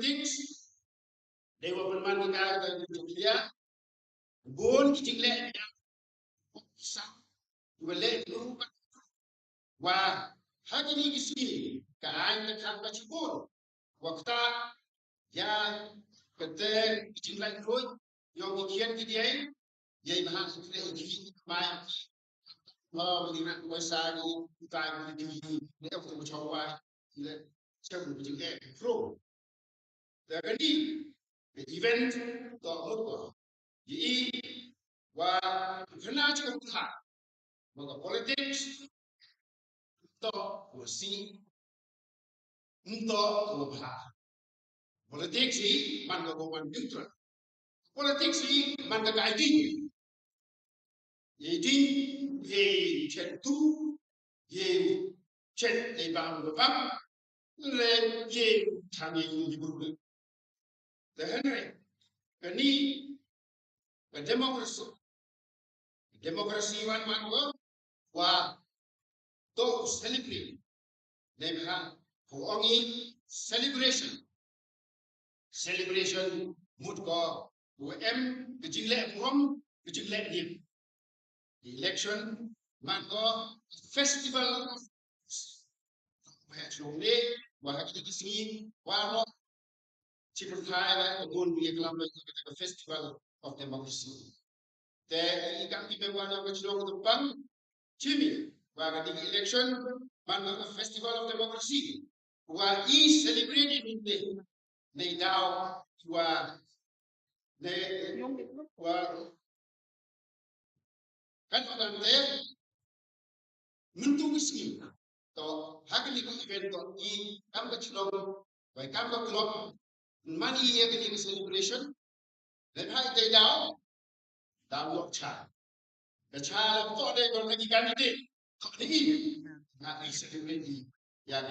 politics, dewa berman kita dia, bon kijingle sa, wale lupa, wa hajini kisi, kain tekan bacibon, waktu ya kete kijingle koi, yang kian kidiai, yai bahas sudah kijing main. Melihat kuasa kita di waktu mencoba saya berjumpa pro. Dan ini event atau jadi wah kena juga kita maka politik untuk kursi untuk apa politik sih mana kawan neutral politik sih mana guiding jadi ye centu ye cent le bang bang le ye tangi di bulu dan ini demokrasi wan man wa to celebrate lebha ko ongi celebration mut ko em bijingle from bijingle dim election man ko festival Chole, wahaki kisi, wano, Chiputai, Gun, the Festival of Democracy. The Ikanti Bewana, which long the Bang, Jimmy, Wagati election, man of the Festival of Democracy, who are each celebrated in the Dao, who are the kan there, Muntu Whisky. So, hakili ko event to I kam ka chilong by kam ka club mani ye ka celebration then hai day down lock cha the cha to de ko ngi candidate ko ni na I celebrate ya ka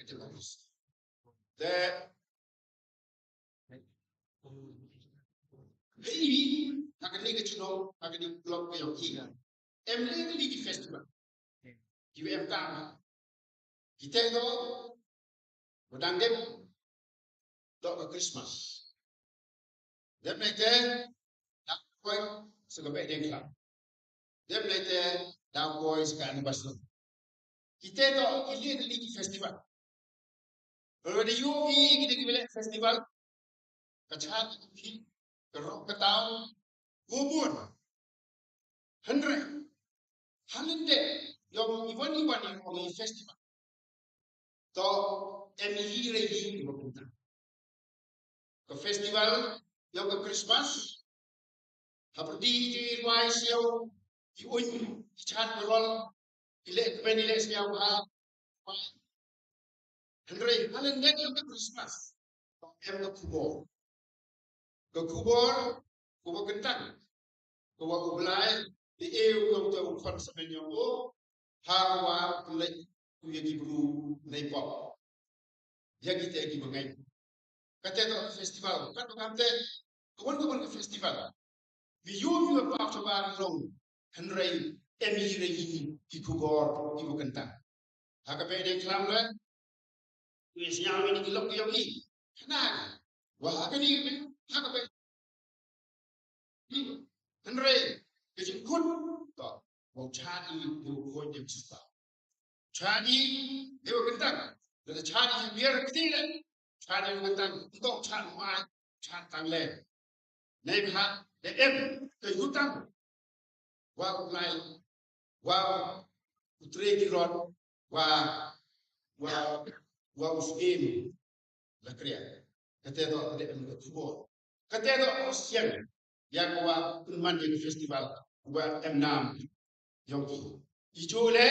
ti ka the hey hakili ka chilong hakili club ko yung ina emle festival you em kam kita itu udang dem dok Christmas. Dem lete dak koi segabe dem club. Dem lete dak koi segan basno. Kita itu ili festival. Kalau di UV kita kibele festival kachat fi kerok ketau gubun hundred halinde yang iwan yang festival. To emihire di bukunta. Ke festival yang ke Christmas haperdi di Malaysia di un chat berol ile penile siau ha Andre halen nek yang ke Christmas to em ke kubor kentang ke wa ublai di eu yang tu kon semen yang harwa kulai kuya gibru nei pop ya kita gi mengai kata to festival kan to kante kawan festival vi yo pa to ba long henrei emi rei di kubor ibu kentang haka pe de klam la we siang ini dilok yo ni kana wa haka ni haka pe henrei ke kun to wo chadi du ko de chupa chadi ibu kentang da chadi biar ketilan chadi ibu kentang untuk chan mai chan tang le nei ha de em ke hutang wa ulai wa utre kirot wa usgem la kriya kate do de em ko kate do osien ya wa man ni festival wa em nam yong ijole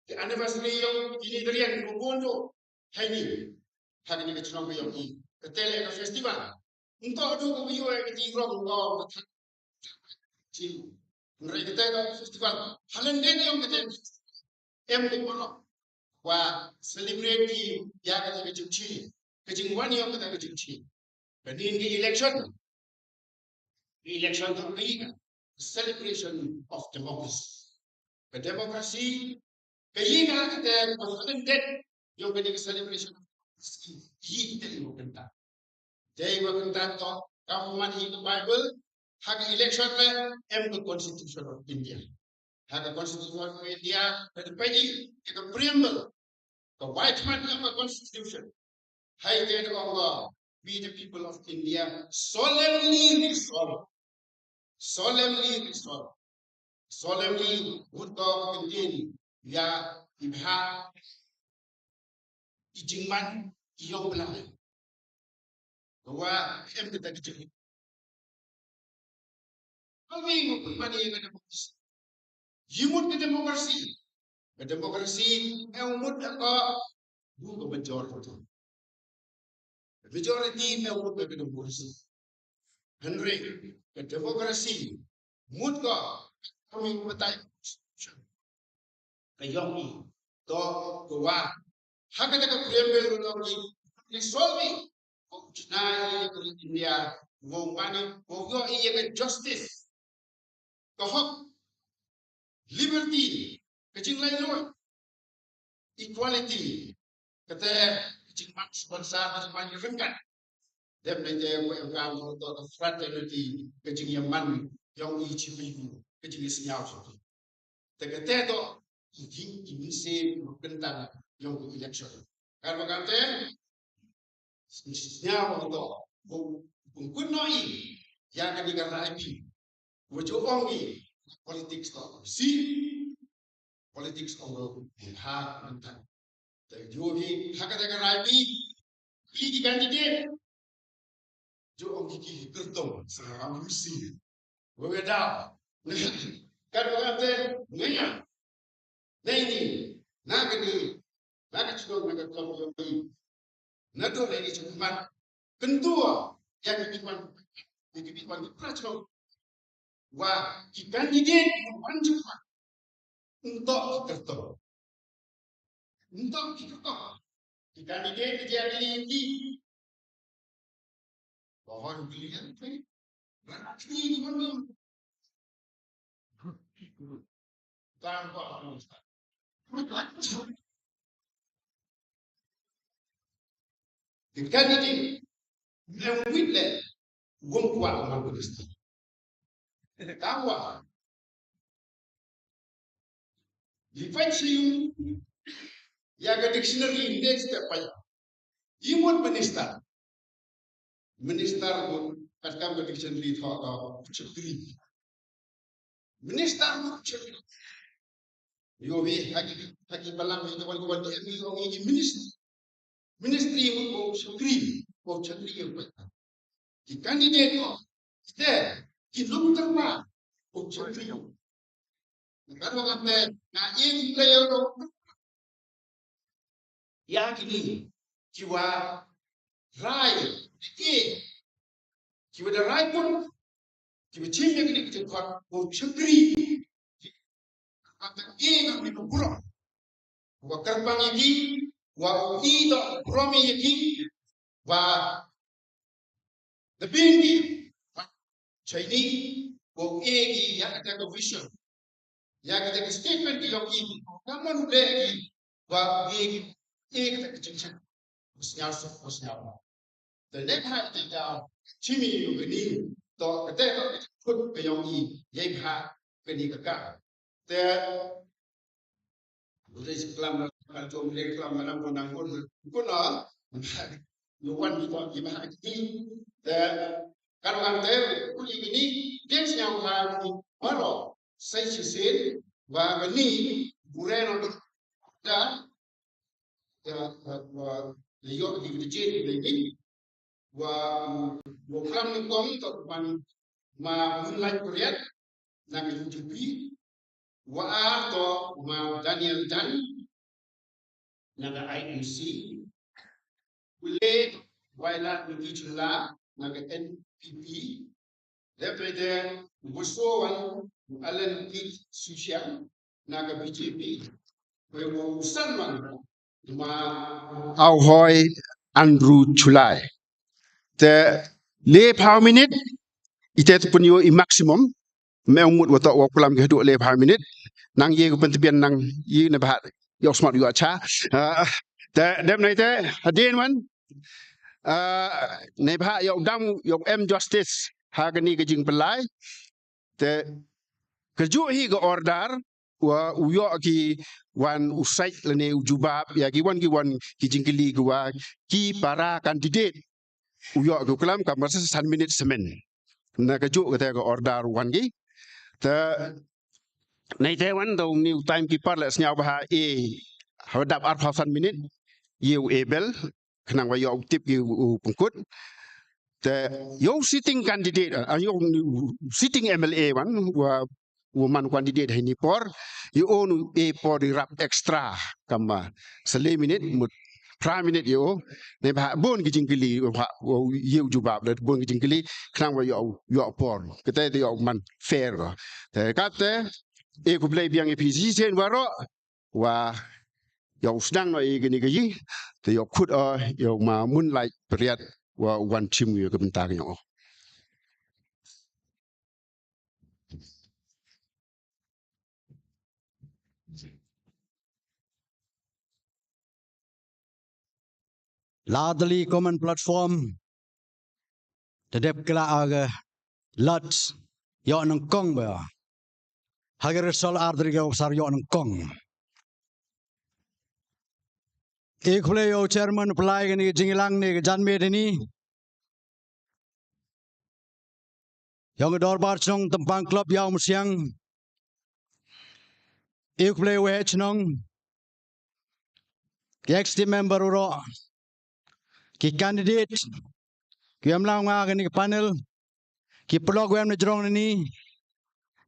the anniversary yong ini derian ko bondo hayni hagni ke chino ko yong kate le festival untuk do ko yo ke ti ro ko ci mereka itu festival halen yang kita em ko wa celebrate ya ka ke jumchi ke jingwan yang kita ke jumchi dan ini election to be celebration of democracy ke demokrasi ke yiga kita halen yang kita celebration kita itu They were content of government in the Bible, have election and the Constitution of India. Have the Constitution of India, the page, the preamble, the white man of the Constitution. High date of God, we the people of India solemnly resolve, solemnly would God continue, ya ibha, ijingman, iyong belang. Bahwa kita kecil. Kami mani yang demokrasi. Yimut ke demokrasi. Ke demokrasi umut apa bukan majority. Majority umut ke demokrasi. Henry ke demokrasi. Mut ka kami betai. Kayomi to kuwa. Hakata ka preamble lagi. Resolving. Nah, India, wong mana, wong yo iya justice, hak, liberty, kecing lain lo, equality, kata kecing manusia bangsa kecing mana renggan, dem nanya yang kamu untuk fraternity, kecing yaman, yang ibu, kecing senyap saja. Terkata itu ini sih tentang yang election. Kalau kata Senyap untuk menggunai yang akan digarap wajoongi politics to si politics on hak mentan. Jadi hak ada garap pilih kandidat jo ongi kertom sama musi. Berbeda. Kalau kata nanya, nini, nak cukup nak kau Nato lagi cuma kedua yang dikipan peracun wah kita ini menunjuk untuk kita kita ini jadi ini bahwa kalian itu berarti ini mana tanpa Kan ini yang witlet gumpuan orang Kristen. Tawa. Difensi ya ke dictionary index apa? Imut minister pun katakan ke dictionary atau cekri. Minister pun cekri. Yobi haki balang itu kawan itu orang ini Ministry mo cekri yang betul. Di kandidat kita kilom terma mo cekri. Kalau kata na ini player ya kini jiwa rai jiwa the rai pun jiwa cimnya kini kita kuat mo cekri. Kata ini kami berbuat. Wakar panggil wa ito romi yaki wa the bingi Chinese wa egi ya kata vision ya kata statement yoki kamu lagi wa egi kata kecil musnyal the next time kita cimi yugini to kata put ke yoki yai bha kini kakak te udah Islam kalau reklam dalam undang-undang kuna luan itu gimana dan kalau kata kulit ini dia yang harus baru saya sisir bahwa ini bukan untuk dan lihat di kecil ini bahwa program itu untuk mulai proyek nak mencuci atau Daniel Dan naga IEC boleh wala ngichula naga NPP depende busowan alan kit social naga BJP wewo sanman ma Ahoy Andrew Chulai te le how minute ite pun yo maximum meumut watak wakulam ke duk le how minute nang ye ko pentipian nang ye na bahat yok smart juga cha dem nai te adin man ในพระยกดำยกjustice หากันนี่ก็จึงเป็นไรแต่กระจุยก็ order ว่าอุยอกีวันอุไซต์และในอุจุบาบยากีวันกีจึงกลีกว่ากีpara kandidatอุยอก็กลัมกับmasa 1 minute semen na kaju kata ko order wan gi ta nei te wan do new time keeper les nyau bah e hadap 1 minute you able khnang wa yo tip you pungkut ta yo sitting candidate yo sitting MLA wan wa woman candidate hai ni por you own e por di rap extra kama sele minute mut prime minute yoในพระบนกิจกลีพระเยี่ยวจูบาบเลยบนกิจกลีครั้งว่าอยู่ปอนก็แต่ที่ออกมันแฟร์ก็แต่ก็แต่เอกบเลยเบียงเอพีซีเซนว่าระว่าอยู่สั่งหน่อยกันนี่ก็ยี่แต่อยู่ขุดอยู่มามุนไล่เปรียดว่าวันชิมอยู่กับมันตากันอยู่Ladli common platform tedep kela aga lots yo nang kong ba hagar sol ardri ga sar yo nang kong ek hule yo chairman apply ga ni jingilang ni ga janme de ni yo ga dor bar chong tampang club yaw siang ek hule we chnong ex team member ro ki candidate ki amlang nga ga ni panel ki program na jrong ni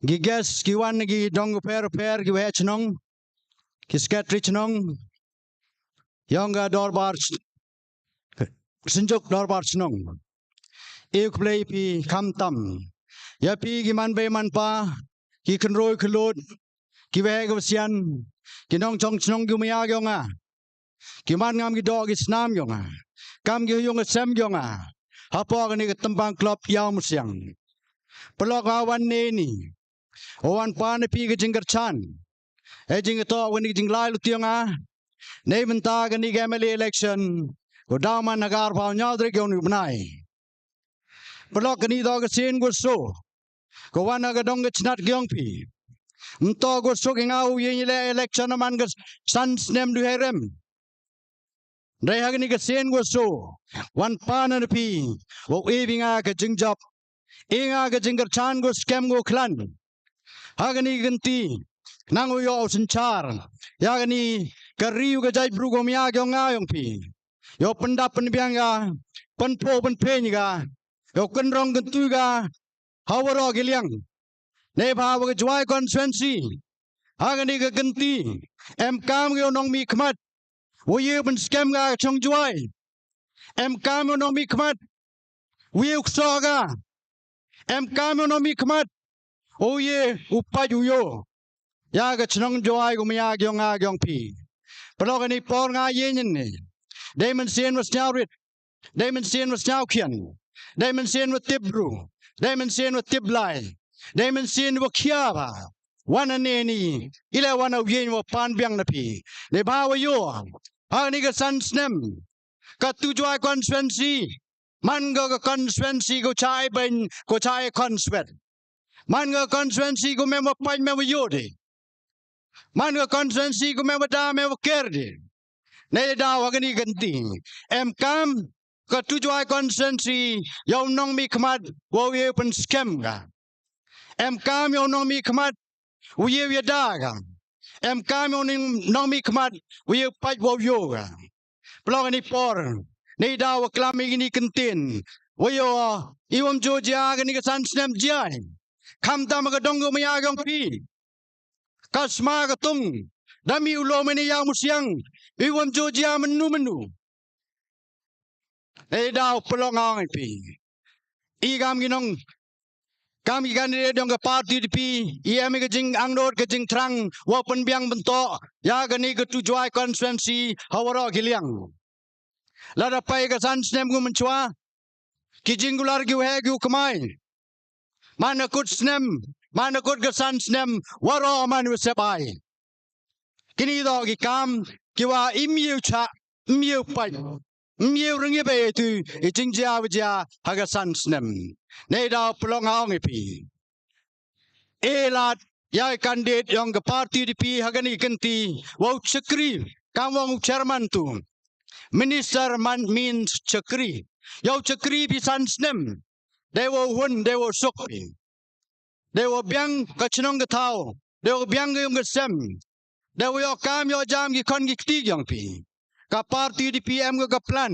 gi guest ki wan gi dong per ki we chnong ki secretary chnong yonga dorbar sinjok dorbar chnong ek play pi kham tam ya pi gi man be man pa ki khnroi khlod ki we ga sian ki nong chong chnong gi mya gyonga ki man ngam gi dog gi snam yonga kam gi yong sem yonga hapo ga ni tampang club yaw siang pelok awan ni owan pa na pi ga jingar chan e jing to wen gi jing lai lu tianga nei menta ga ni MLA election go daman nagar pa nyaw dre gyong ni bnai pelok ga ni do ga sin go so go wan ga dong ga chnat gyong pi mto go so gi ngau yin le election man ga sans nem du herem dai ha ga ni ga sin go so wan pa na pi wo e binga ga jing job inga ga jingar chan go scam go klan hagani ganti nangu yo senchar yagani kariu ga jai bru go mya gyo nga yong pi yo penda pen biang ga pen po pen pe ni ga yo kan rong gantu ga hawaro giliang ne ba ga jwai constituency hagani ga ganti em kam yo nong mi khmat wo ye pen scam ga chong jwai em kam yo nong mi khmat wi ukso ga em kam yo nong mi khmat oye upajuyo ya ga chnong joai gu mya gyong a gyong pi pelok ni por nga yin ni diamond sien was nyawrit diamond sien was nyaw khian diamond sien was tibru diamond sien was tiblai diamond sien was khiaba wana ne ni ila wana yin wa pan byang na pi ne ba wa yo ha ni ga san snem ka tu joai constituency man ga constituency go chai ben go chai constituency man ga constituency go member pai member yode man ga constituency go member da member kerde ne da wa gani ganti em kam ka tu joai constituency yo nong mi khmat wo ye pen scam ga em kam yo nong mi khmat wo ye da ga em kam yo nong mi khmat wo ye pai wo yo ga blog ni por ne da wa klami ni kentin wo yo iwam Georgia ga ni ga san snem jai kam tam ga dong go mya gyong pi kasma ga tung dami ulo meni yang musiang iwam Georgia menu e dau pelong ang pi I gam ginong kam gi kan dong ga party pi I am ga jing angnot ga jing trang wa pen biang bento ya ga ni ga tu joai constituency hawaro giliang la da pai ga san snem gu menchwa ki jingular gi he gu kamai mana kut snem mana kut ga san snem waro man sepai kini do gi kam ki wa imiu cha imiu pai Nhiều rừng như vậy thì chính gia bây giờ haga san snem này đào plong hao nghe pi elat ya candidate yang ke parti di pi haga ni kenti wow cekri kawang chairman tu minister man means cekri yau cekri pi san snem dewa hun dewa sok pi dewa biang kachnong ke tau dewa biang yung ke sem dewa yo kam yo jam ki kon ki ti yang pi ka parti di PM ke plan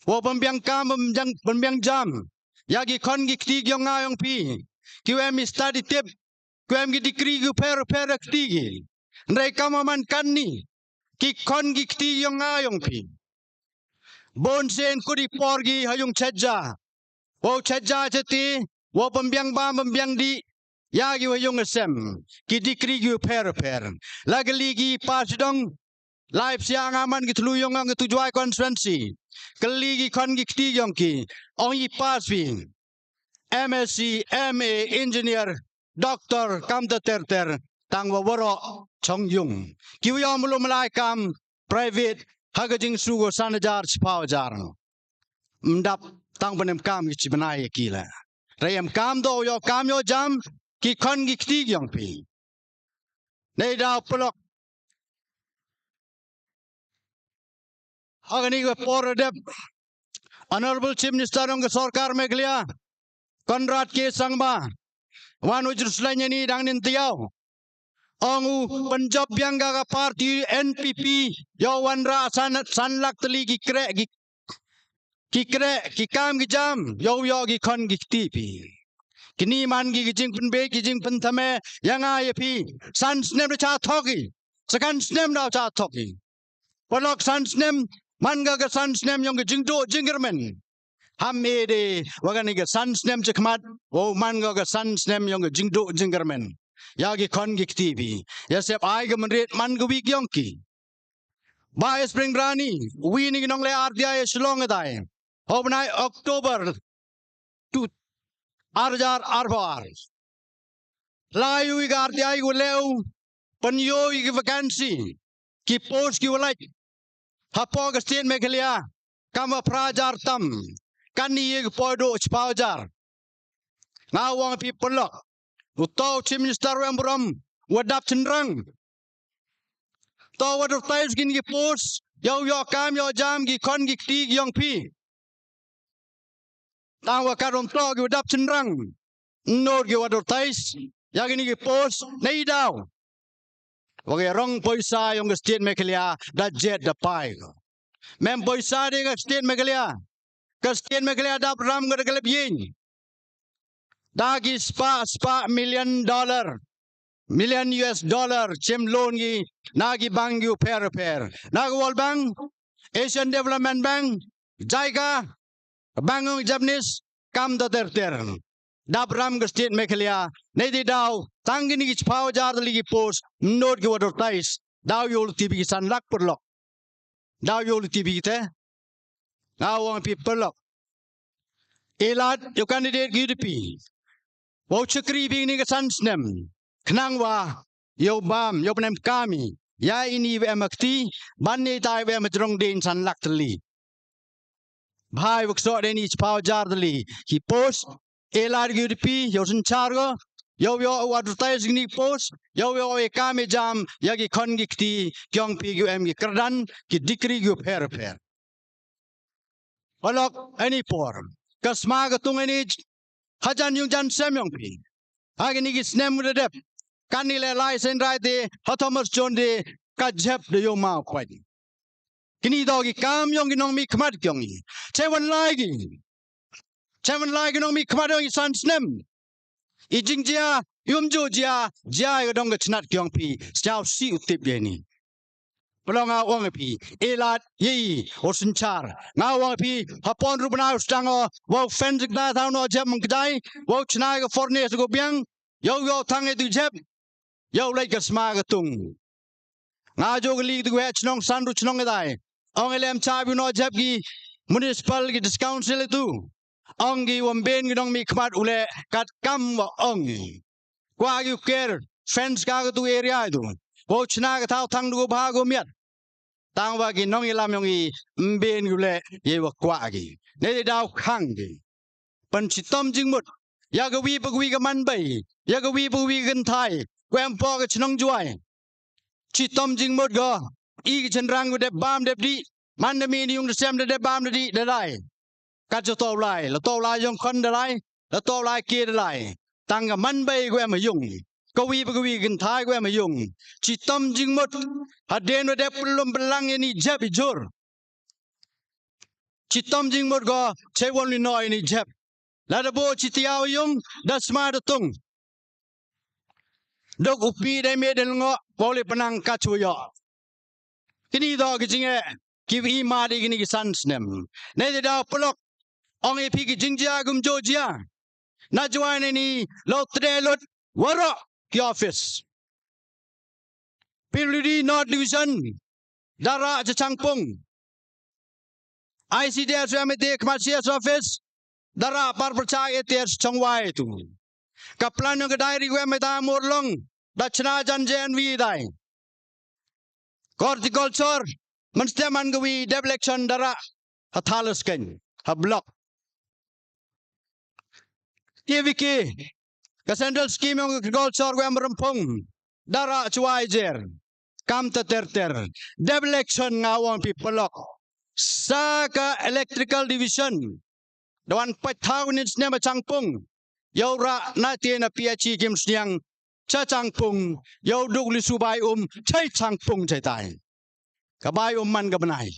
wo pembiang kam pembiang jam yagi kon gi kti gyong ngayong pi QM study tip QM gi dikri gu per kti gi ndai kamaman kan ni ki kon gi kti gyong ngayong pi bon sen kudi porgi hayung chaja wo chaja chati wo pembiang ba pembiang di yagi hayung sem ki dikri gu per lagi ligi pas dong live siang aman gitu luyong ang tujuai konferensi keligi kon gikti yongki ongi pasvi MSc MA engineer Dr. Kamta Terter tangwa waro chongyung kiwyong mulo malai kam private hagajing sugo sanajar spawajar mdap tang panem kam gichi banai kila rayam kam do yo kam yo jam ki kon gikti yongpi nei da polok Agani ko poradep Honorable Chief Minister ng Sarkar Meglia Conrad K. Sangma Wanu Jerusalem ni dang nintiyaw Ongu Punjab yang ga party NPP yawan ra sanlak teli ki kam ki jam yo gi kon gi tipi kini man gi jing pun be gi jing pun thame yang ai pi san snem cha thoki sakan snem da cha thoki polok san snem Manga ga san snem yung jingdo jingermen. Hamede wagani ga san snem chekmat. O manga ga san snem yung jingdo jingermen. Yagi kon gik TV. Yasep ai ga menrit man ga wik yongki. Ba spring brani. Winning nong le RDI shlong adai. Hobnai October tu arjar arbar. Layu ga RDI go leu. Panyo ga vacancy. Ki post ki walai. Hapo Agustin Meghalia, kama prajar tam, kani yeg podo chpaujar. Ngawang pipolok, utau Chief Minister Wemburam, wadap chenrang. Tau wadur tais gin gi pos, yo kam yo jam gi kon gi kti gi yong pi. Tang wakarom to gi wadap chenrang. Nor gi wadur tais, yagini gi pos, nei daw. Wage rong poisa yung state Meghalia da jet da pai. Mem poisa de state Meghalia. Ka state Meghalia da ram ga galap yin. Da gi spa $1 million US chem loan gi nagi bang yu per. Nag World Bank, Asian Development Bank, JICA, Bangong Japanese kam da ter. Dabram ga state Meghalia nei di daw tangini gi pau jar ligi pos not gi wador tais daw yol tibi gi san lak perlok daw yol tibi te ngawang pi perlok elat yo candidate gi dipi wo chakri bi ni ga san snem knang wa yo bam yo penem kami ya ini we makti banne tai we majrong din san lak tli bhai wukso de ni pau jar li ki pos elar gudpi yo sun chargo yo advertising ni post yo e kame jam yagi kon gikti kyong pi gu em gi kerdan ki dikri gu per olok any por kasma ga tung ani hajan yung jan semyong pi agini gi snem redep kanile license right de thomas john de ka jep de yo ma kwai kini dogi kam yong gi nong mi kmat kyong ni chewan Chairman like no mi kmado i san snem. I jingjia yumjo jia jia dong ga chnat kyong pi siao si utip ye ni. Pelonga wang pi elat yi osun char. Nga wang pi hapon rubna ustango wo fenzik da tau no jeb mengkdai wo chnai ga forne go biang yo tang e du jeb yo lai ga sma ga tung. Nga jo ga li du chnong san ru chnong dai. Ong elem chabi no jeb gi municipal gi discount sile tu. Ongi wamben gidong mi kmat ule kat kam wa ongi. Kwa yu ker fence ka tu area itu. Wo chna ka thau thang du bha go miat. tang wa ki nong ilam yong i mben gule ye wa kwa gi ne dau khang gi pan chitom jing mut ya ga wi pagwi ga man bai ya ga wi pagwi gan thai kwem po ga chnong juai chitom jing mut ga i gi chen rang de bam de di man de mi ni yung de sem de bam de di de lai ka cho to lai la to lai yong khon de lai la to lai kia de lai tang ga man bai kwem ma yung ka wi pagwi gan thai kwem ma yung chitom jing mut ha den de pelum belang ni jab jur chitom jing mut ga che won li noi ni jab la da bo chitiao yung da sma da tung dok upi dai me del ngo pole penang ka chuyo kini do ki jinge ki wi ma di kini ki san snem ne da polok ong e pi ki jingjia gum jojia na jwan ni lo tre lot waro ki office PWD North Division dara cha changpong ICDS Ramete Commercial Office dara par percaya tes chongwai tu kaplan yang diary gue meta morlong dachna janjen wi dai horticulture mensteman gwi deflection dara hathalus ken ha block tvk ka central scheme yang agriculture gue merempong dara chuai jer kam ter deflection ngawang pipelok saka electrical division Dawan patau ni senya changpung. Yau ra na tiena PhD kim siang cha changpung yau duk li subai chai changpung chai tai. Kabai man ka banai.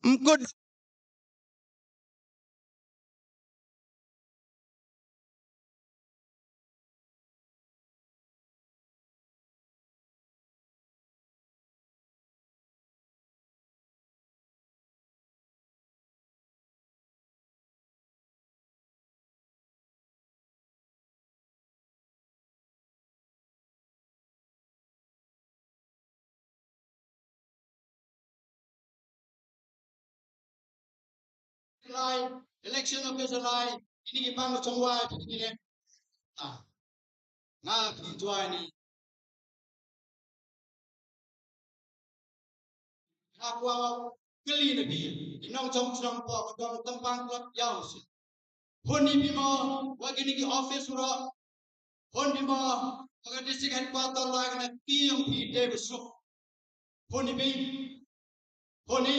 Good election official ini gipang chongwa ini le na tuai ni akwa keli ni bi inong chong po ko tampang ko yaw si honi bi mo wa gini ki office ro honi mo aga district headquarter la gana PMP Davis honi bi honi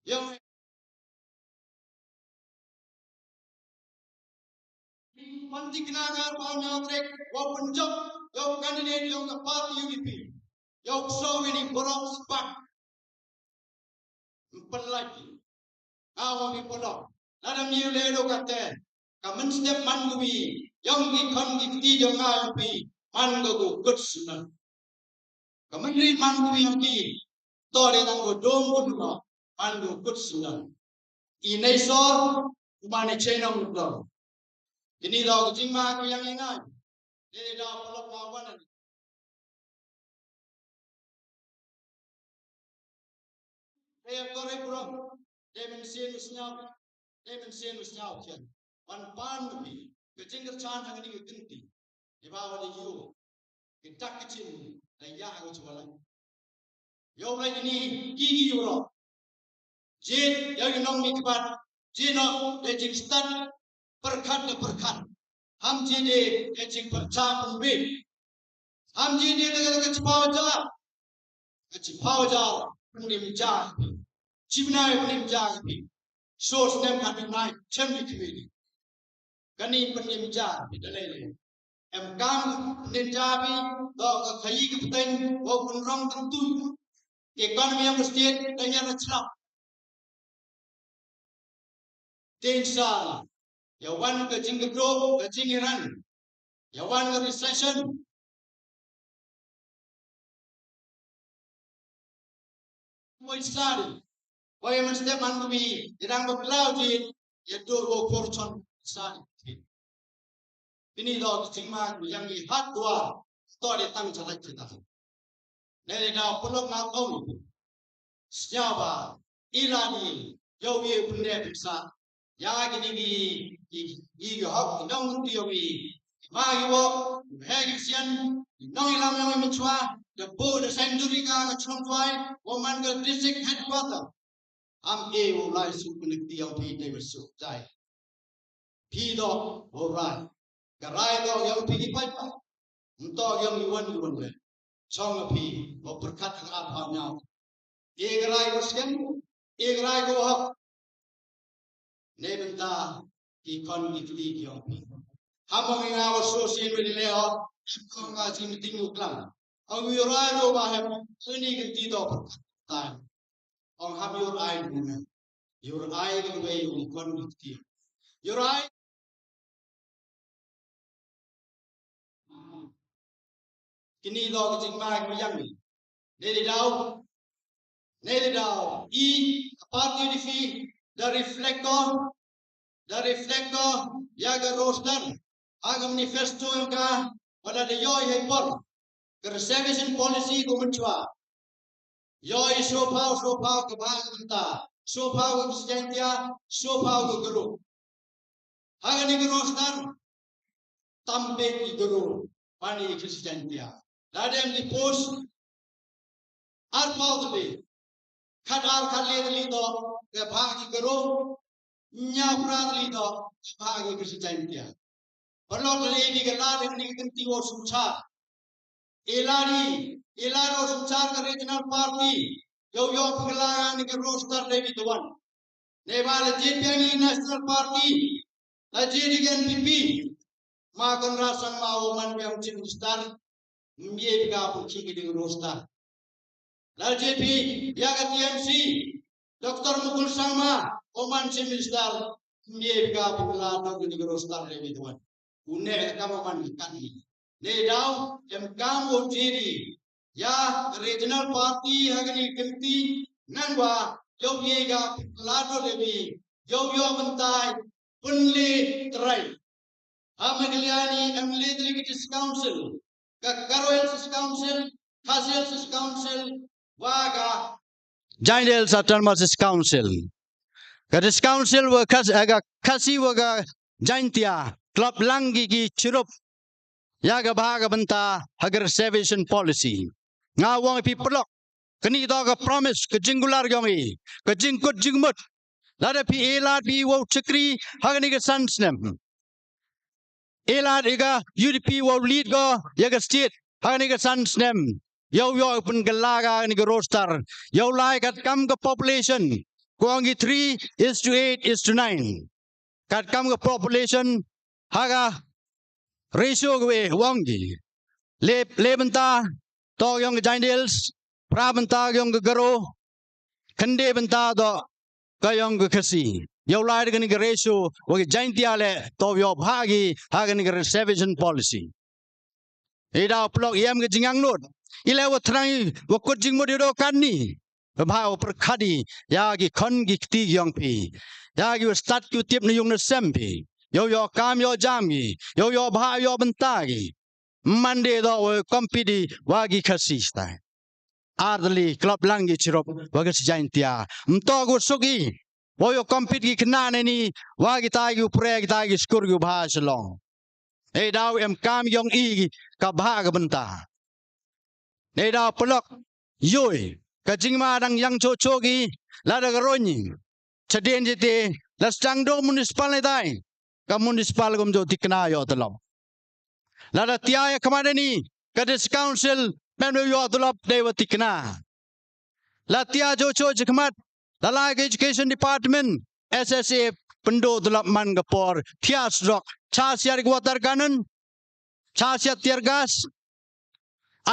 yang Manti kinagar pa nyatrek wa punjab yo candidate yo ka party UDP yo so ini borok spak pelagi awa mi podok nada mi le do kate ka men step man gui yang gi kon gi ti yo nga UDP man go good sunan ka men ri man gui yang ki to le nang go dom go no man go good sunan inai sor umane chenong do ini dah jingma ko yang ingat. Ini dah pelok lawan. Dia korek kurang. Dia mensian usnyau kian. Wan pan lebih. Kecing kerjaan yang ini genti. Di bawah di you. Kita kecil. Daya aku coba lagi. Yo lagi ini gigi euro. Jin yang nong mikbat. Jino ejik stan perkat. Ham jide ejik percap lebih. Ham jide dengan kecipawajar penim jah. Cibnai penim jah. Sos nem kami naik cemik kini. Kani penim jah dalai. Kam penim jah bi do kayi kepten walaupun rong tentu. Ekonomi yang mesti dengan cerah. Tensa. Yawan kecing gedro, kecing Iran. Yawan ke recession. Moisari. Why must the man be dirang berlaut ya dua fortune sari. Ini dah cuma yang lihat dua story tang jalan kita. Dari dah peluk ngau siapa Irani jauh ye punya bisa. Ya gini di hak dong tiawi. Magi wo hegisian nong ilam yang mencua the board the century ka chongwai woman the district headquarter am e wo lai su kunik tiang pi de su jai pi do wo rai ga rai do yang pi pai pa to yang yuan le chong pi wo berkat ang apa nyau e rai ko skem e rai ko ha ne benta ki kon ki ti yang pi hamong nga wa so sin we le ho kong nga sin tingu klang ang wi rai ro ba he suni ki ti do ta ông have your eye woman your eye the way you con with you your eye kini do cái chính mai của dân này đây đâu e party defeat the reflector yaga roster aga manifesto yung ka pada the yoy hay por the reservation policy của mình chua yoy so power ke banta so power ke sejentia so power ke guru aga ni roster tampe ki guru pani ke sejentia ladem di post ar power be khadar li do ke bhagi guru nya prad li do bhagi ke sejentia perlo le di ke ladem ni kenti wo sucha Elaro Suchar ka regional party yo paglagan ni roster David Wan Nebala JPNG national party la JDNPP makan rasan mau man yang star mie ga puchi di roster la JP ya ka TMC Dr. Mukul Sangma oman star mie ga paglagan di roster David Wan une ka man kan ne daw kamu jiri ya regional party hagani kenti nanwa yo yega lado devi yo bentai punli trai amagliani amli delegates council ka karoensis council kaselsis council waga jaindel satarmasis council kadis council wa kasi waga jaintia club langi ki chirup yaga bahaga banta hagar reservation policy nga wong pi pelok kini do ga promise ke jingular yongi ke jingkut jingmut lada pi elad bi wo chikri hagani ga sansnem elad iga UDP wo lead go yaga state hagani ga sansnem yo pun galaga ni ga roster yo lai kat kam ga population kuangi 3:8:9 kat kam ga population haga ratio gue wangi le benta to yang jaindels pra benta yang garo kende benta do ka yang kasi yo lai ga ni ratio wagi jaintia le to yo bhagi haga ni reservation policy ida plok yam ga jingang not ile wa thrang wa ko jing mo do kan ni bha perkhadi ya gi khon gi ti yang pi ya gi start ku tip ni yung na sempi yo kam yo jami yo bha yo bentagi mande do kompidi wagi khasista ardli club langi chirop wagi jaintia mto go sugi yo kompidi knane ni wagi tagi upre tagi skur gu bha selong e daw kam yong i ka bha ga benta e daw plok yoi ka jingma dang yang chogi la da roni chaden jete la stangdo municipal dai ka municipal gom jo dikna yo tolop lada tiaya kemana ni kadis council menu yo tolop dewa dikna la tia jo jekmat la education department SSA pendo tolop man gapor tias rock chasiar water cannon chasiar tear gas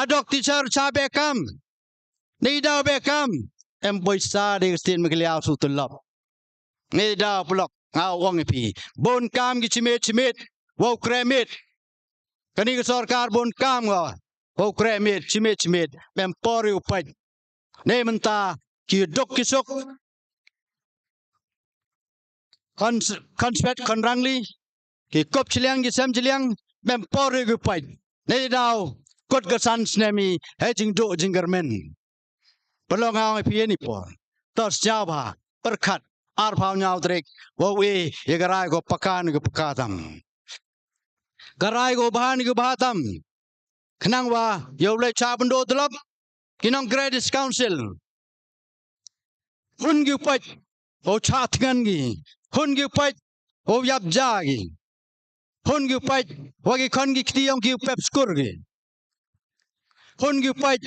adok teacher chabe kam nida bekam emboisa de stin mekliau su tolop nida blok ngawang pi bon kam gi chimit wo kremit kani sarkar bon kam ga wo kremit chimit mem pori upai ne menta ki dok kisok konspet konrangli ki kop chiliang gi sam chiliang mem pori upai ne daw kot gasan snemi hejing do jingermen pelong ngawang pi ni por tos jaba perkhat ar phao nhau trek wo we ye garai go pakan go pakatam garai go bahan go bahatam kenang wa yo le cha bendo telap kinong Gradis Council hun gi pat o cha tngan gi hun gi pat o yap ja gi hun gi pat wa gi kon gi tiong gi pep skur gi hun gi pat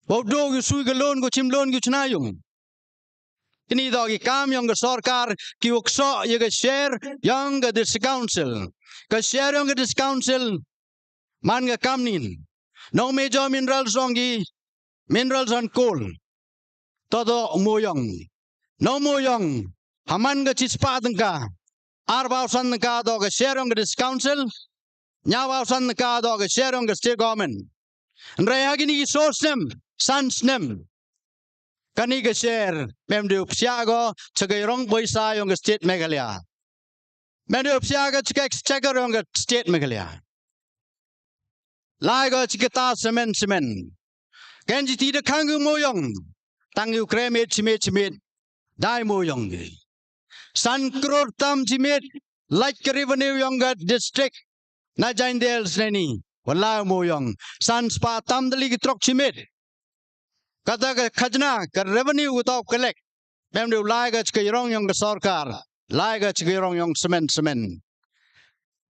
o do gi sui ga lon go chim lon gi chna yung ini do gi kam yung ga sarkar ki ukso ye ga share yung ga this council ka share yung ga this council man ga kam nin no major minerals on gi minerals on coal todo moyong no moyong haman ga chispa tengka arbau san ka do ga share yung ga this council nyawa san ka do ga share yung ga state government Raya gini sosnem sansnem kani ga share memdu psiago chagai rong boisa yung state Meghalaya memdu psiago chagai yung state Meghalaya laigo chikita semen kenji tidak kangu moyong tangu kremet chimit dai moyong san crore tam chimit like revenue yung district na jaindel sneni wala moyong san spa tam dali trok chimit kata ka khajna ka revenue utau collect memdu laiga chikirong yung sarkar laiga chikirong yung semen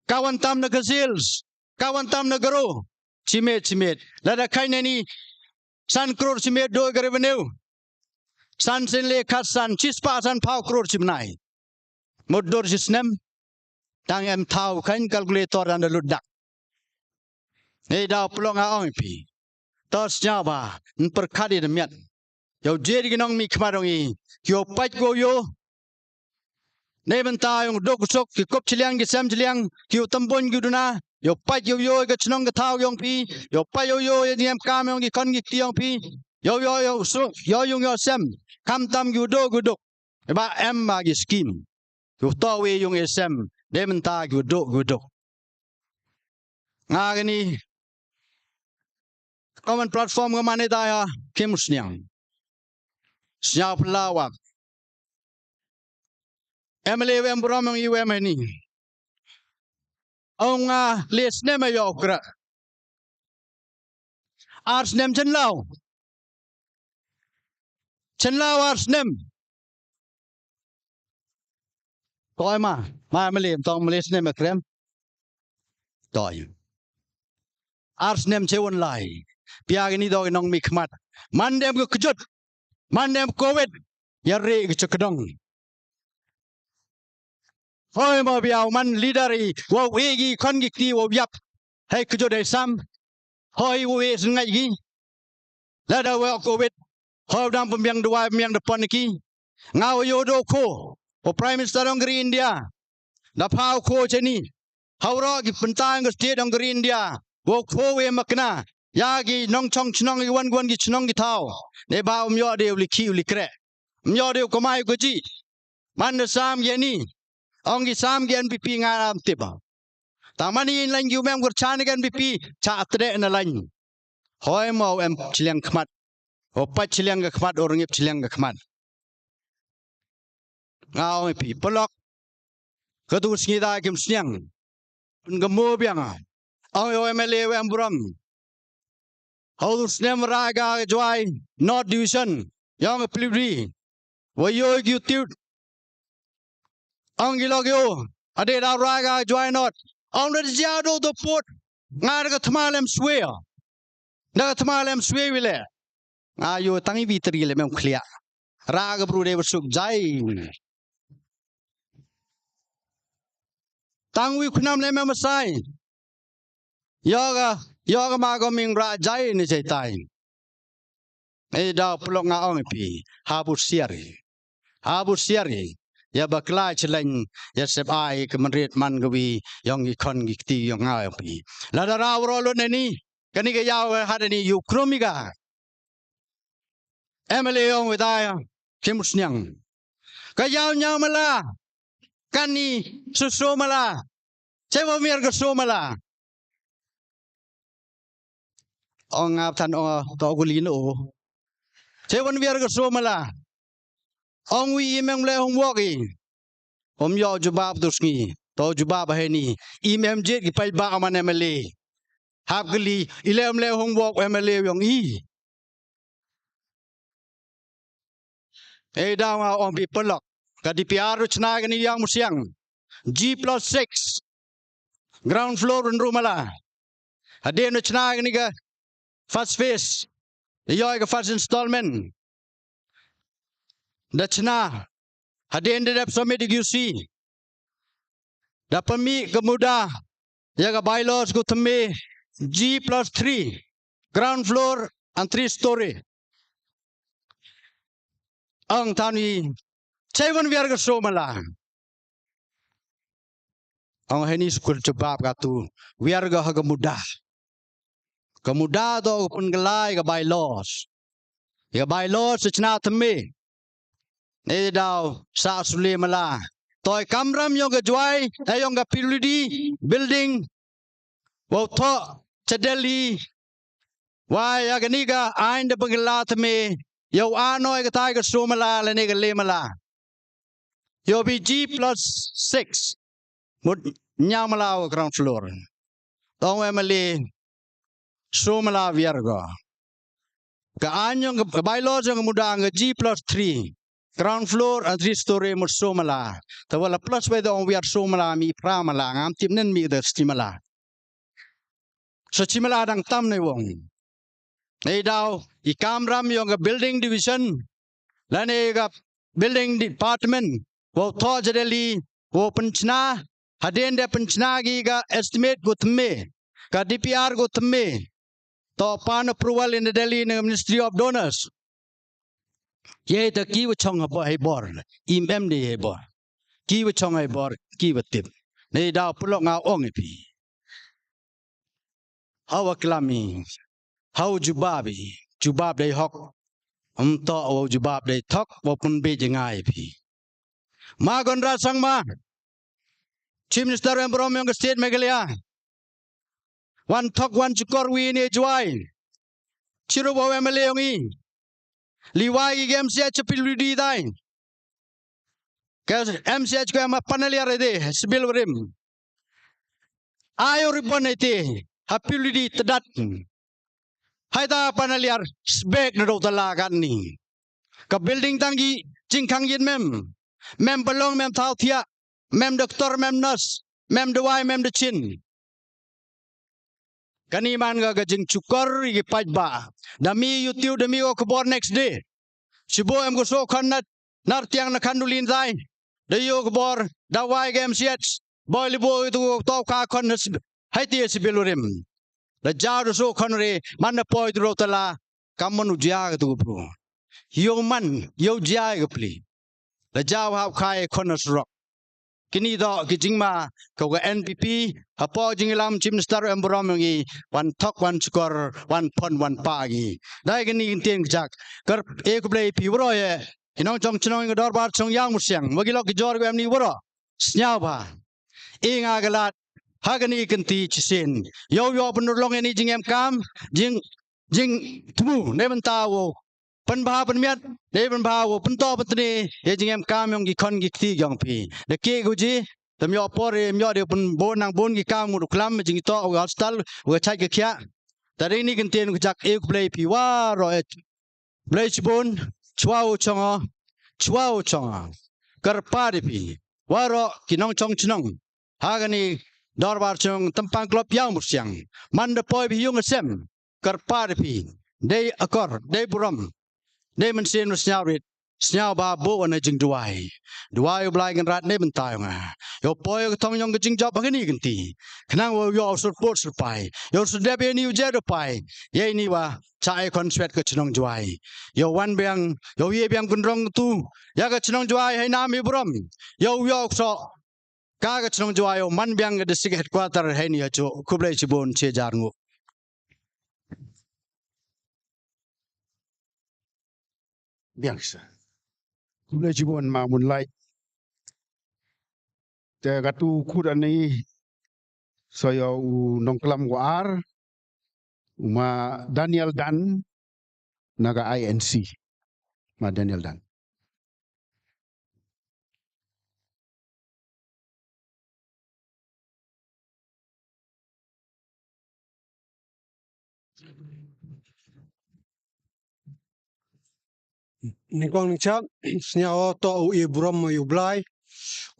kawan tam na sales kawan tam na garo chimit lada kainani san crore chimit do ga revenue san senle khasan chispa san pau crore chimnai modor jisnem tang em thau khain calculator and ludak ei daw plong a ong pi tos jaba perkhadi demiat yo jeri ginong mi khmarong I yo pat go yo nei benta yung dok sok ki kop chiliang ki sam chiliang ki tambon gi duna yo pat yo ga chnong ga thau yong pi yo pat yo yem kam yong gi kon gi tiong pi yo so yo yung yo sam kam tam gi do gu dok ba em ma gi scheme yo to we yung SM nei benta gi do gu dok nga gani common platform ga mane daya kim snyang snya pelawak emle wem brom ng iwem ni ong les ne ma yokra ars nem chen law ars nem toy ma mele tong les nem krem toy ars nem chewon lai piag ni do nong mi khmat mandem ko kjot mandem covid yare ki chakdong hoi ma biao man leaderi wo wegi kon gi ti wo yap hey kjot ai sam hoi wo es ngai gi la da wo covid hoi dam pembiang dua pembiang depan ki ngau yo do ko o prime minister ong India da pau ko cheni haura gi pentang gi state ong India wo ko we makna yagi nong chong chnong gi wan gi chnong gi thao ne ba myo de li ki li kre myo de ko mai ko ji man sam ye ni ong gi sam gi NPP nga am tiba tamani in lang yu mem gur chan gi NPP cha atre na lang hoi mo em chliang khmat o pa chliang ga khmat or ngip chliang ga khmat ngao pi polok ka tu sngi da kim snyang ngamo biang ong MLA wem brom Haus nem raga joy not division yang pelibri wayo YouTube angilogyo ade da raga joy not on the jado the port ngar ga thmalem swear da thmalem swear wile ayo tangi vitri le mem khlia raga brude suk jai tangwi khunam le mem sai yoga ma go ming ra jai ni chai tai ei da plong nga ong pi habu siari ya bakla chlen ya sep ai ke manrit man gwi yong gi khon gi ti yong nga pi la da ra ro lo ne ni kani ga yaw ha ni yu kromiga emele yong wi da kim snyang ka yaw nya mala kani su mala chewa mir ga so mala ong ap than o to gulin o chewan vier ga so mala ong wi meng le hong wogi om yo jubab dusngi to jubab he ni imem jet ki pai ba man emele hab geli ilem le hong wok emele yong i daw nga ong pi pelok ka di piaru chna gani yang musiang G+6 ground floor in rumala hadem chna gani ga first phase yoy ga first installment da chna hadem de summit UC da pemi kemuda ya ga bylaws go teme G+3 ground floor and 3-story ang tani Seven biar ke so malah. Ang heni skul cebab katu biar ke haga mudah. Kemudah tu pun gelai ke bylaws. Ya bylaws secena teme. Ni daw sa suli malah. Toy kamram yung ke juai, yung ke piludi building. Wau to cedeli. Wai ya ganiga ain de pengela teme. Yo anoy ke tai ke so malah le ni ke le malah. Yo bi G+6 mut nyamalaw ground floor. Tong emali sumala viergo. Kaanyong bylaws yung muda nga G+3 ground floor and 3-story mut sumala. Tawala plus by the we are sumala mi pramala ngam timnen mi the stimala. So chimala dang tam ne wong. Nei daw ikamram yung building division lane ga building department wo to jadeli wo penchna haden de penchna gi ga estimate go tme ka DPR go tme to pan approval in the Delhi Ministry of Donors ye ta ki wo chong bo hai bor imem de hai bor ki wo chong hai bor ki wo tip nei da pulo nga ong pi hawa klami hau jubab dei hok to wo jubab dei thok wo pun be jangai pi ma gondra sangma Chief Minister Embrom yung state Meghalaya one thok one chukor wi ni juai chiru bo MLA yung i liwai gi MCH piludi dai ka MCH ko ma panalia rede sibil rim ayo ribon ite hapiludi tedat haida panaliar sbek na do talagan ni ka building tangi jingkang yin mem belong mem thau thia mem doktor mem nurse mem dewai mem de chin kani man ga gajing cukor gi pajba dami YouTube dami ko kebor next day sibo em go so khanat nar tiang na khandulin zai dayo kebor dawai game siats boy libo itu to ka khon hai ti sibelurim da jar so khonre man na poi dro tala kamon ujia tu bro yo man yo jia ga pli da jaw ha khai khonas rock kini do kijingma ko ga NPP hapo jingilam Chief Minister Embrom ngi one thok one skor one pon one pa gi dai kini inteng jak kar ek blai pi bro ye kinong chong chnong dor bar chong yang musyang magilo ki jor em ni bro snya ba inga galat hagani kenti chisen yo penulong ini jingem kam jing tmu ne bentawo pen ba pen miat ne pen ba wo pen to pen ye jingem kam yong gi kon gi ti yong pi de ke guji tam yo por myo de pen bon nang bon gi kam mu klam jing to wa stal wa chai ge kya tari ni kenten jak ek play pi wa ro play chbon chwao chonga kar pa de pi wa ro kinong chong chnong hagani dorbar chung tampang klop yang musyang man de poi bi yung sem kar pa de pi dei akor dei buram dei man sin snyao ba bo na jing duai blai gan rat ne ban tai nga yo poi ko thong yong jing job bagani ganti khnang wo yo sur pot sur pai yo sur de be ni je do pai ye ni wa chai kon swet ko chnong juai yo wan bang yo ye bang kun rong tu ya ga chnong juai hai na mi buram yo so ka ga chnong juai yo man bang ga district headquarter hai ni cho kublai chibon che jar ngo biasa kublai chibon ma mun lai te gatu kudani saya nong kelam war ma Daniel Dan naga INC ma Daniel Dan Ningkwang ningchap senyawa to u brom yu blai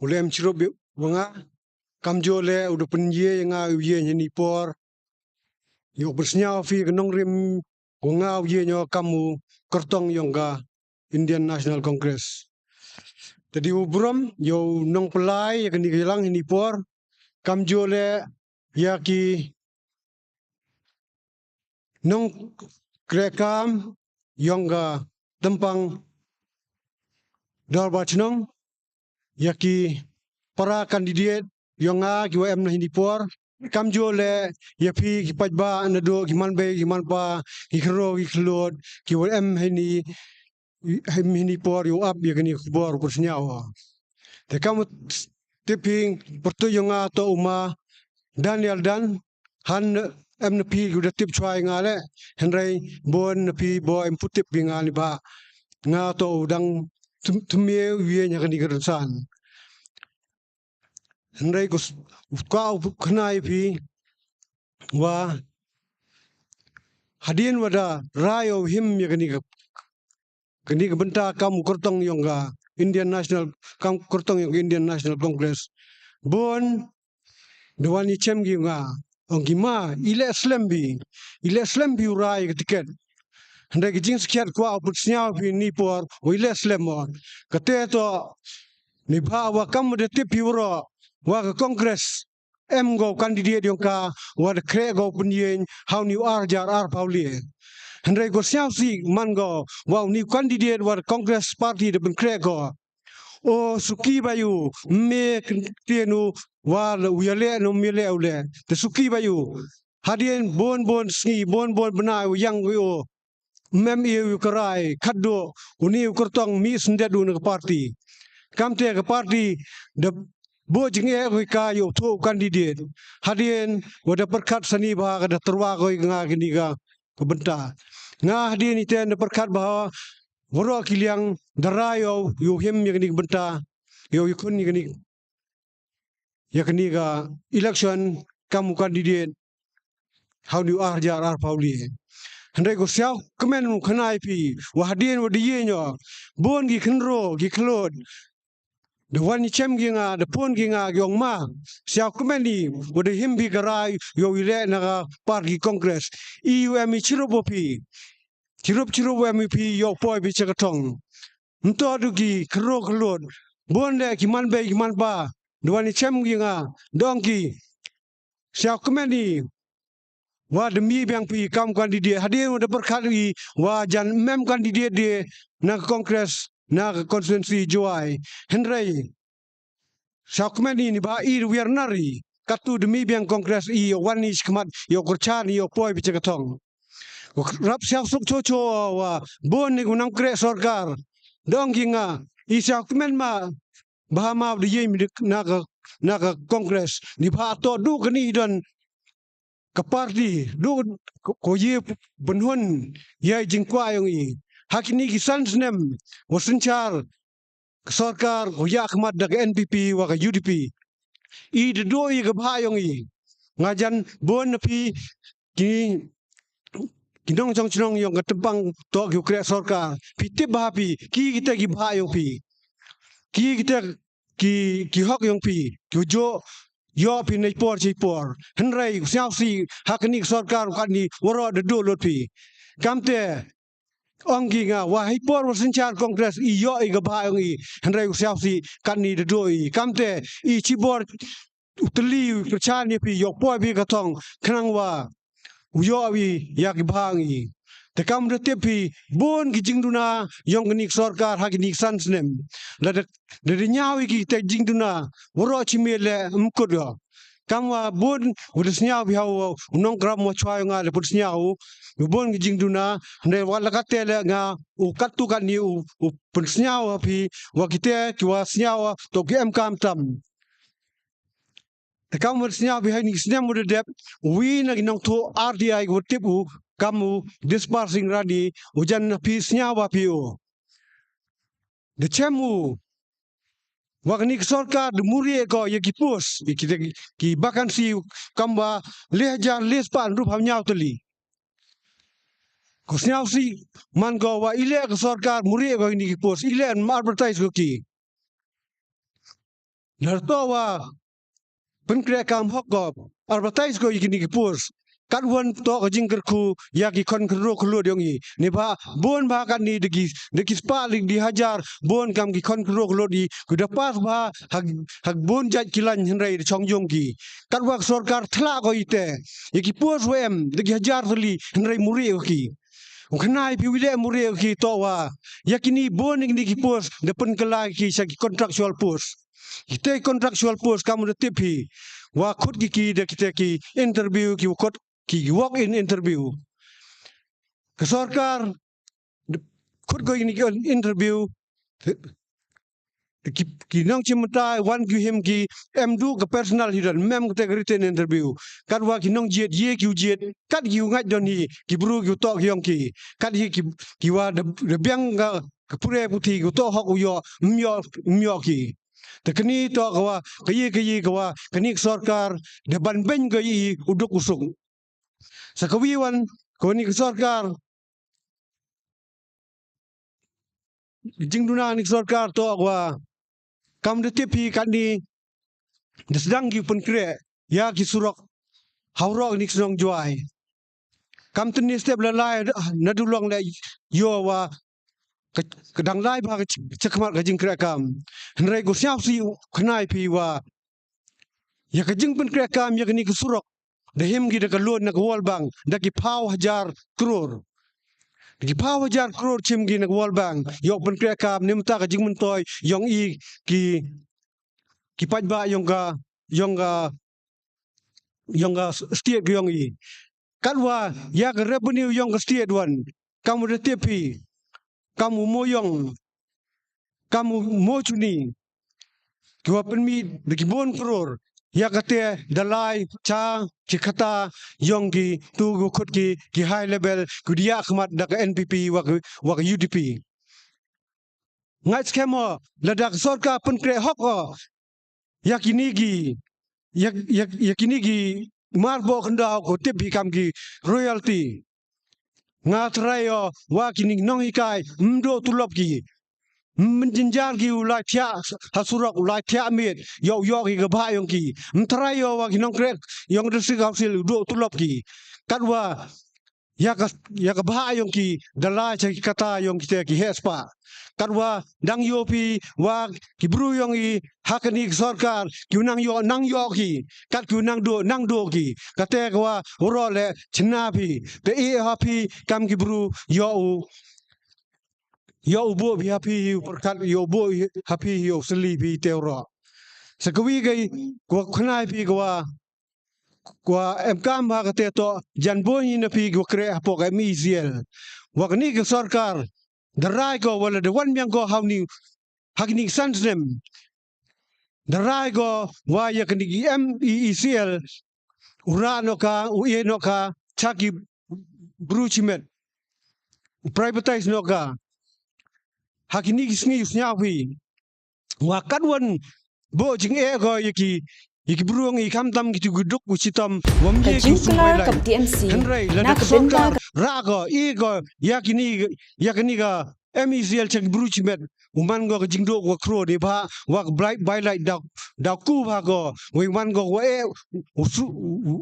ulem chirup wanga kamjo le udah penye nga uye nyeni por yu bersenyawa fi kenong rim wanga uye nyo kamu kertong yongga Indian National Congress. Jadi u brom yo nong pelai ya keni hilang ini por kamjo le ya ki nong krekam yongga tempang dalbachnong yaki para kandidat yonga kiwa em na hindi por kamjo le yapi kipajba nado kimanbe kimanpa kikro kiklod kiwa em hindi por yo up ya kini kubor kursenyawa te kamu tiping pertu yonga to uma Daniel Dan han em na pi udah tip chwai ngale henry bon na pi bo em putip bingali ba nga to udang tumie wiye nya kani kersan henry kus ka khnai pi wa hadin wada rayo him ya kani benta kamu kertong yongga Indian National kam kertong yong Indian National Congress bon dewani chemgi nga ongima ile slembi urai ketiket hendak jing sekiat kwa opusnya pi ni por ile slemo kate to ni wa kamu de tip euro wa Congress em go candidate yongka wa de kre go punyen how new jar pauli hendak go siasi mango wa ni candidate wa Congress party de ben kre go o suki bayu me tienu wa uyale no mele ule te suki bayu hadien bon sni bon bena yang yo mem yu karai khaddo uni kurtong mi sendedu ne parti kamte ke parti de bo jinge ka yo to candidate hadien wada perkat sani ba kada terwa ko nga gini ga kebenta nga hadien iten de perkat bahwa woro kiliang darayo yo him yang ni benta yo ikun ni yakni ga election kamu candidate how do jar pauli hendak go siau kemen khnai pi wa hadien wa diye nyo bon gi khnro gi klod de wani chem gi nga de pon gi nga yong ma siau kemen ni wa de himbi garai yo ile na party congress ium chirobo pi chirobo mp yo poi bi chakatong nto du gi khro klod bon le ki man be ki man ba de wani chem gi nga dongki siau kemen ni wa demi biang pi kam kandidat hadir da berkali wa jan mem kandidat de na kongres na konstituensi Joai Henry sakmeni ni ba ir wiernari katu demi biang kongres i wani skmat yo kurchani yo poi bichakatong rap siap suk chocho wa bon ni gunang kre sarkar dong ginga i sakmen ma bahama de yemi na kongres ni ba to du kani don ke parti du ko ye benhun ye jingkwa yang i hakini kisan senem wasenchar sarkar ko ya khmat dak NPP wa ka UDP i de do i ga ba yang i ngajan bon pi ki kinong chong chnong yang ka tebang to ki kre sarkar pitip ba pi ki kita gi ba yang pi ki kita ki hok yang pi jo yo pi nei por chi por henrei siao si hakni sarkar kani woro de do lot pi kamte ongi nga wa hi por wasenchar kongres i yo i ga ba i henrei siao si kani de do i kamte i chi bor utli perchani pi yo po bi ka tong khnang wa yo wi yak ba i te kam de tepi bon gi jingduna yong ni sarkar hakni sansnem la de nyawi ki te jingduna woro chimele mkodo kamwa bon udesnya bi hawo unong gram mo chwa nga le pudsnya u bon gi jingduna ne wala katele nga u katu kan ni u pudsnya wa pi wa kite ki wa snyawa to gi em kam tam te kam pudsnya bi hani snem mu de dep wi na ginong to RDI go tipu kamu dispersing radi ujan pisnya wapiu de chemu wagni sarkar de muri ko ye kipus ki vakansi kamba lehjan lespan rup hamnya tuli kusnyau si man go wa ile ke sarkar muri go ini ki pos ile an advertise go ki narto wa penkre kam hok go advertise go ini ki pos kat wan to ko jingker ku ya ki kon kro klo dong i ni ba bon ba kan ni degi spa lig di hajar bon kam ki kon kro klo di ku da pas ba hak bon jat kilan henrai di chong yong ki kat wa sarkar thla go ite ki pos wem degi hajar sli henrai muri ki Kenai pi wile muri ki to wa yakini bon ni ki pos depan kala ki sa ki contractual post kita contractual post kamu de tipi wa khut ki de kita ki interview ki khut ki walk in interview ke sarkar khut go ini interview ki nang chimta wan ki him ki emdu ke personal hidan mem ke written interview kat wa ki nang jet ye ki jet kat ki ngat don hi ki bru ki to yong ki kat hi ki wa de byang ga ke pure puthi ki to hok yo myo ki tekni to wa ke wa kani sarkar de ban ben ga i uduk usung sakawiwan ko ni sarkar jingduna ni sarkar to wa kam de tipi kan ni sedang gi pun kre ya ki surok haurok ni snong juai kam tni step la lai na dulong le yo wa kedang lai ba cekmat ga jing kre kam nrai go siap si khnai pi wa ya ka jing pun kre kam ya ni ki surok de him gi de ka lon na wal bang da ki pau hajar crore ki pau hajar crore chim gi na wal bang yo pun kre kam nim ta ka jing mun toy yong i ki paj ba yong ga state yong i kalwa ya ka revenue yong ga state wan kamu de tipi kamu moyong kamu mochuni kiwa penmi de ki bon crore ya kate dalai cha chikata yong ki tu go khut ki high level kudia khmat da ka NPP wa ka UDP ngai skemo ladak sarkar pen kre hok yakini gi marbo khanda ko tipi kam ki royalty nga trayo wa kini nong ikai mdo tulop ki menjinjar ki ulai tia hasurok ulai tia mit yo ki gaba yong ki mtrayo wa kinong krek yong desi kausil do tulop ki kadwa ya ka ba yong ki dalai cha kata yong ki te ki hespa kadwa dang yo pi wa ki bru yong i hakani sarkar ki nang yo ki kat ki nang do ki kate kwa role chna pi te e happy kam ki bru yo bo bi happy perkat yo bo happy yo seli bi teoro sakawi gai ko khnai pi kwa kam ha ka te to janbo ni na pi go kre apo ga mi zel wa ni ka sarkar darai go wala de wan myang go hawni hakni sansnem darai go wa ya kni MECL urano ka ueno ka chaki bruchimet privatize no ka hakini gisngi usnyawi wa kadwan bo jing e go yiki bruang i kamtam gitu guduk ucitam wamye ki Kajingklar kap TMC nak benta rago ego yakini ga MECL chak bruchimet uman go jingdo go kro de ba wa by light da ku ba go we man go we usu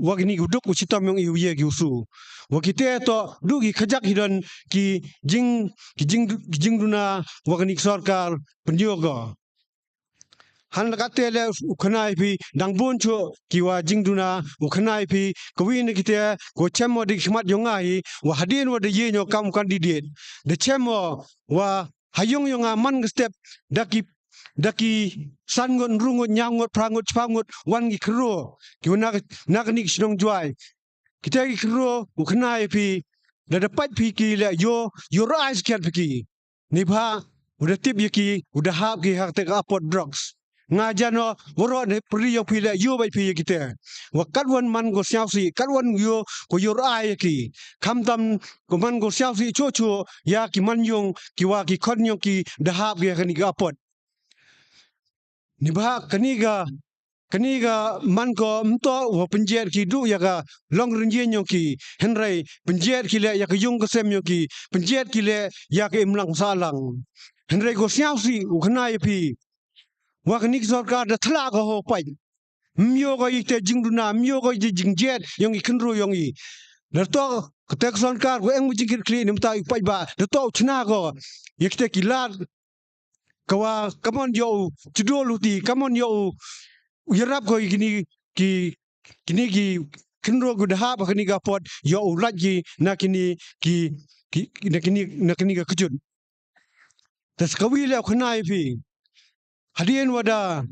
wa gini guduk ucitam yang iye gi usu wa kite to dugi khajak hidan ki jingduna wa gini sarkar penyoga han kate le ukhnai pi dangbon cho kiwa jingduna ukhnai pi kwin kite ko chemo dik khmat yonga hi wa hadin wa de ye nyo kam candidate de chemo wa hayong yonga man step daki sangon rungot nyangot prangot chpangot wan gi kro kiwa nak nik snong juai kite gi kro ukhnai pi da dapat pi ki le yo rise kat pi ni bha udah tip yaki udah hap ki hak te apot drugs ngajano woro ne priyo pile yo bai pi kite wa kadwan man go siasi kadwan yo ko yor ai ki kamdam ko man go siasi chocho ya ki man yong ki wa ki khon yong ki da hab ge kani ga pot ni ba kani ga kani ga man ko mto wa penjet ki du ya ga long renjen yo ki henry penjet ki le ya ka yung ka sem yo ki penjet ki le ya ka imlang salang henry go siao si u khna pi wa kani sarkar da thla ga ho pai myo ga ite jingduna myo ga jingjet yong i khnru yong i da to tek sarkar go eng mu jingir kli nim ta pai ba da to chna go yekte ki lat kawa kamon yo chidoluti kamon yo Yerap ko ki kenro gudah apa kini ga pot yo ulat ki na kini ga kejut. Tas kawi le khnai pi hadian wada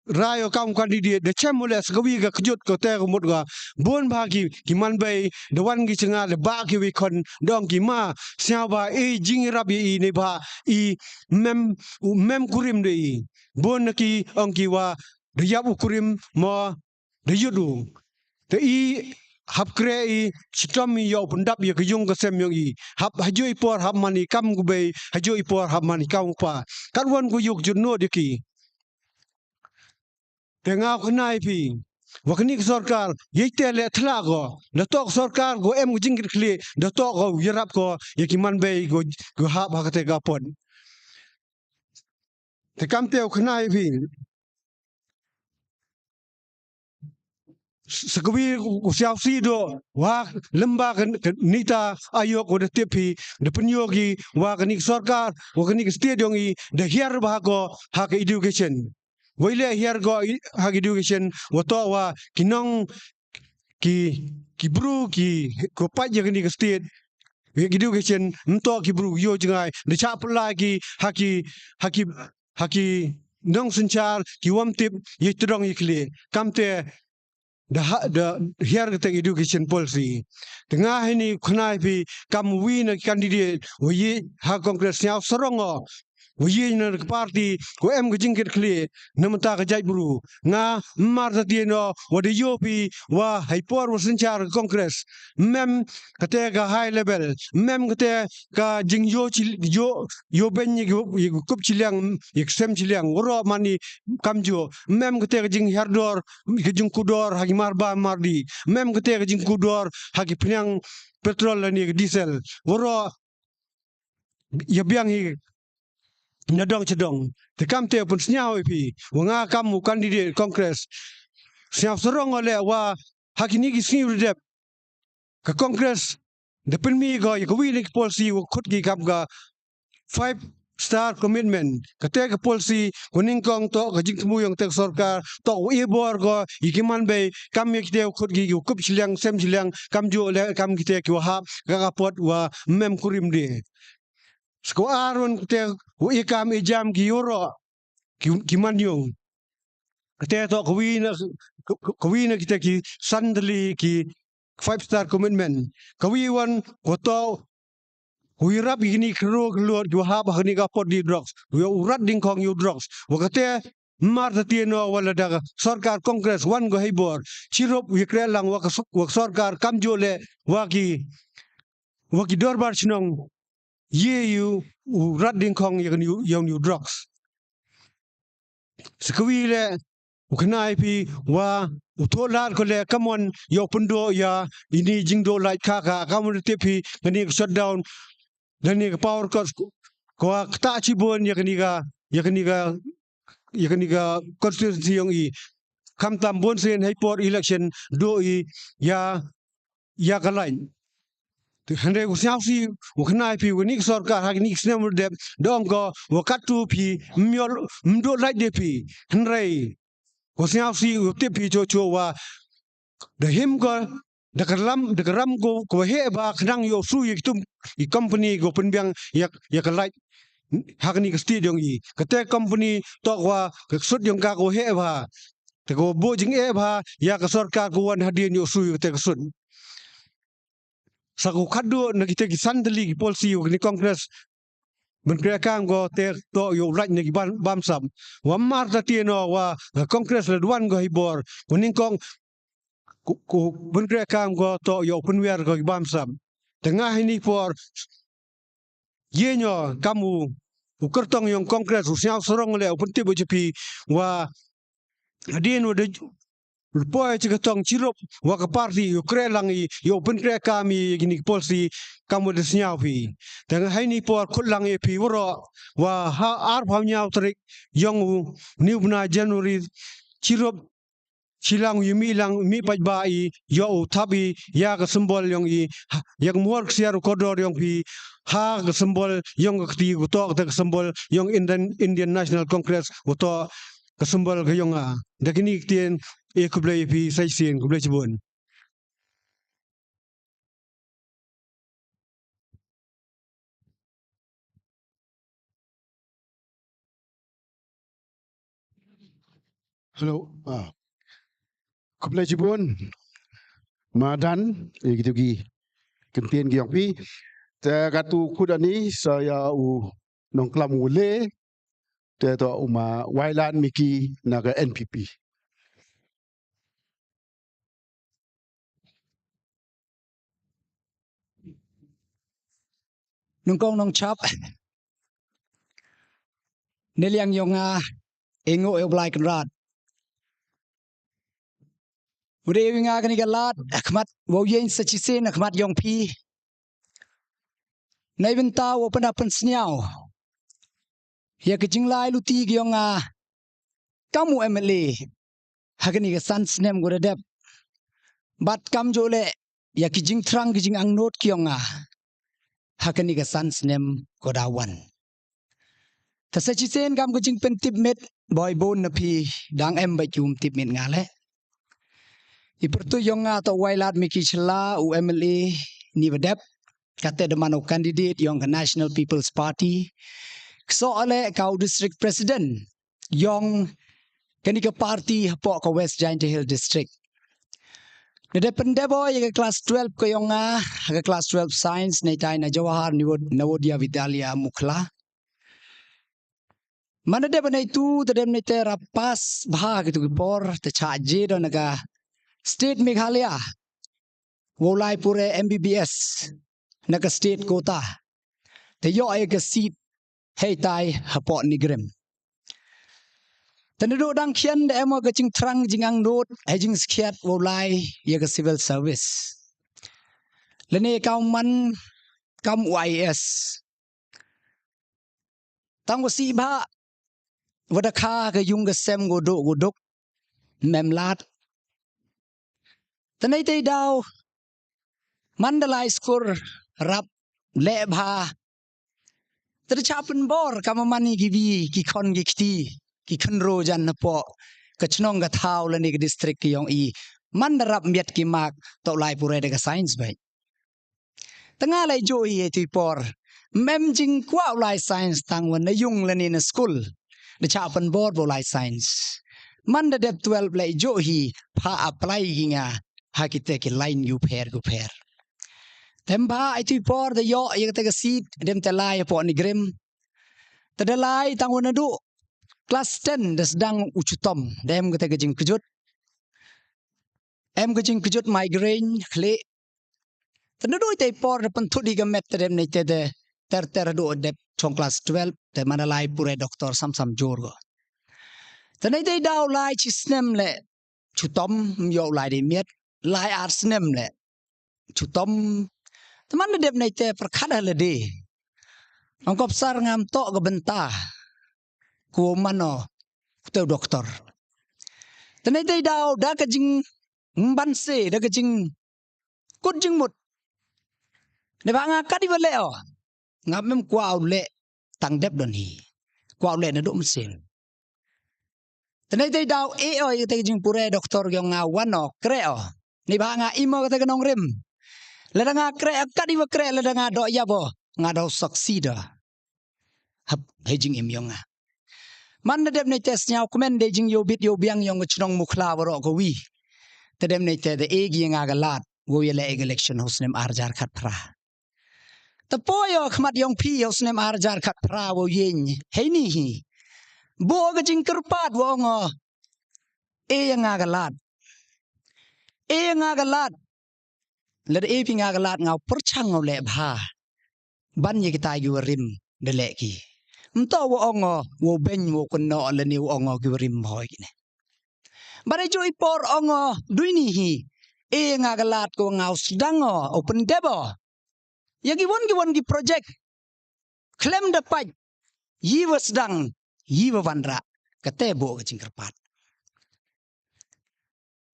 rayo kam kandidate de chemule kawi ga kejut ko te ko mut ga bon ba ki man bai de wan ki chenga le ba ki wi kon dong ki ma sia ba e jing rabi i ne ba I mem kurim de I bon ki ongki wa de yap ukurim mo de yudu te I hap kre I chitam yo pundap ye kyung ka sem yo I hap hajoi por hap mani kam gu bei hajoi por hap mani kam pa karwan gu yuk junno de ki te nga khnai pi wakni sarkar yete le thla go na tok sarkar go em jingir khli na tok go yerap ko yekiman bei go hap ha kate ga pon te kam te khnai pi sekwi usiau si do wa lemba nita ayok ko de tepi de penyogi wa kanik sarkar wa kanik state yong I de hiar ba ko ha ke education Wile hiar go hag education wato wa kinong ki bru ki ko pa je ni state education mto ki bru yo jingai de cha pla ki haki nong sunchar ki wam tip ye tudong ikle kamte the hiar ke education policy tengah ini khnai pi kam wi na candidate wi ha congress nya sorongo Uyi na party ko em ko jingkit kli namta ka jai buru nga mar ta tieno wade yopi wa haipor wa senchar congress mem kate ga high level mem kate ka jing yo ben ni kup chiliang yeksem chiliang woro mani kamjo mem kate ga jing herdor ke jing kudor hagi marba mardi mem kate ga jing kudor hagi pinyang petrol ni diesel woro yabiang hi Nadong cedong, tekam te pun senyau pi, wanga kamu kandidat kongres, senyau serong oleh wa hakini kisni udep, ke kongres, depan mi go yakawi ni polisi wakut ki kam ga 5-star commitment, kate ke polisi kuning kong to kajing temu yang tek sarkar to ibor go ikiman bay kam yakite wakut ki ukup silang sem silang kam jo oleh kam kita ki wahap kakapot wa mem kurim di. Sko arun kete ikam ijam ki euro ki manyong kete to kawina kita ki sandali ki 5-star commitment kawiwan koto wirap gini kro keluar ki wahab hani ka pot di drugs wi urat ding kong yu drugs wakate mar tieno wala daga sarkar kongres wan go hibor chirop wikre lang wak sarkar kamjole waki dorbar chinong you rat ding kong yang you drugs sekwi le uknai pi wa utolar ko le kamon yo pundo ya ini jingdo light kaka kamon tepi ngani shutdown ngani power cut ko ta chibon yakni ga constituency yang I kam tam bon sen hyper election do I ya kalain Hande usiau si uknai pi unik sarkar hagni snem de dom go wakatu pi mdo like de pi henrei usiau si uti pi cho wa de him go de karam go ko he ba khnang yo su yik tum I company go penbiang yak like hagni stadium I kate company to wa sut yong ka go he ba te go bo jing e ba ya ka sarkar go wan hadin yo su te sut Saku kadu na kita ki sandali ki polisi ni kongres menkreakam go te to yo right ni bamsam wa mar ta tieno wa kongres le duan go hibor kuning kong ku menkreakam go to yo penwer go bamsam tengah ini por yenyo kamu ukertong yung Congress usiang sorong le upunti bojepi wa adin wada Lupa jika tong cirup waka parti ukre langi yo pentre kami gini polisi kamu desnyau pi dengan hai ni por kulang e pi woro wa ha ar pham nyau trik yong new na January cirup silang yumi lang mi pajbai yo tabi ya ka symbol yong i yang muar siar kodor yong pi ha ka symbol yong kti utok ka symbol yong Indian National Congress utok ka symbol ka yong a dagini tien e kublai pi sai sien kublai cibun Hello. Kublai Jibun. Madan gitu gi. Kentien gi pi. Te katu kudani saya nong klam ule te to uma wailan miki naga NPP. Nung kong nong chap niliang yonga engo e blai kan rat ude winga kan galat akhmat wo yen sachisen akhmat yong pi nai benta wo pana pen sniao ya ke jinglai luti gyonga kamu emle hagani ga san snem go dep bat kam jole ya ki jing trang ki jing ang not kyonga hakani ga san snem go dawan ta sachisen kam go jing pen tip met boy bon na pi dang em ba chum tip met ngale ipertu yonga to wailat miki chla u MLA ni badep kate de mano candidate yong National People's Party so ale kau district president yong kanika party hapo ko West Giant Hill district nade pendebo ye class 12 ko yonga ga class 12 science nei tai na Jawahar Navodaya Vidyalaya Mukhla mana de banai tu tadem nei te rapas bha gitu por te cha je do naga State Meghalaya wolai pure MBBS naga state kota te yo ay ka seat hey tai hapo nigrem tanu dang khian de emo ka ching trang jingang dot ay jing skhiat wolai ye ka civil service lene kaum man kam YS tang si ba wada kha ka yung ka sem godok memlat tanai te daw mandalai skor rap lebha tercapen bor kamamani gibi ki kon gi kti ki khnro jan po kachnong ga thaw lani ga district ki yong i mandarap miat ki mak to lai pure de ga science bai tanga lai jo hi ti por mem jing kwa lai science tang wan na yung lani na school de chapen bor bo lai science manda dep 12 lai jo hi pha apply ginga hakite ki line you pair go pair temba itu por de yo ye te ka seat dem te lai po ni grem te de lai tang wan du class 10 des dang uchutom dem ka te ka jing kujut em ka jing kujut migraine khle te du te por de pen thudi ga met dem nei te de ter do de chong class 12 te mana lai pure doctor sam jor go te nei te daw lai chi snem le chutom yo lai de miet lai ar snem le chutom teman dep nei te perkada le de angkop sar ngam to ga benta ku mano te doktor tenai te daw da ka jing mban se da ka jing kut jing mut ne ba nga ka di le o ngam mem kwa le tang dep don hi kwa le na dum sen tenai te daw e o te jing pure doktor yo nga wano kreo ni ba nga imo ka te nong rim le nga kre ka di kre le nga do ya bo nga do succeed hap hejing im yonga man dep nei tes nyau komen de jing yo bit yo biang yong chnong mukhla waro ko wi te dem nei te de egi nga galat wo yele election hosnem arjar khat pra te poyo khmat yong phi hosnem arjar khat pra wo yin heini hi bo ga jing kerpat wo ngo e nga galat le e pi nga galat ngau perchang ngau le bha ban ye kita yu rim de le ki Mto wo ongo wo ben wo kuno le ni wo ongo girim hoy gine. Bare jo ipor ongo duini hi e ngagalat ko ngaus dango open debo. Ya giwon gi project klem dapat yiwa sedang yiwa vandra katebo ke cingkerpat.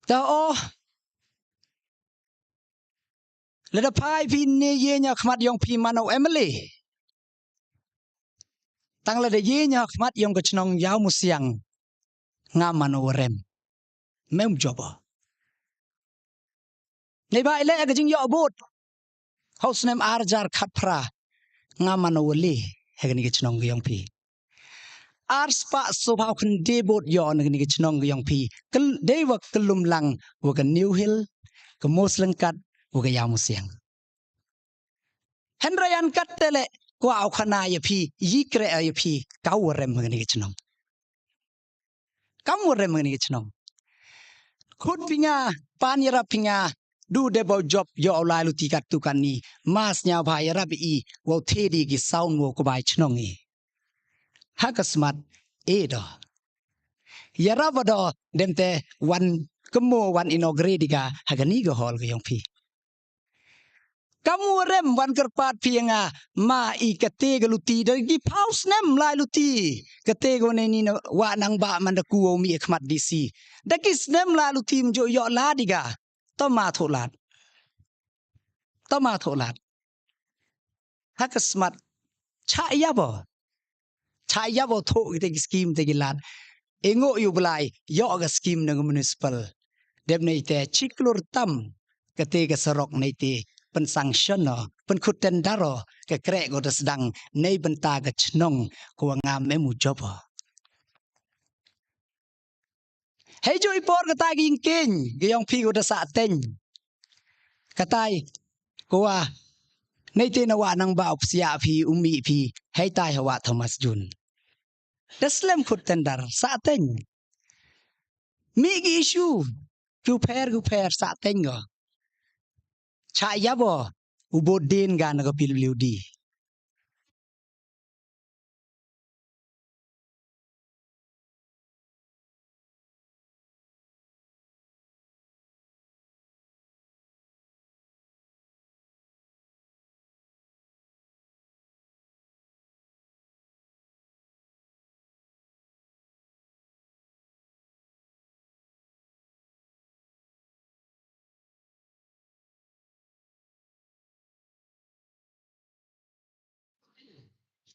Ta oh leda pai pi ne ye nya khmat yong pi mano Emily. Tang leda ye nya khmat yong ke chnong yaw musiang ngamano rem. Mem joba. Ne ba ile ke jing yo bot. Haus nem arjar khat phra ngamano le hegni ke chnong yong pi. Arspa sobhau kan debot yo ngni ke chnong yong pi. Kel dewa kelum lang wo ke New Hill ke Moslengkat wo ke yaw musiang. Henryan katele ko au khana ya pi yikre ya pi kawrem ngani gichnong kamurem ngani gichnong khut pinga panira pinga du debo job yo la lu tikat tukan ni mas nya bhai rabi wo thedi gi sound wo ko bai chnong ni hakasmat edo yaravado demte wan kemo wan inaugurate diga hagani go hall go yong pi kamu rem wan kerpat pianga ma I kate galuti dari paus nem lai luti kate go ne ni wa nang ba man da ku mi khmat dc dakis nem la luti mjo yo la diga to ma tholat hakasmat cha yabo tho te scheme te gilat engo yu blai yo ga scheme na municipal debne te chiklur tam kate ga sarok nei te pen sanction no pen khuten daro ke krek go sedang nei benta ke chnong ko ngam memu joba hei jo ipor kata ging king ge yong pi go sa ten katai ko wa nei te na wa nang ba opsia phi umi phi hei tai hawa Thomas Jun deslem khuten dar sa ten mi gi issue gu per sa ten go cha yabo ubodin ga na pilbliu di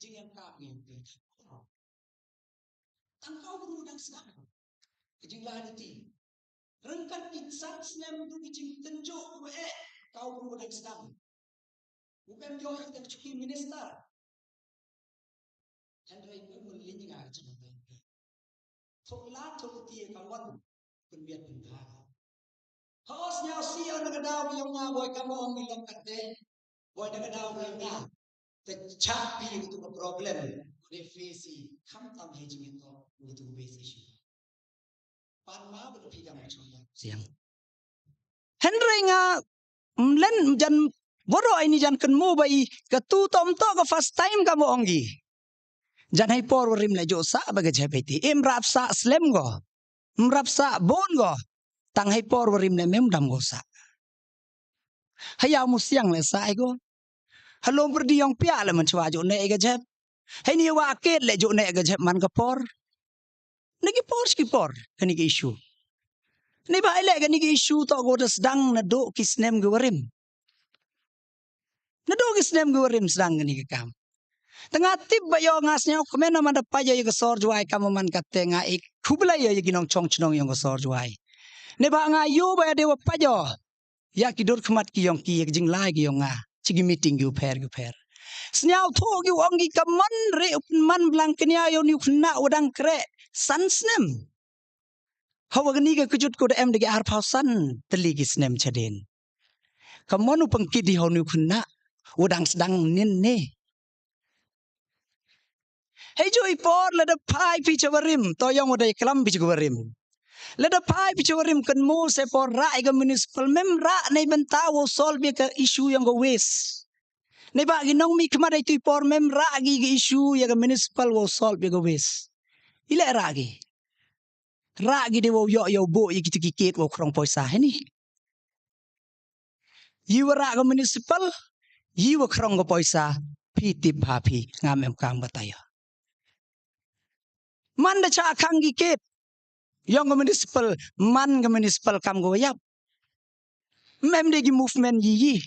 jing ka ngi tang kau bru dang sedang jing la ti rengkat itsan snem du jing tenjo ko kau bru dang sedang bukan jo yang cuki minister Henry ko mun linyi ga jing thok la thok ti kawan pen biat pen ha hos nya si on ga daw yang nga boy kamo ang ilok kate boy ga daw yang nga te chapi itu problem de face kham tam he jing to itu base issue pan ma bu pi jam chong siang Henry nga len jan bodo ini jan kan mo bai ka tu tom to ka first time ka mo ongi jan hai por rim le jo sa baga jepeti im rap sa slem go mrap sa bon go tang hai por rim le mem dam go sa haya mu siang le sa go halom berdi yang pia le man chwa jo ne ga jep hai ni wa ket le jo ne ga jep man ka por ne ki por kani ki issue ni ba ile ga ni ki issue to go das dang na do kisnem go rim na do kisnem go rim sedang ni ka kam tengah tip bayo ngasnya komen man da pa yo ga sor juai kam man ka te nga ik khubla yo gi nong chong chnong yong ga sor juai ne ba nga yo ba de wa pa yo ya ki dor khmat ki yong ki jing lai gi yong nga chigi meeting gu per snyau tho gi wong gi kaman re man blang kenya yo ni khna udang kre san snem hawa gni ga kujut ko em de ar pausan teli gi snem chaden kamon upang ki di ho ni khna udang sedang nin ne hei jo ipor la da pai pi chawarim to yong odai klam pi chawarim la da pai pi chawarim kan mo se por ra ga municipal mem ra nei benta wo solve ka issue yang go wes Ni ba ginong mi kemada itu por mem ragi ke isu ya ke municipal wo solve ya ke wes. Ile ragi. Ragi de wo yo bo ya gitu kikit wo krong poisa ini. Yiwa ra ke municipal, yiwa krong ke poisa, pi tip hapi ngamem kang bataya. Man da cha kang kikit. Yang ke municipal, man ke municipal kam go yap. Mem de gi movement yi.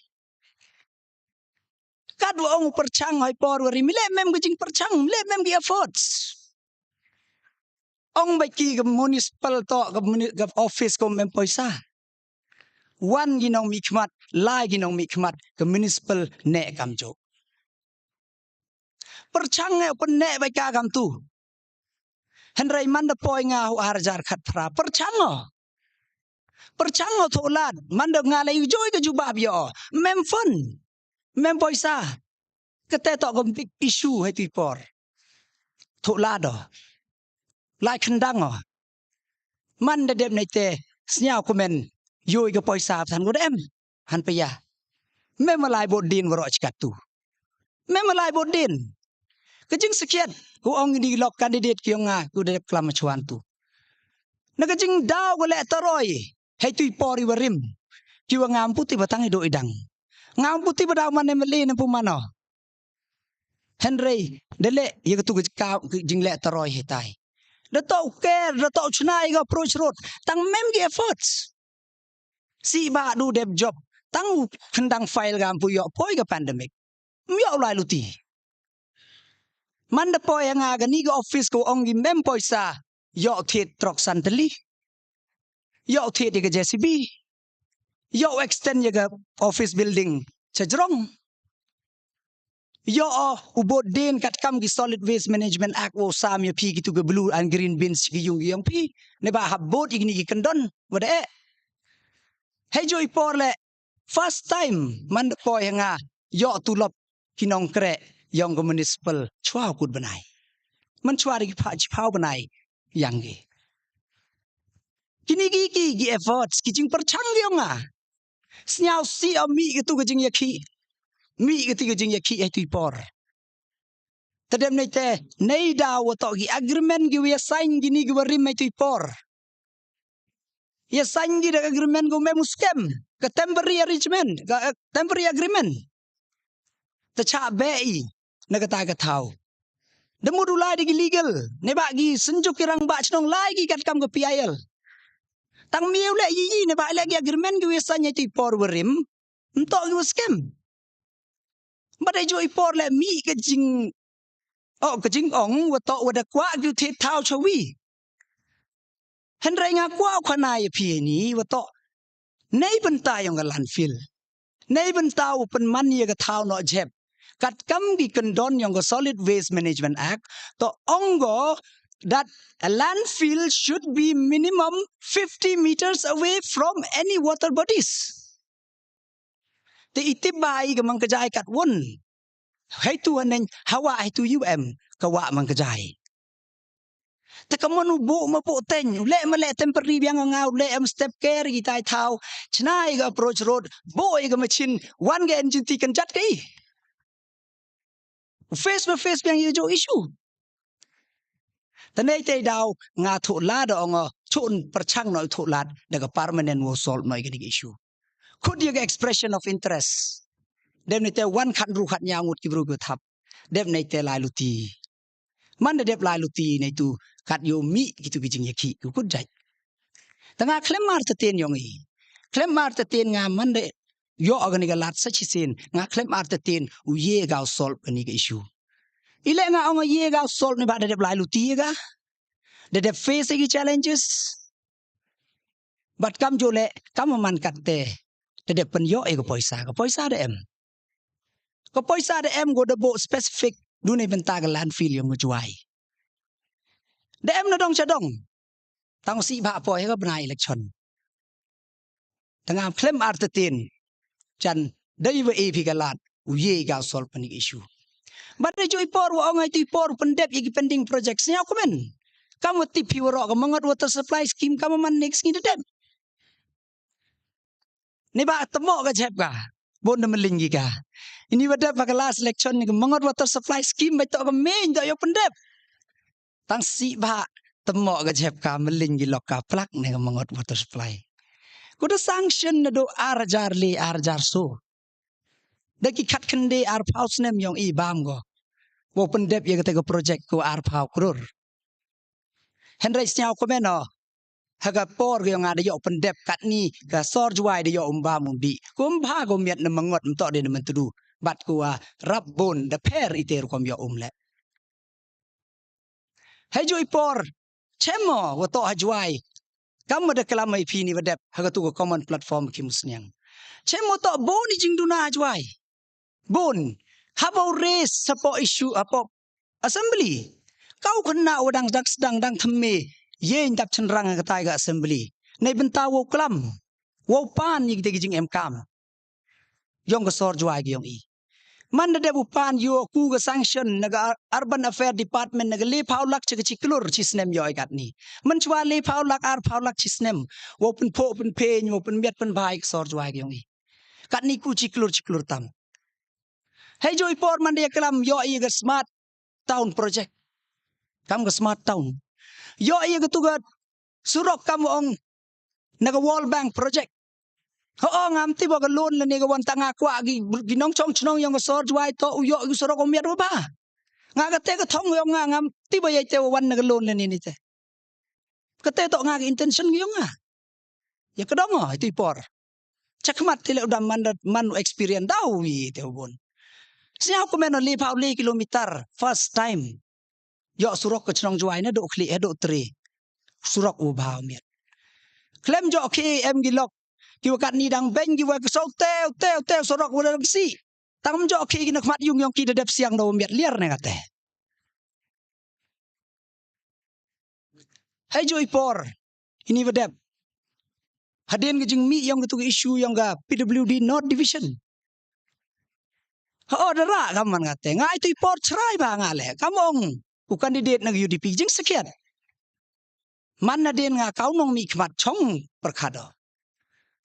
Kad wo ong perchang hai por wari mile mem gijing perchang le mem gi efforts. Ong baki ke municipal to ke office ko mem poisa. Wan ginong mikmat, lai ginong mikmat ke municipal ne kam jo. Perchang e pen ne bai ka kam tu. Henry manda poi nga hu harjar khat pra perchang. Perchang to lad manda ngalai joy ke jubab yo. Mem fun. Mem poisa. Kete to gom big issue hai tu por. To lad. Lai kendang. Man da dem nei te snyao komen yoi ke poisa tan go dem han pe ya. Mem malai bodin waro chkat tu. Mem malai bodin. Kejing sekian ku ong di lok kandidat ki nga ku de klam chuan tu. Na kejing daw go le taroi. Hai tu por i warim. Ki wa ngam puti batang do idang. Ngam puti badaw man emeli na pumano. Henry dele ye tu ka jing le taroi hitai. Da tau care, da tau chnai ga approach road. Tang mem gi efforts. Si ba du deb job. Tang kendang file gam pu yo poi ga pandemic. Yo lai luti. Manda poi nga ga ni ga office ko ong gi mem poisa. Yo thiet trok santali. Yo thiet ga JCB. Yo extend ye ga office building chajrong. Yo ubod din kat kam gi solid waste management act wo sam ye pi gitu ga blue and green bins gi yung yang pi ne ba habot igni gi kendon wada e hey joy por le first time man po nga yo tulop kinong kre yang go municipal chwa kut banai man chwa ri pha chi phau banai yang gi kini gi efforts ki jing perchang yo nga snyao si mi gitu ga jing yakhi mi gitu ga jing yakhi ai tu por tadem nei te nei da wo to gi agreement gi we sign gi ni gi warim mai tu por ye sign gi da agreement go mem scam ka temporary arrangement ka temporary agreement ta cha bei na ka ta ka thau de modulai de gi legal ne ba gi senjuk kirang ba chnong lai gi kat kam go PIL tang miu le yi ne ba le gi agreement gi we sign ai tu por warim nto gi scam ba dai jo por le mi ka jing ka jing ong wa to wa da kwa gi the thau chawi henry nga kwa khana ye phi ni wa to nei ban ta yong ga landfill nei ban ta open man ye ga thau no jep kat kam gi condon yong ga solid waste management act to ongo that a landfill should be minimum 50 meters away from any water bodies te itibai ga mang kajai kat won hai tu anen hawa hai tu kawa mang kajai ta kamon bo ma po ten le ma le temporary biang ngau le step care gi tai thau chnai ga approach road boy ga machin one ga engine ti kan chat kai face to face biang ye jo issue ta nei te daw nga thu la do ngo chun perchang noi thu lat daga permanent wo solve noi ga issue could you expression of interest dem nei te one khat ru khat nyangut ki bru go thap dem nei te lai luti man dep lai luti nei tu kat yo mi gitu gi jing yakhi ku kut jai tanga klem mar te ten yong i klem mar te ten nga man de yo organi ga lat sa chi sin nga klem mar te ten u ye ga solve ani ga issue ile nga ong ye ga solve ne ba dep lai luti ga de face gi challenges but kam jo le kam man kat te de pen yo e ga poisa de em ko poisa de em go de bo specific du ne ben ta ga landfill yong juai de em na dong cha dong tang si ba po he ga bnai election tangam claim artetin chan dai wa e phi ga lat u ye ga solve pani issue but de joy por wa ngai ti por pendep ye pending projects nya komen kam ti phi wa ro ga mangat water supply scheme kam man next ni de ne ba tamo ga jep ga bon na maling gi ga Ini wadah pagala selection ni mengot water supply scheme bai tok ke main tok yo pendep. Tang si ba temok ke jep ka meling gi lokka plak ni mengot water supply. Kuda sanction na do arjar li arjar so. Daki kat kende ar paus nem yong i bam go. Wo pendep ye kata ke project ko ar pau krur. Henry snyau komeno. Haga por yang ada yo pendep kat ni ka sor juai de yo umba mumbi kumba go miat na mangot mto de mentudu bat ku rabbon de per iter kom yo umle hejoi por chemo woto hajwai kam de kalamai pi ni wadep haga tu common platform ki musnyang chemo to boni jingduna hajwai bon habo raise sapo issue apo assembly kau kena wadang sedang dang themme yen dap cenrang ka tai ga assembly nei benta wo klam wo pan ni te jing em kam yong ka sor jwai gi yong i man de bu pan yo ku ga sanction naga urban affair department naga le paulak che chi klur chisnem yo gat ni man chwa le paulak ar paulak chisnem wo pen po pen pe wo pen miat pen bai sor jwai gi yong i kat ni ku chi klur tam hey joy por man de klam yo i ga smart town project kam ga smart town yo iya ketugat surok kamu ong naga World Bank project. Ho ngam ti baga loan le nega wan tanga kwa ginong chong chnong yang sor jwai to yo surok omiat ba. Ngaga te ka thong yo ngam ti ba ye te wan naga loan le ni te. Ka te to ngaga intention yo nga. Ya kedongo itu por. Cakmat ti le udam man experience dau wi te bon. Siapa ko meno le pa le kilometer first time. Yo surok ke chnong jwai na do kli do tre. Surok u bau miat. Klem jo ki em gilok. Ki wakat ni dang ben gi wa so teo surok wa dang si. Tang jo ki nak mat yung ki dedep siang do miat liar ne ngate. Hai jo ipor. Ini wedep. Hadin gi jing mi yang tu issue yang ga PWD North Division. Oh dera kaman ngate. Ngai tu ipor cerai ba ngale. Kamong ku kandidat nag UDP jing sekian. Mana den nga kau nong mi kmat chong perkado.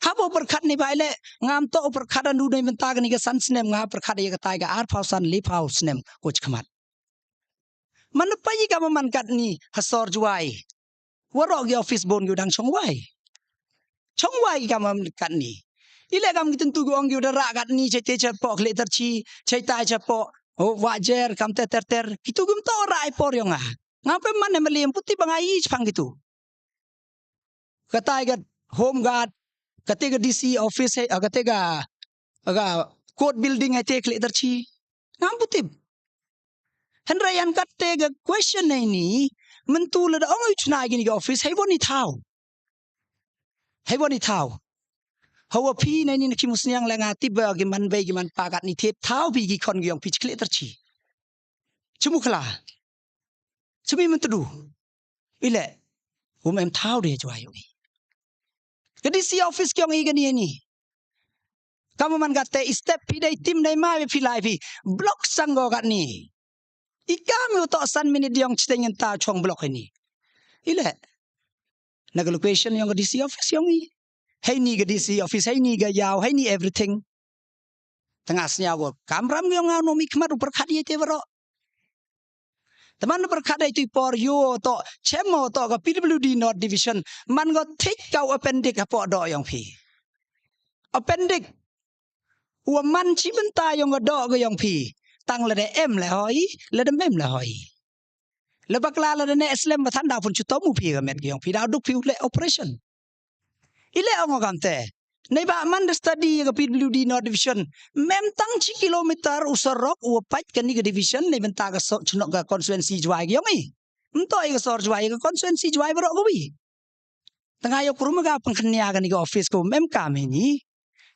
Habo perkat ni baile ngam to perkada nu nei mentag ni ga san snem nga perkada ye katai ga ar pausan li pau snem coach kmat. Mana pai ga man kat ni hasor juai. Warok gi office bon gu dang chong wai. Chong wai ga man kat ni. Ile gam gi tentu gu ong gi dara kat ni chete chapok le terchi chaitai chapok oh wajer kam ter kitu gum to rai por yo nga. Ngape man emeli puti bangai pang gitu. Katai ga home guard, katiga DC office hai, katiga court building hai tek le darchi. Ngam putib. Henrayan katiga question hai ni mentula da ong uchna gini ga office hai boni thau. Hai boni thau. Hawa pi na ni ki musnyang la ngati ba gi man be gi man pagat ni thet thau bi gi kon gi ong pich kle darchi. Chumukla. Chumi mentudu. Ile. Em thau de jwai yo. Jadi si office kyong i gani ni. Kamu man gate step pi dai tim dai ma pi lai pi block sango gat ni. Ikam to san minute yang chitengen ta chong block ni. Ile. Naga location yang di si office yang i. Hey ni ga di si office hey ni ga yaw hey ni everything. Tengah snya go kamram yang ngano mi kemar perkat ye te bro. Teman berkata itu por yo to chemo to ga PWD North Division man go tik kau appendix apa do yang pi appendix wa man chi benta yang go do ga yang pi tang le de em le hoi le de mem le hoi le bakla le de ne islam bathan da pun chuto mu pi ga met yang pi da duk pi le operation ile ang gamte nei ba man study ga PWD North Division mem tang chi kilometer usarok u pat kan ni ga division nei benta ga chunok ga constituency jwai gi yongi mto ai ga sor jwai ga constituency jwai bro go bi tengah yo kurum ga pengkhnia ga ni ga office ko mem kami ni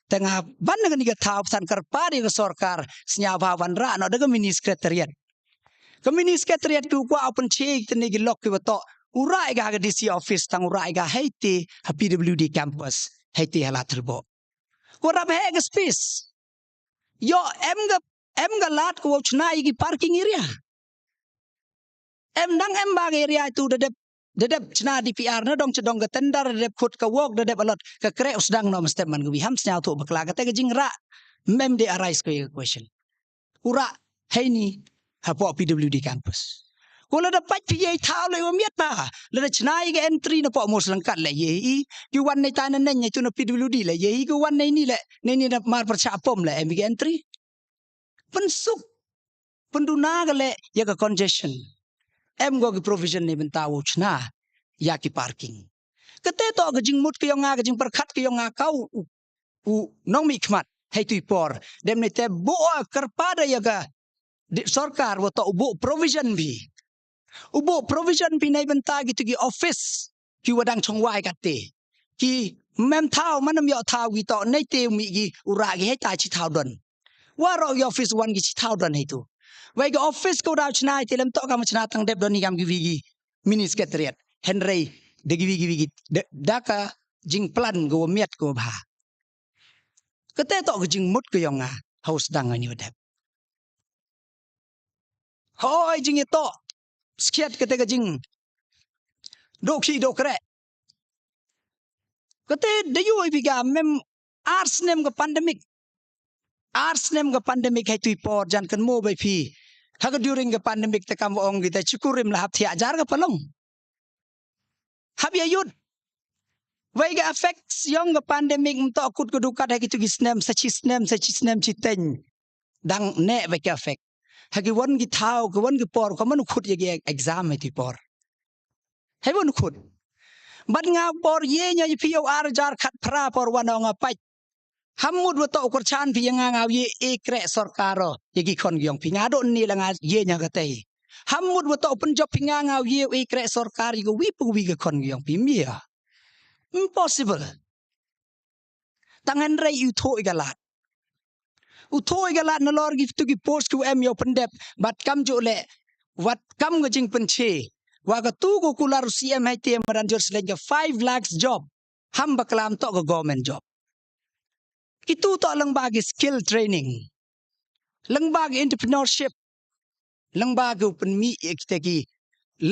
tengah ban ga ni ga thau san kar pari ga sorkar snya bhawan ra no ga mini secretariat ku kwa open check tene gi lok ki to urai ga DC office tang urai ga haiti PWD campus haiti hala terbo ko rab he ga space yo em ga lat ko chna gi parking area em dang em ba area tu de chna DPR na dong chedong ga tender de khut ka wok de alot ka kre usdang no step man gi ham snya tu bakla ga te ga jing ra mem de arise ko question ura hai ni hapo PWD campus Kula dapat PA tahu le miat pa. Le chnai ke entry na po mos langkat le ye ki wan nei tanan nen tu na PWD le ye ki wan nei ni le nei ni na mar percapom le MG entry. Pensuk penduna ke le ya ke congestion. Em go ke provision ni bentawu chna ya ki parking. Kete to ke jing mut ke yang ke jing perkhat ke yang kau u nong mi khmat hai tu por dem ne te bo kerpada ya ke sarkar wo to bo provision bi Ubo provision pinay benta gitu ki office ki wadang chongwai kate ki mem thao manam yo thao ki to nei te mi ki ura ki hai ta chi thao don wa ro yo office one ki chi thao don hai tu wai ki office ko dau chnai te lem to kam chna tang deb don ni kam ki wi ki mini secretariat henry de ki wi daka jing plan go miat go ba kate to ki jing mut ko yonga house dang ani wadap hoi jing to Sekiat kata jing doki dokre kata dayu ibiga mem ars nem ke pandemic hai tu por jan kan mo bai phi haga during ke pandemic te kam ong kita cukurim lah thia jar ke palong habia yud wai ga effects yong ke pandemic mto akut ke dukat hai tu gisnem chiteng dang ne bai ke effect hagi won gi thau ke won gi por ko man khut ye exam hai tu por hai won khut ban nga por ye nya pio ar jar khat phra por wanong pai hamud wa to kur chan pi nga ye ekre sarkaro ye gi khon gyong pi nga do ni la nga ye nya ka te hamud wa to pen job pi nga ye ekre sarkar ye wi pu wi ga khon gyong pi mia impossible tangan rai u tho igalat na lor gi tu gi post ku em yo pendep bat kam jo le wat kam ga jing penche wa ga tu ko kular CM hai te maran jor sele 5 lakhs job ham baklam to ga government job kitu to lang bagi skill training lang bagi entrepreneurship lang bagi open mi kita ki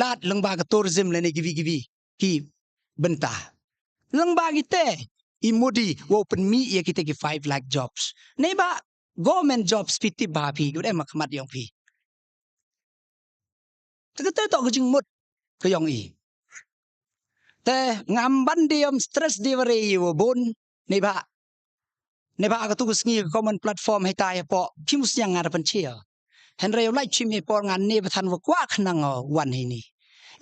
lat lang bagi tourism le ne gibi ki benta lang bagi te imudi open mi ye kita ki 5 lakh jobs ne ba government jobs piti ba phi gu em makmat yong phi te to jing mut ko yong I te ngam ban diom stress divere yo bon ne ba ka tu ngi common platform hai tai po kimus yang ngara penchia henry like chimi por ngan ne bathan wa kwa khnang wan hi ni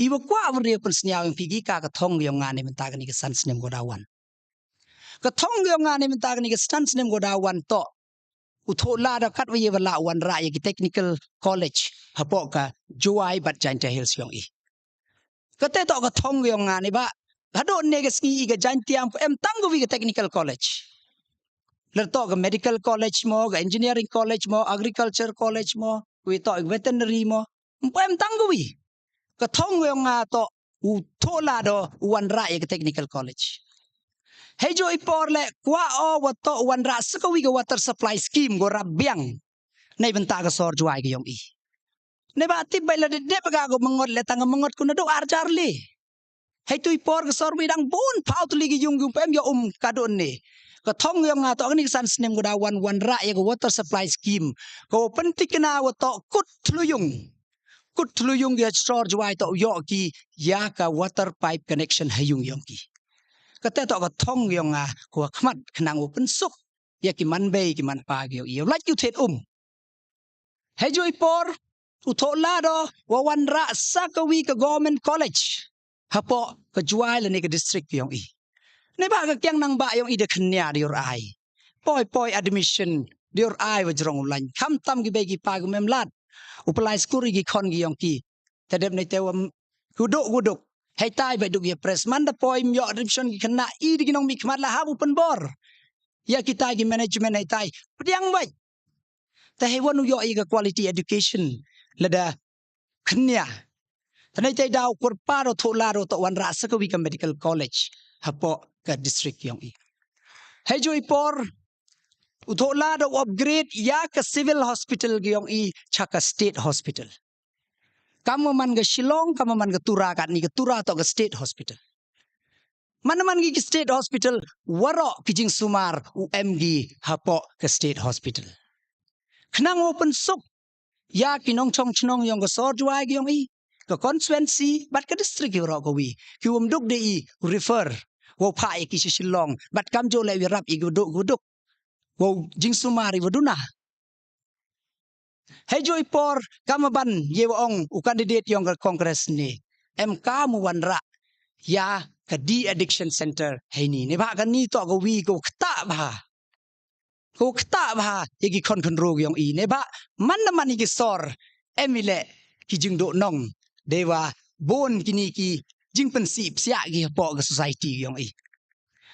I wa kwa vre pen snya yang pigi ka thong yong ngan ne menta ni ka san snem go da wan ka thong yong ngan ne menta ni ka san snem go da wan to uthola da khat we wala wan ra ye ki technical college hapo ka juai bat jain ta hills yong I ka te to ka thong yong ngan ne ba hado ne ga ski ga jain tiam em tang go wi technical college Lerto ke medical college mo, ke engineering college mo, agriculture college mo, we to veterinary mo. Empem tanggui. Ke thong we nga to u thola do wan ra ke technical college. Hejo ipor le kwa o wa to wan ra ska wi ke water supply scheme go rabyang. Nei benta ke sor juai ke yong I. Ne ba ti bai le de ba go mangot le tang mangot ku na do arjar le. Hei tu ipor ke sor wi dang bon pau tu li ke yung pem yo kadon ne. Ka thong yang nga to ni san snem go da wan ra ye go water supply scheme ko pentik na wa to kut thluyung ye store jwai to yo ki ya ka water pipe connection hayung yong ki ka te to ka thong yang nga ko khmat khnang open suk ye ki man be ki man pa ge yo like you thet he joi por u tho la do wa wan ra sa ka wi ka government college hapo ka jwai le ne ka district yong I ne ba ka kyang nang ba yung ide khnya dior ai poi admission dior ai wa jrong lan kham tam gi be gi pa gu mem lat upalai skuri gi khon gi yong ki tadep ne tewam guduk hai tai ba duk ye press man da poi myo admission gi khna I di nong mi khmat la ha open bor ya kita gi management hai tai pdiang bai ta he wonu yo I ga quality education lada khnya tanai tai daw kur pa ro thola ro to wan ra sa ka wi ka medical college hapo ka district yong I. Hai joi por uthola do upgrade ya ka civil hospital gyong I chaka state hospital. Kamu man ga Shillong kamu man ga Tura ka ni ga Tura to ga state hospital. Man gi state hospital waro kijing sumar UMG hapo ka state hospital. Kenang open suk ya kinong chong chnong yong ko sor juai yong I ke constituency bat ke district yo ro ko wi ki duk de I refer wo pha ki shilong bat kam jo le wi rap I guduk wo jing sumari waduna hejo ipor kamaban ye ong u candidate yong ke congress ni MK mu wanra ya ke di addiction center hei ni ba kan ni to ko wi ko kta ba ye ki kon ro yong I ne ba man ki sor emile ki jing do nong dewa bon kini ki jing pensip sia gi po ke society yong I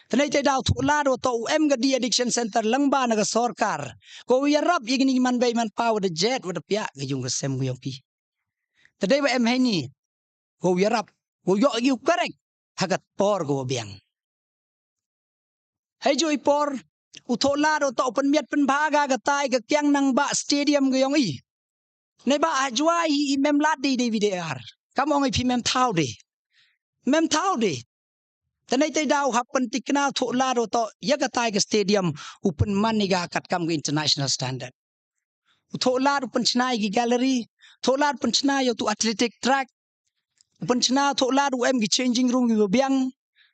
Tanay tay daw tula do to em ga di addiction center lang ba naga sorkar ko wi rap ye gini man bay man pa with the jet with the pia ga yung sem yong pi Taday ba em hay ni ko wi rap ko yo yu correct hagat por go biang hay jo ipor utola do to pen miat pen baga ga tai ga kyang nang ba stadium ga yong I ne ba ajwa I mem lat di VDR kamong I pi mem thau de Tanay tay daw happen tikna thola do to yagatai ke stadium upen maniga kat kam ke international standard. Thola upen chnai gi gallery, thola upen chnai yo tu athletic track, upen chna thola do em gi changing room gi biang,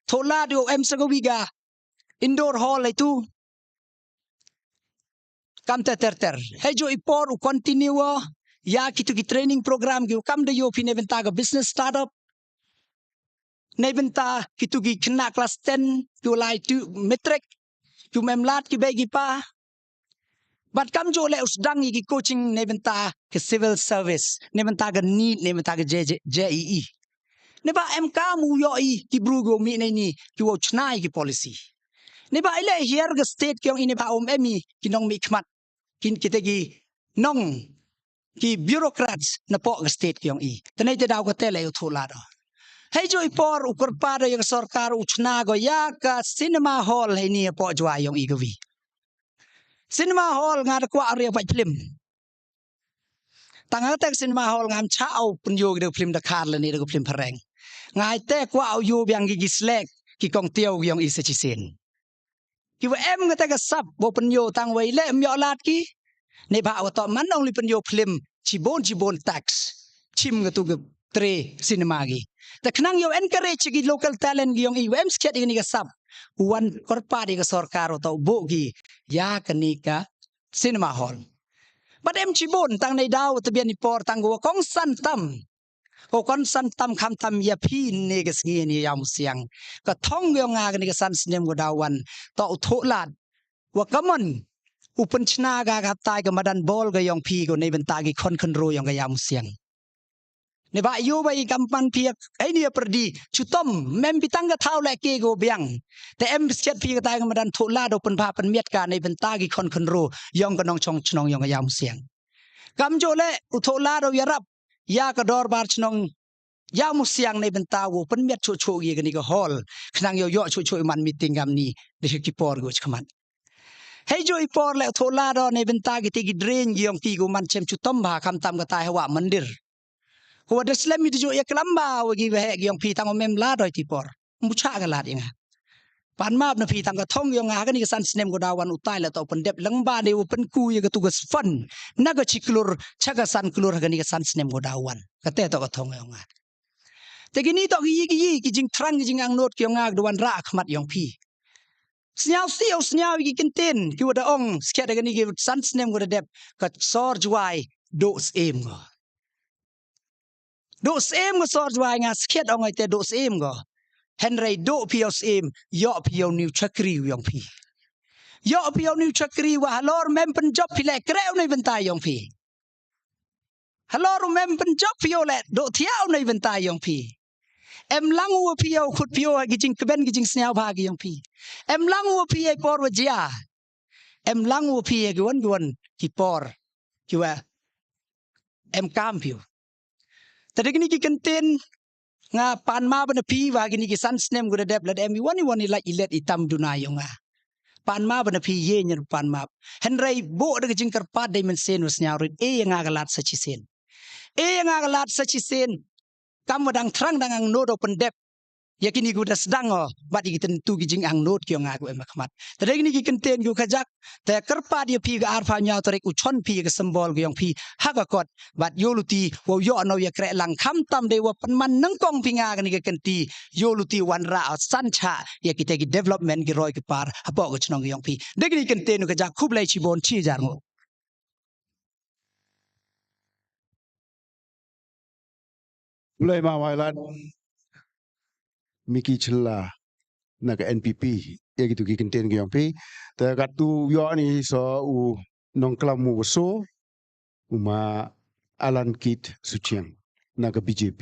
thola do em sagawiga indoor hall itu. Kam ter. Hejo ipor u continue ya kitu gi training program gi kam de yo pineventa ga business startup Nebenta kitu gi kena kelas 10 tu lai tu metric tu memlat ki bagi pa bat kam jo le usdang gi coaching nebenta ke civil service nebenta ga need nebenta ga JEE neba MK mu yo I ki brugo mi ni ki wo chnai ki policy neba ile here ga state kyong ini ba emi ki nong mi khmat kin kita gi nong ki bureaucrats na po ga state kyong I tanai te daw ga tele yo thola do Hey jo ipor ukur pada yang sarkar uchna go ya ka cinema hall hai ni po jwa yong igawi. Cinema hall ngad kwa ria pa film. Tanga tek cinema hall ngam chao punyo de film da khar le ni de film pareng. Ngai te kwa au yu byang gi slek ki kong tiao yong I se chi sen. Ki wa em ngata ka sap bo punyo tang wei le myo lat ki. Ne ba wa to man only punyo film chibon tax. Chim ngatu ge tre cinema gi. The kenang yo encourage gi local talent gi yong IWM sket gi ni ga sap wan korpa di ga sarkar to bo gi ya kanika cinema hall but em chibon tang nei daw to bian ipor tang go kong san tam kham tam ya phi ne ga sngi ni yam siang ka thong yo nga ga ni ga san sinem go dawan to tholat wa kamon upan chna ga tai ga madan bol ga yong phi go nei ben ta gi kon ro yong ga yam siang ne ba yo ba I kampan piak ai ni perdi chutom mem bitang ga thau le ke go biang te em set pi ga tai ga madan thola do pen pa pen miat ka nei ben ta gi kon ro yong ga nong chong chnong yong ga yam siang kam jo le u thola do yarap ya ka dor bar chnong yam siang nei ben ta go pen miat chu gi ga ni ga hall khnang yo chu man meeting gam ni de ki por go chkaman Hey jo ipor le thola do nei ben ta gi te gi drain yong pi go man chem chutom ba kam tam ga tai hawa mandir Ko ada Islam itu jo ya kelamba wagi wahek yang pi tang mem la doi tipor. Mucha ga lat inga. Pan map na pi tang ga thong yang ga ni ga san sinem go dawan utai la to pendep lengba de open ku ya ga tugas fun. Naga chiklur chaga san klur ga ni ga san sinem go dawan. Kate to ga thong yang ga. Te gini to gi jing trang gi jing ang not ki yang ga dawan ra akhmat yang pi. Snyau gi kinten ki wada ong sket ga ni gi san sinem go dep ka sor juai dos em go. Dos em go sor jwa nga sket ong te dos em go Henry do pios em yo pio new chakri yong pi yo pio new chakri wa halor mem pen job pi le kreu nei ventai yong pi halor mem pen job pio le do thiao nei ventai yong pi em langu pio khut pio gi jing kben gi jing snyao ba gi yong pi em langu pi e por wa jia em langu pi e gon ki por ki wa em kam pio Tadi gini ki kenten nga pan ma bana pi wa gini ki san snem go dep let em wani like ilet itam dunayong nga pan ma bana pi ye nyer pan ma henry bo de jing kar pa dimension was nyawrit e nga galat sa chi sen kam wadang trang dang ang no do pen dep ya kini ku dah sedang bat iki tentu ki jing ang not ki ngaku emakmat tadi kini ki kenten ku kajak te kerpa dia pi ga arfa nya tarik u chon pi ga sembol ki yong pi hakakot bat yoluti wo yo no ya kre lang kham tam de wa panman nang kong pinga ga ni ka kenti yoluti wan ra sancha ya kita ki development ki roi ki par apo ga chnong yong pi de kini kenten ku kajak khub lai chi bon chi jar ngo Mulai mawailan Miki Chela naga NPP ya gitu ki kenten ki yang pi ta katu yo ni so u nong klamu so uma Alan Kit Suchiang naga BJP.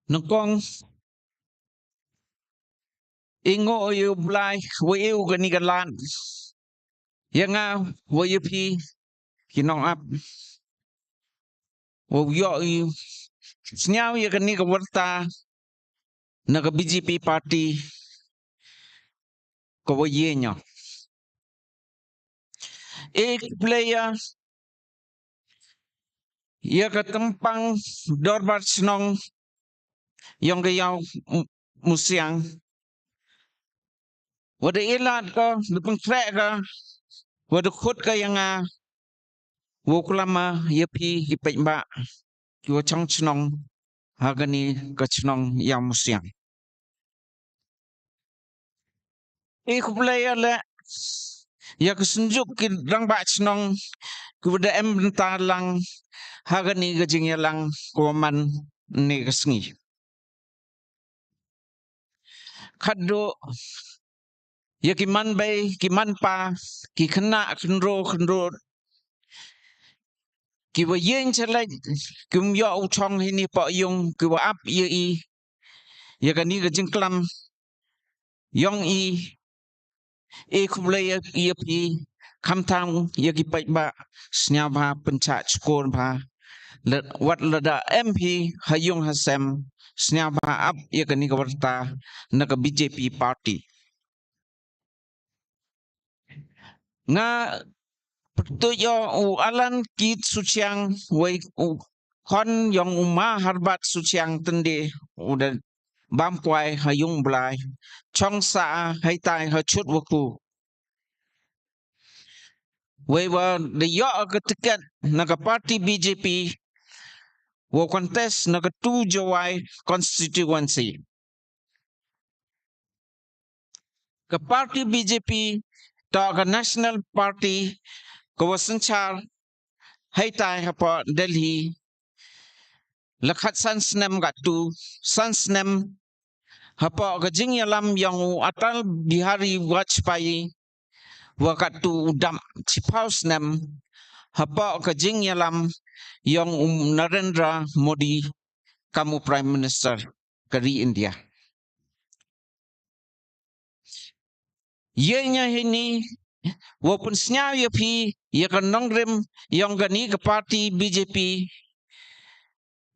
Nongkong ingo yu blai wo yu gani galan yanga wo yu pi kinong up wo yo yu snyao yu gani ga warta naga BJP party ko wo yenyo ek player ya ka tempang dorbar snong yang ga yaw musiang wada ilat ka dupang trek ka wada khut ka yanga wo kulama yapi hipek ba kiwa chong chnong hagani ka chnong yang musiang ik player le ya kesunjuk ki rang ba chnong kuda em bentar lang hagani ga jingyalang koman ni kesngi khaddo ya kiman bay kiman pa ki khna khnro ki wa yen chalai kum yo u chong hini pa yung ki wa ap ye I ya gani ga jingklam yong I e khuble ya pi kham thang ya ki pai ba snya ba pencha chkon ba wat lada MP hayung hasem snya ba ap ya gani ga warta naga BJP party nga tu yo u Alan Kit Suchiang wei u kon yong uma harbat Suchiang tende udah bam kwai hayung blai chong sa hai tai ha chut waku wei wa de yo ka tiket naga party BJP wo contest naga tu jawai constituency ka party BJP ta ka national party ko wasanchar hai tai ha pa Delhi lakhat sansnem gatu sansnem hapa ka jingyalam yang Atal Bihari Vajpayee wakatu udam chipausnem hapa ka jingyalam yang Narendra Modi kamu prime minister dari India yenya ini walaupun snya yapi ya kan nongrem yang gani ke parti BJP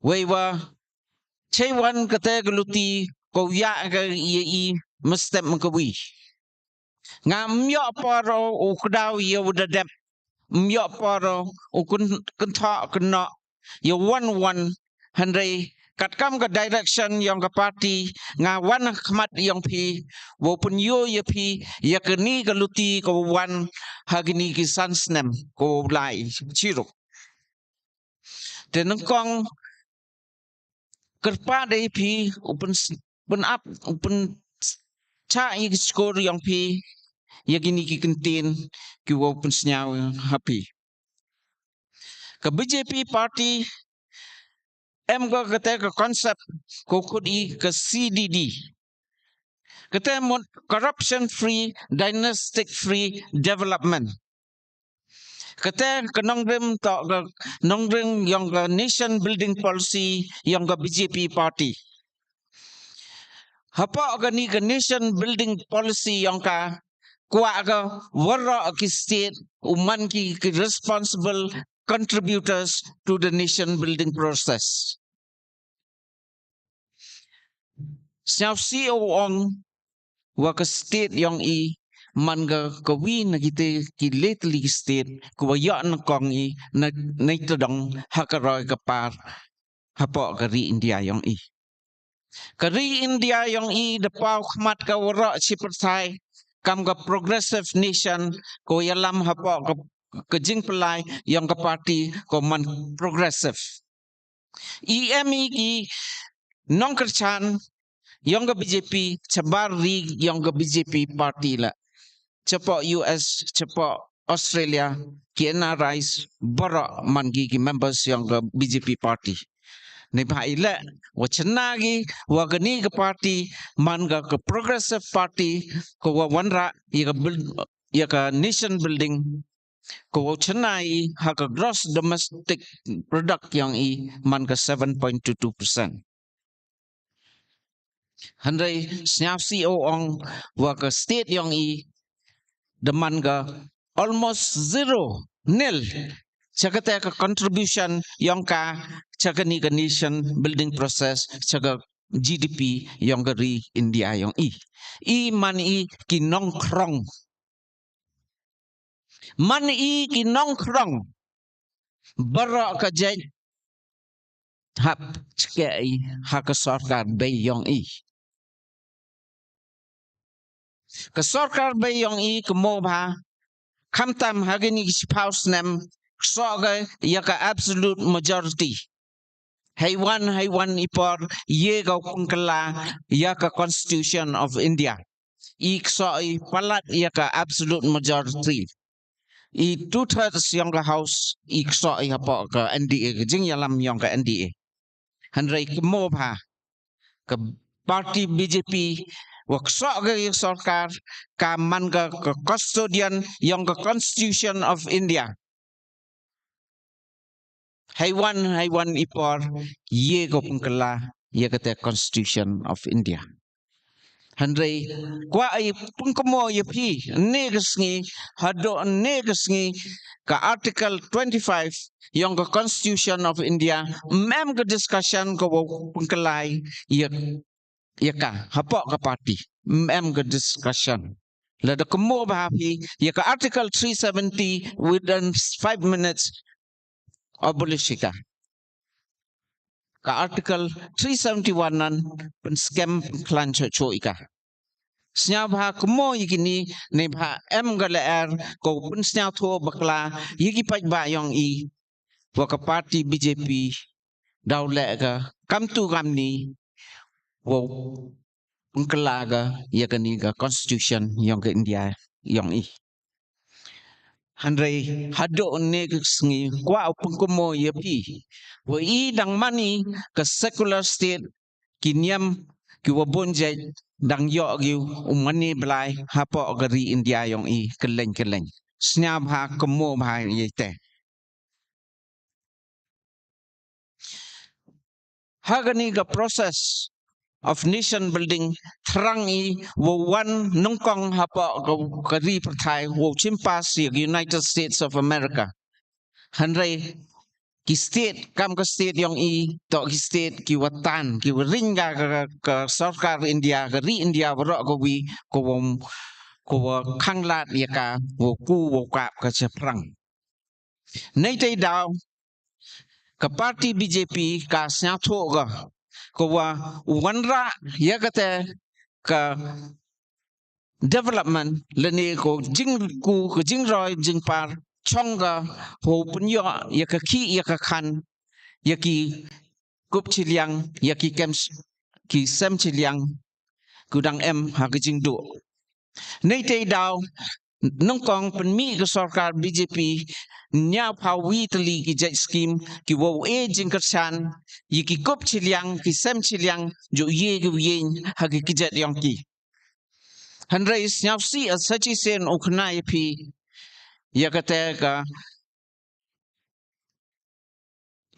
wewa Chewan kata geluti kau ya ke I mesti mengkawi ngam yo paro ukdau yo udah dep yo paro ukun kenta kena yo one handai kat kam ke direction yang ke parti ngawan khmat yang pi walaupun yo ya pi ya keni geluti kau wan hagini kisan snem kau lai chiruk dan kong kerpa dari pi open up open cha i skor yang pi ya gini ki kentin ki open snyaw happy ke BJP party em go kata ke konsep ko kudi ke CDD kata corruption free dynastic free development Kata kenongrem to nongrem yang nation building policy yang BJP party. Hapa ni nation building policy yang kuat warra ki state uman ki responsible contributors to the nation building process. Siap CEO ong waka state yang manga kawi na kita ki lately state kuwa na kong na naitodong hakaroy kapar hapa kari India yang Kari India yang depaw khmat ka wara chipertai kam ka progressive nation ko yalam hapa ka jing pelai yang ka party ko man progressive. EME ki nong kerchan yang ka BJP cabar ri yang ka BJP party la. Cepat US, cepat Australia ki NRIs bara man ki members yang ka BJP party. Ni baila wacana gi wagani ke party man ke progressive party ko wanra ya ka nation building ko wacana ha ka gross domestic product yang man ke 7.22%. Handai snap CEO ong wa ka state yang deman ke almost zero nil. Cakap ke contribution yang cakap ni ke nation building process cakap GDP yang dari India yang man ki nongkrong man ki nongkrong bara ka jai hap cakap hak sarkar bay yang ke sarkar bay yang kemo ba kamtam hagini spouse nem soga yaka absolute majority. Haiwan ipor ye ga pungkala yaka Constitution of India. Ik soi palat yaka absolute majority. I 2/3 yang ka house ik soi hapa ka NDA jing yalam yang ka NDA. Handrai kemo ba ka party BJP waksok ga sarkar ka man ga custodian yang ka Constitution of India. Haiwan ipor ye go pungkala ye kata Constitution of India. Handai kwa ai pungkemo ye pi negas ngi hado negas ngi ka article 25 yang ka Constitution of India mem ka discussion ko pungkalai ye ka hapa ka party mem ka discussion. Lada kemo bahapi ye ka article 370 within 5 minutes abolish ka article 371 nan pen scam klan cho ika snya bha kemo yikini ne bha MGLR ko pen snya tho bakla yiki paj ba yong wa ka party BJP daule ka kam tu kam ni wo pengkela ka yakani ka constitution yang ke India yang Handai hado negus ngi kwa pengkomo ye pi wa dang mani ke secular state kinyam ki wabonje dang yo gi umani blai hapa gari India yang keleng snya bha komo bha ye te hagani ga process of nation building terangi wan nongkong hapa kari pertai wo chimpas United States of America handai ki state kam ka state yang to ki state ki watan ki ringa ka sarkar India kari India bro ko wi ko khanglat ya ka wo ku wo ka perang nei tai daw ka party BJP ka snatho ga ko wanra ya kata ka development leni ko jing roi jing par chonga ho punyo ya ka ki ya ka khan ya ki kup chiliang ya ki sem chiliang kudang ha ka jing do nei te daw nongkong penmi ke sarkar BJP nya pawi teli ki jai scheme ki wo jing kersan yi ki kop chiliang ki sem chiliang jo ye ki yen ha ki jat yang ki handrai nyap si a sachi sen okna pi ya kata ka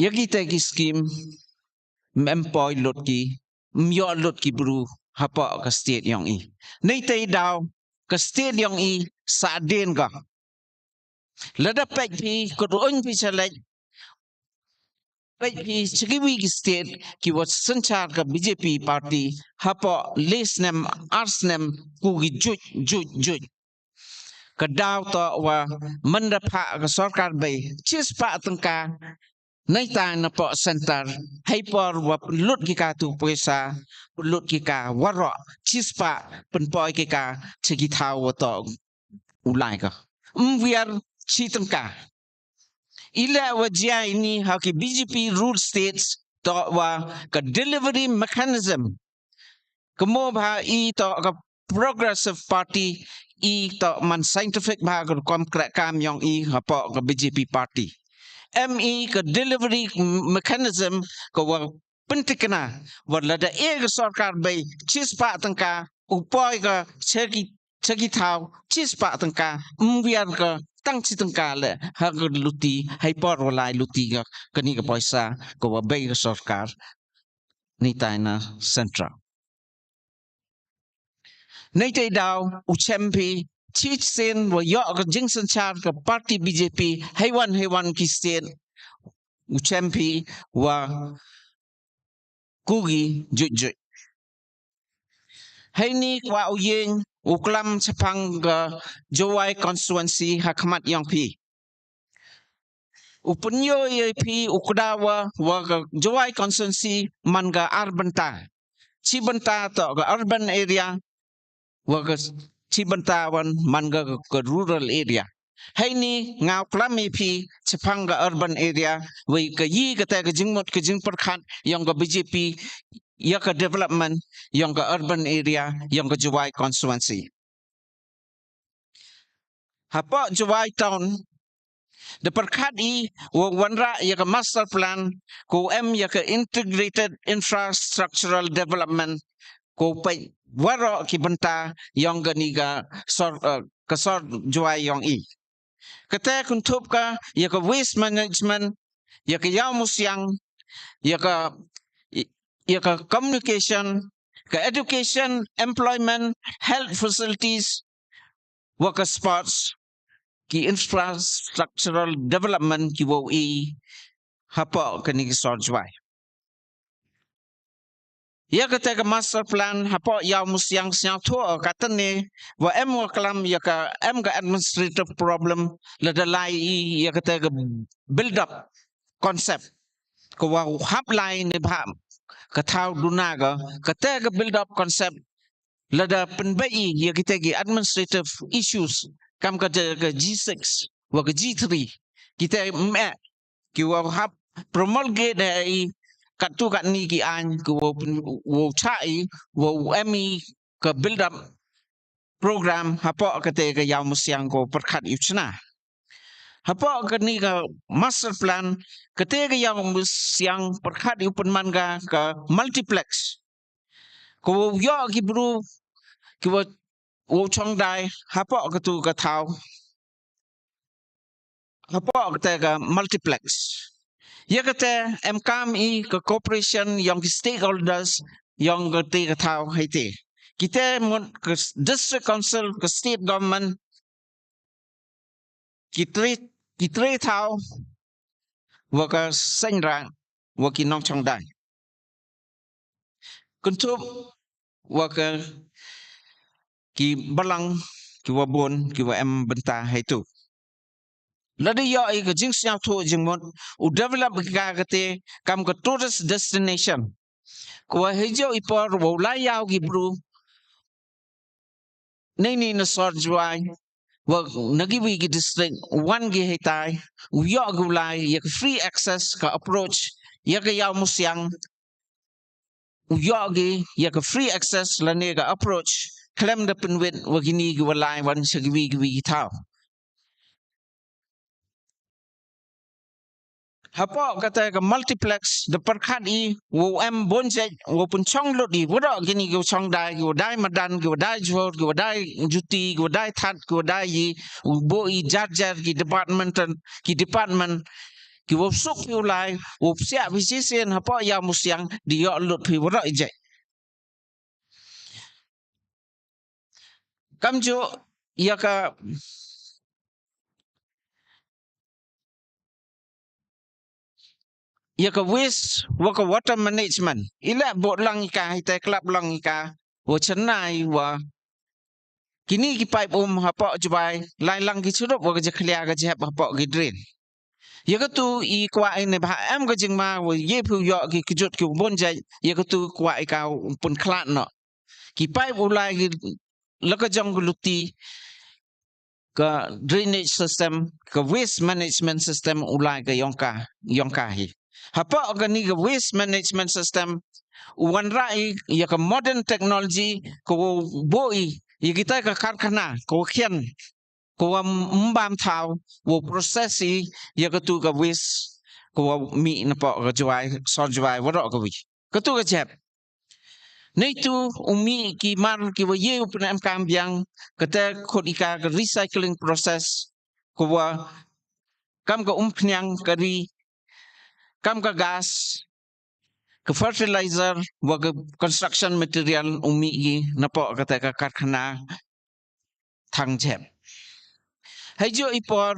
ya kita ki scheme employ lot ki myo lot ki bru hapa ka state yang i nei te daw ka state yang i sa den ga lada pek pi ko un pi chalai pek pi chikiwi ki state ki was sanchar ka BJP party hapa lesnem arsnem ku gi juj ka daw to wa manda pha ka sarkar bai chis pa tangka nay ta na po center hay por wa lut ki ka tu pesa lut ki ka waro chispa penpoy ki ka chigi thaw to ulai ka wiar chi tangka ila wa jia ini ha ki BJP rule states to wa ka delivery mechanism kemo ba I to ka progressive party I to man scientific ba ka kom kam yong I ha po ka BJP party ME ka delivery mechanism ka wa pentikna wala da ega sarkar bai chispa tangka upoy ka chagi thaw chispa tangka mwiar ka tang chi tangka le ha ka luti hay por wala luti ka kani ka paisa ka wa bai ka sarkar ni taina central nei te daw u champi chich sen wa yo ka jingsan char ka party BJP haywan ki state u champi wa kugi juj hay ni kwa u yen u klam chapang ga jowai constituency hakmat yang pi u punyo ye pi u kudawa wa ga jowai constituency man ga arbanta chibanta to ga urban area wa ga Cibantawan manga ke rural area. Hai ni ngau klami pi Chepanga urban area we ke yi ke ta ke jingmot ke jing perkhat yang ke BJP ya ke development yang ke urban area yang ke Juwai constituency. Hapa Juwai town de perkhat I wanra ya ke master plan ko ya ke integrated infrastructural development ko pai waro ki benta yang ganiga kasor Juwai yang I kata kuntup ka ya ka waste management ya ka yamusyang ya ka communication ka education employment health facilities wa ka sports ki infrastructural development ki wo I hapa kani kasor Juwai ya kata ke master plan hapa ya musyang siang tu katane wa wa kalam ya ka ga administrative problem la dalai ya kata ke build up concept ko wa hap line ne ba ka thau duna ga kata ke build up concept la da penbai ya kita ke administrative issues kam ka G6 wa ke G3 kita me ki wa hap promulgate ai katu kat ni ki an ko wo chai wo ME ke build up program hapa kate ke yaw musyang ko perkhat yuchna hapa ke ni ke master plan kate ke yaw musyang perkhat yu penman ga ke multiplex ko yo ki bru ki wo chong dai hapa ke tu ke thau hapa kate ke multiplex ya kata MKMI ke corporation yang stakeholders yang kata tahu haiti kita ke district council ke state government kita tahu waka senrang waki nong changdai kuntup waka ki balang ki wabon ki wa benta haitu Lada yo I ke jing siang tu jingmon u develop ka kate kam ke tourist destination ko hejo ipor wo la yaw gi bru nei ni na sor Juwai wa nagi wi gi district one gi hetai u yo gu lai ya free access ka approach ya ke yaw musyang u yo gi ya ke free access la ne ga approach klem da penwit wa gini gi wa lai wan sagi wi tau hapa kata ke multiplex de perkhat I wo bonje wo pun chong lo di wo gini go chong dai go dai madan go dai jor go dai juti go dai that go dai yi bo I jar ki department ki wo suk pi ulai wo sia pi sisen hapo ya musyang di yo lut pi wo je kam jo ya ka waste wa ka water management ila bo lang ika ite klap lang ika wo chenai wa kini ki pipe hapo jubai lai lang ki churup wa ka khlia ka jep hapo ki drain ya ka tu I kwa ai ne ba em ka jing ma wo ye phu yo ki kjut ki bon jai ya ka tu kwa I ka pun khlat no ki pipe ulai ki la ka jong luti ka drainage system ka waste management system ulai ka yongka hi hapo ka ni ka waste management system wan rai ya ka modern technology ko boi ya kita ka karkhana ko khian ko mbam thau wo process ya ka tu ka waste ko mi na po ka jwai so jwai wa ro ka wi ka tu ka jep nei tu umi ki mar ki wa ye upna am kam biang kata khot ika ka recycling process ko wa kam ka phnyang ka ri kam ka gas ka fertilizer wa ka construction material umi gi na po kata ka karkhana thang jep hai jo ipor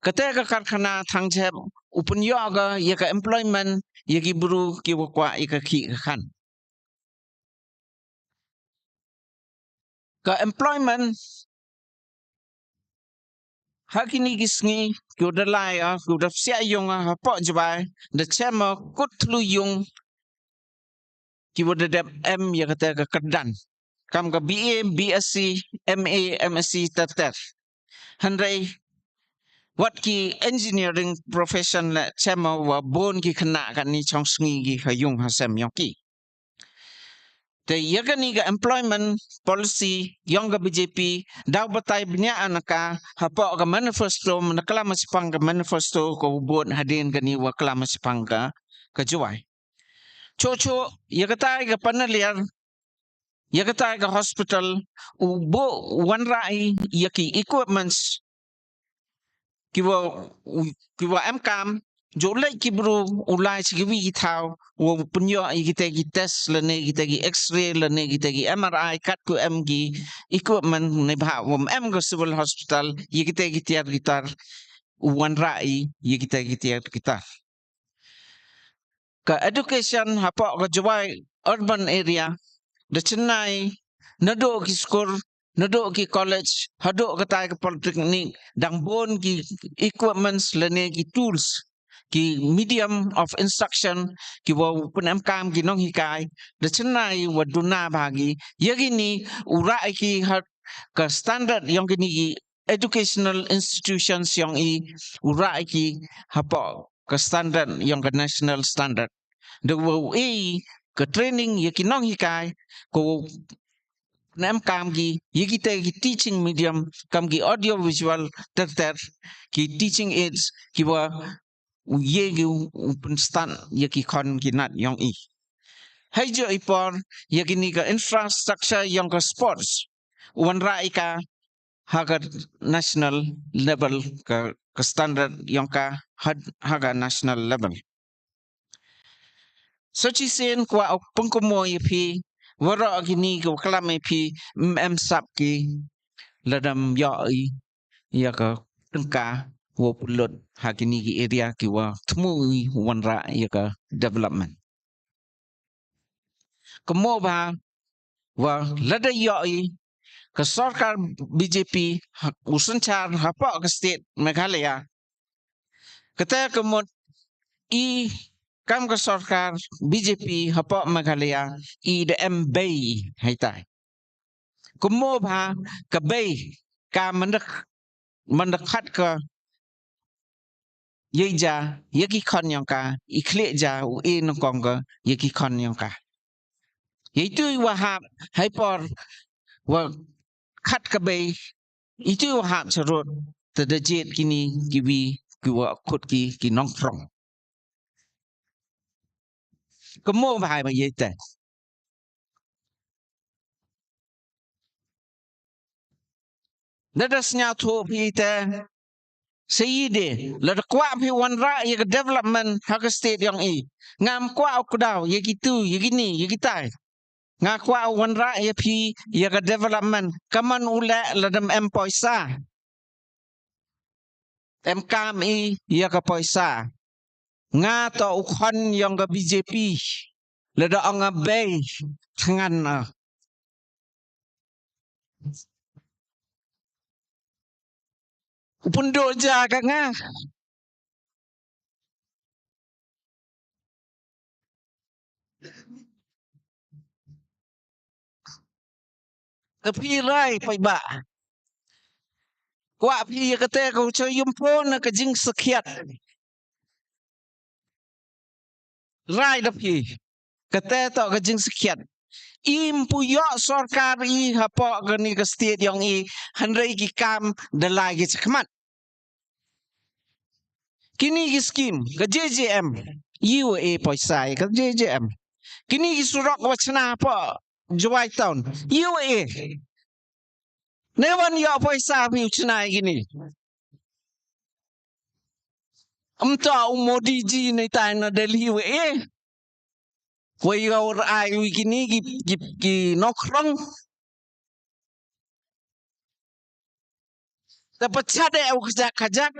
kata ka karkhana thang jep upun yo ga ya ka employment ya ki buru ki wa kwa ika khi khan ka employment hakini gisngi kuda laya kuda sia yung hapo jbai the chema kut lu yung ki wada dep m ya kata ka kadan kam ka BA BSc MA MSc tat handai what ki engineering profession la chema wa bon ki khana kan ni chong sngi gi hayung hasem yoki the yaganiga employment policy younger BJP daw batay binya anaka hapo ka manifesto nakala masipang ka manifesto ko buat hadin kani wa kala masipang ka kajuai chocho yagatay ka panaliar yagatay ka hospital ubo wanrai yaki equipments kiwa mkam jolai kibru ulai sigiwi thau wo punyo kita gi test lene kita gi x-ray lene kita gi MRI kat ku mg equipment ne bha wo em go civil hospital kita gi tiar gitar wan rai kita gi tiar gitar ka education hapo ka jawai urban area the chennai nado ki skor nado ki college hado ka tai ka polytechnic dang bon ki equipments lene ki tools ki medium of instruction ki wa punam kam ki nong hikai the chennai waduna bagi yagini urai ki ka standard yang kini educational institutions yang urai ki hapo ka standard yang ka national standard the wo ka training yakinong hikai ko nam kam gi yigite gi teaching medium kam gi audio visual ter ki teaching aids ki wa ye gi pun stan yaki kon ki nat yong hai jo ipor yakini ka infrastructure yang ka sports wan rai ka haga national level ka standard yang ka haga national level so chi sen kwa pengkomo pi wara gini ko klame pi sap ki ladam ya ka tengka wo pulot hakini ki area ki wa tmu wanra ya ka development komo ba wa lada ka sarkar BJP usanchar hapa ka state Meghalaya kata kemot kam ka sarkar BJP hapa Meghalaya the mbay haitai kumo ba ka bay ka mandakhat ka yeja yaki kon yang ka ikhle ja u nong kong ka yaki kon yang ka itu wa hap haipor wa khat ka bay itu wa hap charot tadajet kini kiwi kiwa khut ki nong prong kumo ba ba yete Let us now talk Peter Sayide la da kwa phi wan ra ye development ha ka state yang ngam kwa ku daw ye gitu ye gini ye gitai nga kwa wan ra ye phi ye ka development kaman ule la dam poisa kam ye ka poisa nga to ukhon yang ka BJP la da anga bay ngan pundo ja ka nga tapi rai pai ba kwa phi ka te ko cho yum pho na ka jing sakhiat rai da phi ka te to ka jing sakhiat impuyo sarkar hapo gani ka state yang handrai ki kam dalai ki chakmat kini ki scheme ka JJM UA poisai ka JJM kini ki surak wachana po Juwai Town UA nevan yo poisa bi uchna gini amta Modi ji nei tai na Delhi UA Wai gaur ai kini ki nokrong dapat cade au kajak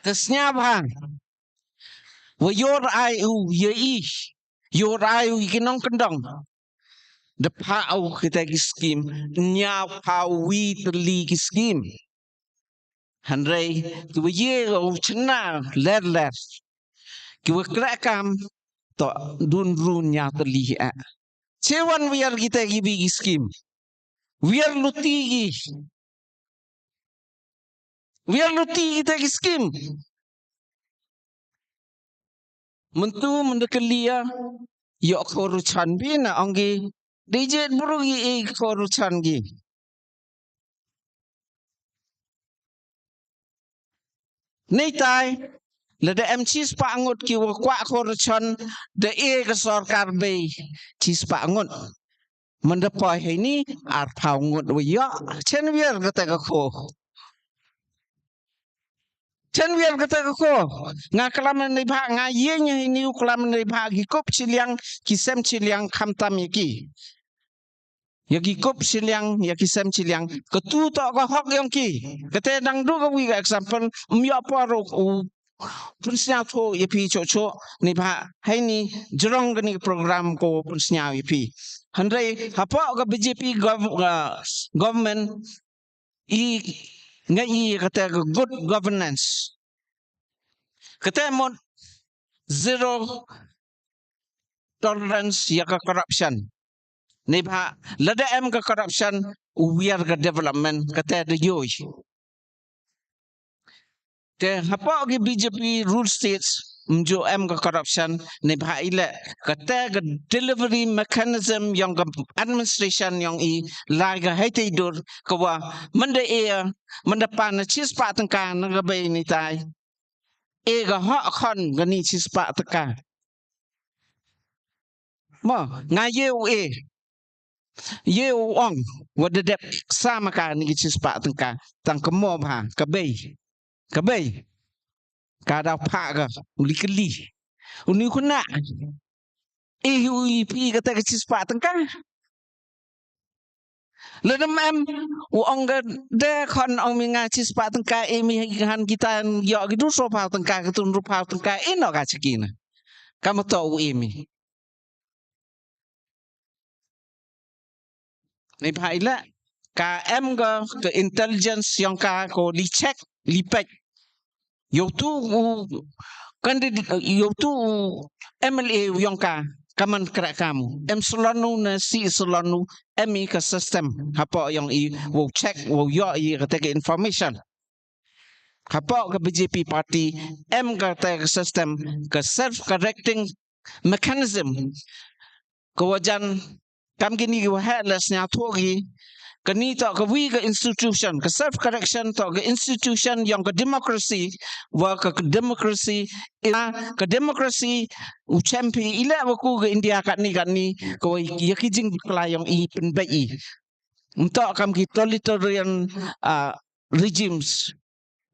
kesnya bang wa yor ai yor ai kinong kendong the pau kita ki scheme nya pau wi terli ki scheme handrai ki ye au chna ler ki wa kam to dun run nya terli a chewan wiar kita ki bi scheme wiar luti kita ki scheme mentu mendekelia yo koruchan bina anggi DJ burugi koruchan gi nei tai le de chis pa angut ki wa kwa koruchan de ka sarkar be chis pa angut mendepai ini ar paungut wa yo chen wiar kata ko chen wiar kata ko nga kelaman nei bha nga ye nya ni kelaman nei bha gi kop chiliang ki sem chiliang khamtam yaki yaki kop chiliang yaki sem chiliang ketu to ko hok yang ki kate dang du ko wi example myo paro punsnya to yepi cho nei bha hai ni jrong ni program ko punsnya yepi handai hapo ga BJP government ngai kata good governance kata mon zero tolerance ya ka corruption nei bha lada ka corruption wiar ga development kata de yoy te hapo ga BJP rule states mjo ka corruption nei bha ile kata ga delivery mechanism yang ga administration yang laga haite dur kwa manda manda pan chispa tangka nga bay ni tai ga ho khon ga ni chispa tangka mo nga ye ong wada dep sama ka ni chispa tangka tang kemo ba ka bay ka da pha ga ulikli uni kuna hui pi ka ta chispa tangka ledem ong de khon ong mi nga chispa tangka mi han kita yo gidu so pa tangka ketun rupa tangka no ka chikina kamu to mi ni phaila ka ga ke intelligence yang ka ko li check li pek yo tu candidate yo tu MLA yang ka kaman kera kamu selanu na si selanu ka system hapo yang wo check wo yo kata ke information hapo ke BJP party kata ke system ke self correcting mechanism kawajan kam gini wa headless nya thogi kani to ka wi ka institution ka self correction to ka institution yang ka democracy wa ka democracy u champi ila wa ku ga India ka ni ko yakijing klayong pen bai untuk kam ki totalitarian regimes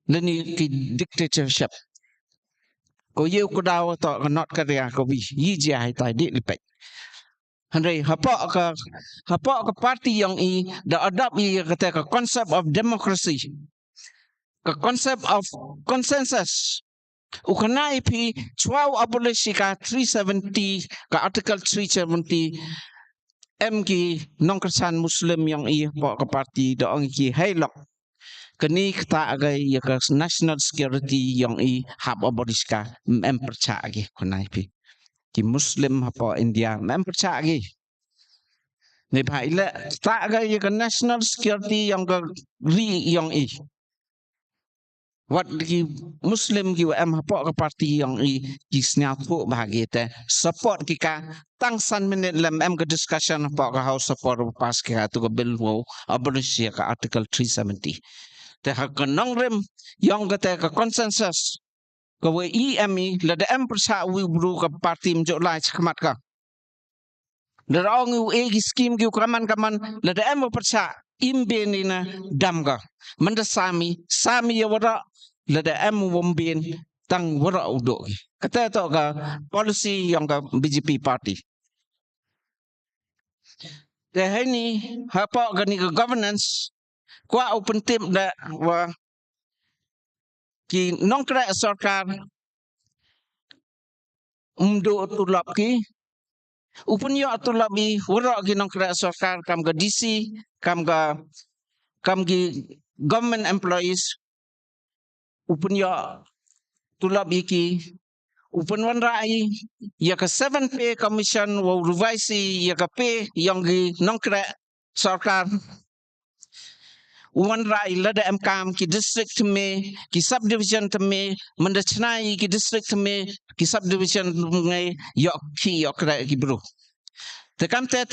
leni ki dictatorship ko yeu ko daw to North Korea ko bi yi ja hai tai di lipek Henry hapa ka party yang da adopt kata ka concept of democracy ka concept of consensus ukana ipi 12 abolish ka 370 ka article 370 ki nongkersan muslim yang ka party da ang ki hailok kini kata agai ya ka national security yang hab abolish ka percaya agi kuna ipi ki muslim apa India percaya agi ni bai le ta agai ya ka national security yang ka yang wat ki muslim ki apa ka party yang ki snyatu bahagi te support ki ka tang san minute lem ka discussion apa ka house support pas ki tu ka bill wo abolish ka article 370 te ha ka nong rem yang ka te ka consensus ka we la de persa wi bru ka party mjo lai chakmat ka de rong u ki scheme ki kaman la de persa imbe ni na dam ka mendasami sami ya wara la da wombien tang wara udo kata to ka policy yang ka BJP party de hani hapa ka ni ka governance kwa open team da wa ki nongkra sarkar tulap ki upun yo tulap bi wara ki nongkra sarkar kam ka DC kam ki government employees upun ya tulab iki upun wan rai ya ka 7 pay commission wo revise ya ka pay yang gi nongkra sarkar wan rai lada kam ki district me ki subdivision me mendachnai ki district me ki subdivision ngai yok kra ki bro te kam ter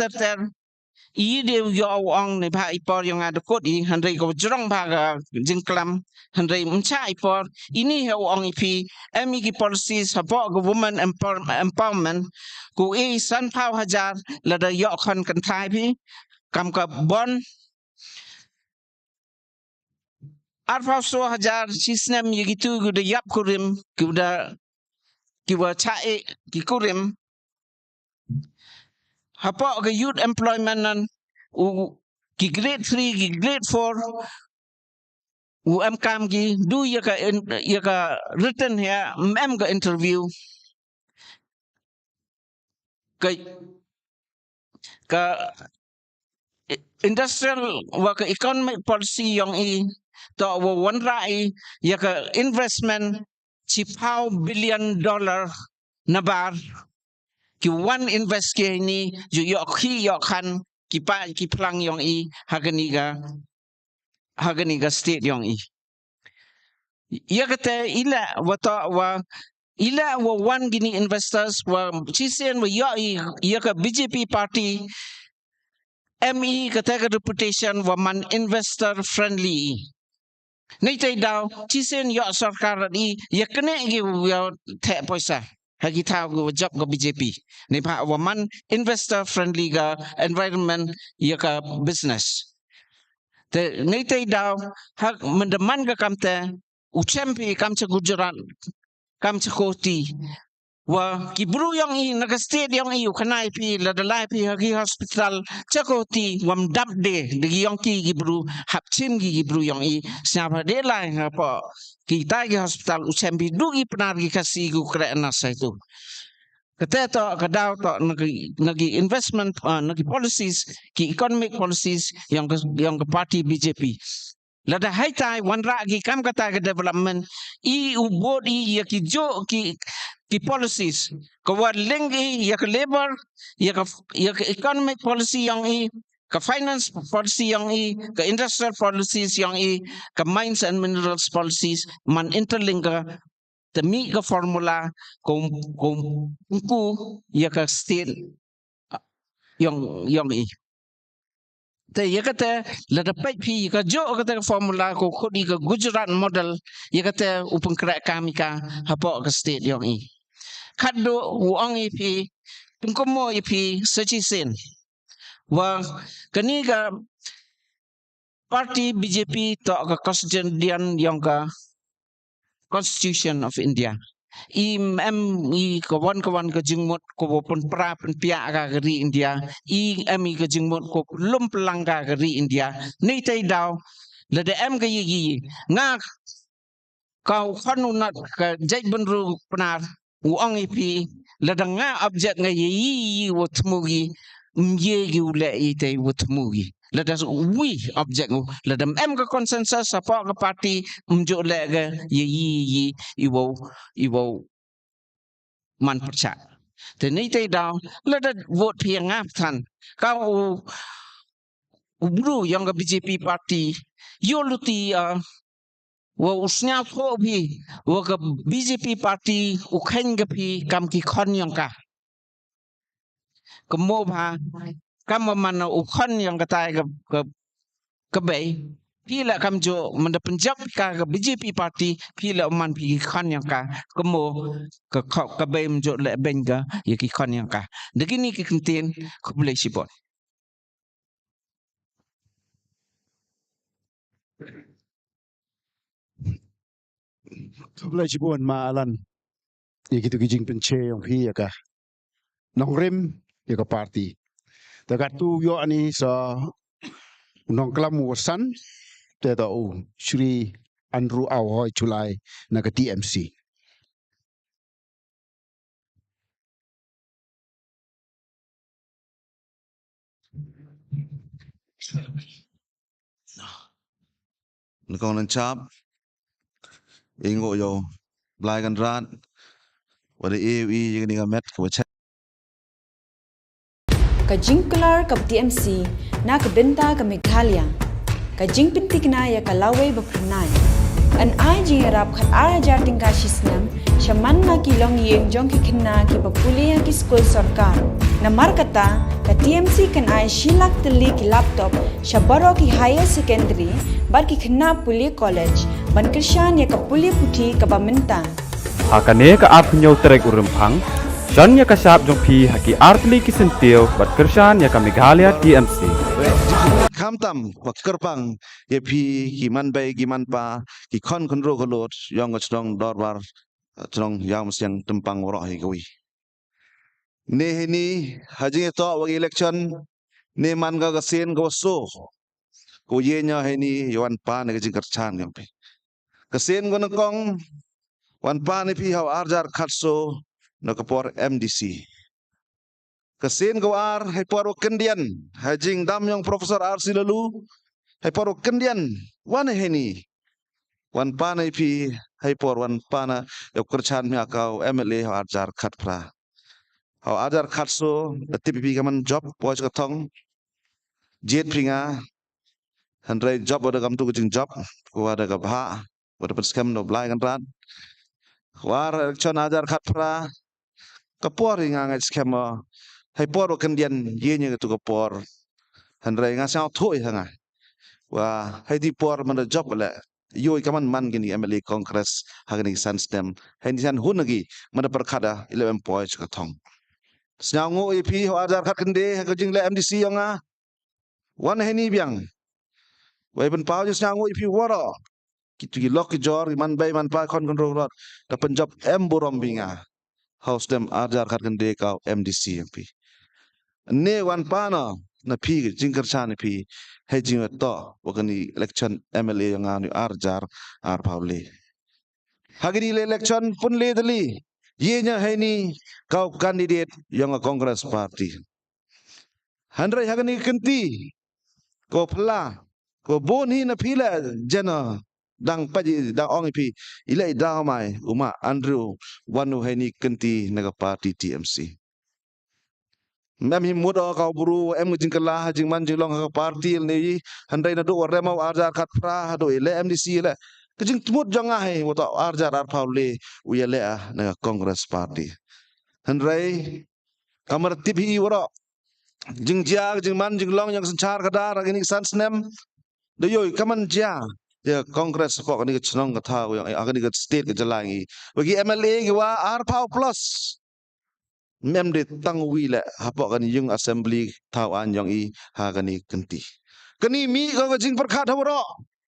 de yo ong ne ba ipor yang ada kod handai ko jrong ba jingklam handai mcha ipor ini he ong ipi ki policies habo go woman empowerment ko san pau hajar la da yo khon kan thai pi kam ka bon arfa so hajar sisnem yigitu go da yap kurim ki wa chae ki kurim hapa ke youth employment nan ki grade 3 ki grade 4 kam ki du ya ka written here ka interview ka industrial wa ka economic policy yang to wan rai ya ka investment $1 billion nabar ki one invest ke ni ju yo khan ki plang yong haganiga state yong ya kata ila wa one gini investors wa chisen wa ya ka BJP party kata ka reputation wa man investor friendly nei tai daw chisen yo sarkar ni ya kene gi ya the paisa hagi tau go job go BJP ni pa waman investor friendly ga environment ya ka business te nei tai daw hak mendeman ga kamte uchempi kamche Gujarat kamche koti wa kibru yang naga state yang kanai pi la dalai pi hagi hospital chakoti wam dap de yang ki kibru hapchim gi kibru yang siapa de lai apa kita gi hospital uchempi dugi penar gi kasi gu kerana saya itu kata to kadau to nagi investment nagi policies ki economic policies yang ke party BJP lada hai tai wan ra gi kam kata ke development ubodi ya ki jo ki policies ko war lengi ya ke labor ya ke economic policy yang ka finance policy yang ka industrial policies yang ka mines and minerals policies man interlink ka demi ka formula kung ya ka state yang te ya kata la dapat pi ka jo kata formula ko khodi ka Gujarat model ya kata upang kra kami ka hapo ka state yang kado uang pi tungkomo pi sechi sen wa kani ka parti BJP to ke constitution yang ke Constitution of India. I kawan-kawan ke jengmut ko pun pra pen pia ka geri India. Ke jengmut ko lum pelangga geri India. Ni tai daw le de em ke yi nga kau khanu nat ka jai benru penar uang ipi le da nga object nga yi wo tmugi mye gi ule i te wo tmugi. Le da we object le da em ke consensus apa ke parti mjo le ke yi iwo man percaya. Te ni te daw le da vote pi ngap tan kau bru yang ke BJP parti yo luti wo usnya ko bi wo ke BJP parti ukhen ke pi kam ki khon yang ka kemo ba kam man ukhan yang katai ke bei pi la kam jo man da Punjab ka ke BJP parti pi la man pi khon yang ka kemo ke bei mjo le benga ye ki khon yang ka degini ki kentin ko boleh sipot. Kabla cipuan maalan. Ya gitu kijing pence yang pi ya ka. Nong rem ya ka parti. Takat tu yo ani sa nong kelam wasan. Te tau Shri Andrew Awhoi Chulai na ka TMC. Kong nan chap ingo yo blai kan rat wada e ni ga met ko cha ka jingklar ka TMC na ka benta ka Meghalaya ka jingpintik na ya ka lawe bapranai an ai jing rap khat ara jar tingka shisnam shaman na ki long yeng jong ki khinna ki bapuliya ki school sarkar na markata ka TMC kan ai shilak tili ki laptop shabaro ki higher secondary bar ki khinna puli college ban krishan ya ka puli puthi ka baminta Hakane ka apnyo trek urempang Shan ya kasap jong pi haki artli ki sentio bat kershan ya ka Meghalaya TMC. Kamtam kerpang ye pi ki man bay ki man pa ki kon ro kolot yang chong dorbar chong yang siang tempang woro hi goi. Ne ni haji to wagi election ne man ga sen go so. Ko ye nya he ni yon pa ne jing kerchan yang pi. Kesen go kong wan pa ni pi haw arjar khatso no kapor MDC. Kesin gawar hai paro kendian hajing dam yang Profesor RC lalu hai paro kendian wan heni wan pana pi hai por wan pana yo kerchan mi akau MLA haw arjar khat pra haw arjar khat so TPP kaman job poj katong jet pinga handrai job ada kam tu kucing job ko ada ka bha ada scam no blai kan ran war election arjar khat pra kapor inga ngai scam hai por kendian ye nya tu kapor handrai nga sao thoi hanga wa hai di por man job la yoi kaman man gini MLA Congress hagani sanstem hai ni san hunagi man perkhada 11 points ka thong snao ngo EP ajar khat kende ka jing le MDC yanga wan hai ni biang wai ban pau ju snao ngo EP wara ki lok ki jor man bay man pa kon ro rot da penjob borom binga house dem ajar khat kende ka MDC MP ne wan pana na pi jingkar chan pi he jing to wakani election MLA yang anu arjar ar paule hagini election pun le dali ye nya he ni kau candidate yang Congress party handrai hagani kenti ko pla ko boni na pila jana dang paji dang ong pi ilai da mai uma Andrew wanu he ni kenti naga party TMC Mem himut kau buru em jing kelah jing man jing long ka parti ni handai na do re mau arjar khat pra do le MDC le kejing tmut jang ai wo to arjar ar paule uya le na Congress party handai kamar tibi woro jing ja jing man jing long yang sanchar kadar agini sansnem do yoi kaman ja ya Congress ko ni chnong ka tha yang agani ka state ka jalangi bagi MLA ki wa ar pau plus mem de tang wi le hapok kan yung assembly tau an yang i ha kan ni kenti Kani mi ko jing perkhat hawro.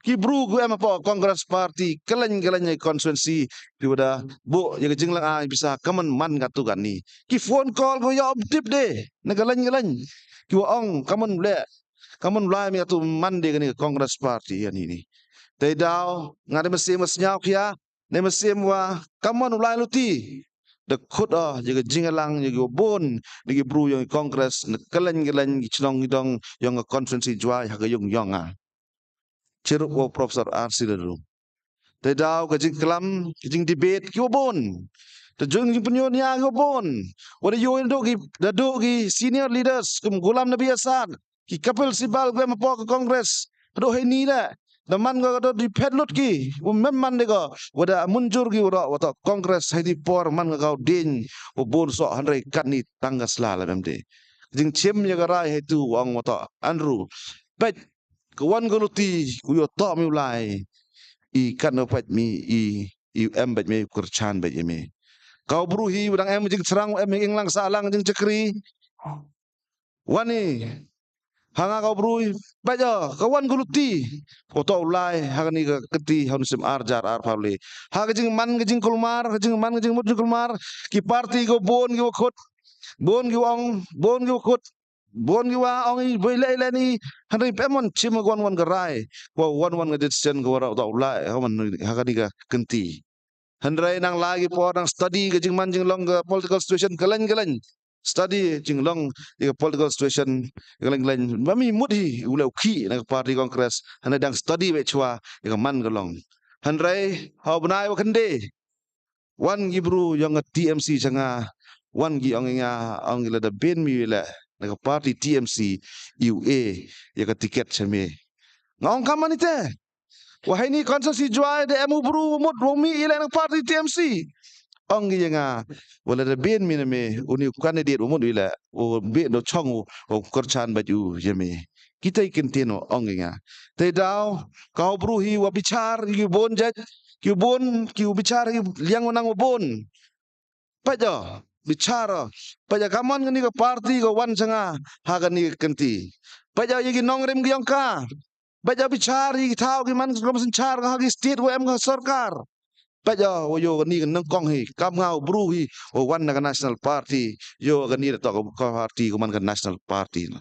Ki bru ku em apa Congress Party kelany konstituensi ki wada bu ye jing lang bisa kaman man gatu kan ni. Ki phone call ko yo tip de. Na galany. Ki wa ong kaman le. Kaman lai mi atu man de ni Congress Party yan ni. Tay daw ngade mesim nyau kia. Ne mesim wa kaman ulai luti. The khut je jingalang je bon de bru yang Congress ne kelany chnong dong yang konferensi jwa ha yung yonga. Ceruk wo Profesor R.C. Leru. Tay daw ka jing kelam, jing debate ki bon. Te jing penyon ya ki bon. Wada yo do ki senior leaders kum Gulam Nabi Asad. Ki kapel sibal ko mapo ke Kongres. Do he ni la. Daman ko do di pedlot ki. Wo memman de ko. Wada munjur ki wada Kongres hai di por man ko din. Wo bon so handai kat ni tanggas la memde. Jing chem ya garai hai tu wang wata Andrew. But kawan goluti kuyo to mi ulai I kan no pat mi I em bat mi kurchan bat mi kau bruhi udang em jing serang em inglang salang jing cekri wani hanga kau bruhi baja kawan goluti foto ulai hagani ka keti hanusim arjar arpable haga jing man jing kulmar jing man jing mut kulmar ki parti go bon go khot bon go ong bon go khot bon giwa ong boy le ni hanri pemon chima wan garai wa wan decision go ra ta ulai haman hakani ka kenti hanrai nang lagi po nang study ke jing man jing long political situation galan study jing long political situation galan mami mudhi ulau ki nang party congress hanai dang study we chwa ka man galong hanrai hau banai wa kende wan gibru yang TMC changa wan gi ong la da ben mi la naka party TMC UA ya ka tiket chame ngong kaman ite wahai ni konsensi juai de emu bru mut romi ile naka party TMC ong gi nga wala de ben mi me uni candidate umut ile o be do chong o korchan baju yeme kita ikin tino ong nga te daw kau bru hi wa bichar gi bon jaj ki bon ki bichar liang nang bon paja bicara paja kaman ngani ka party ko wan sanga hagani kenti paja yigi nongrem gi yongka paja bichari thau ki man kom senchar ka hagi state wo em ka sarkar paja wo yo ni nang kong hi kam ngau bru hi o wan na national party yo gani to ko party ko man ka national party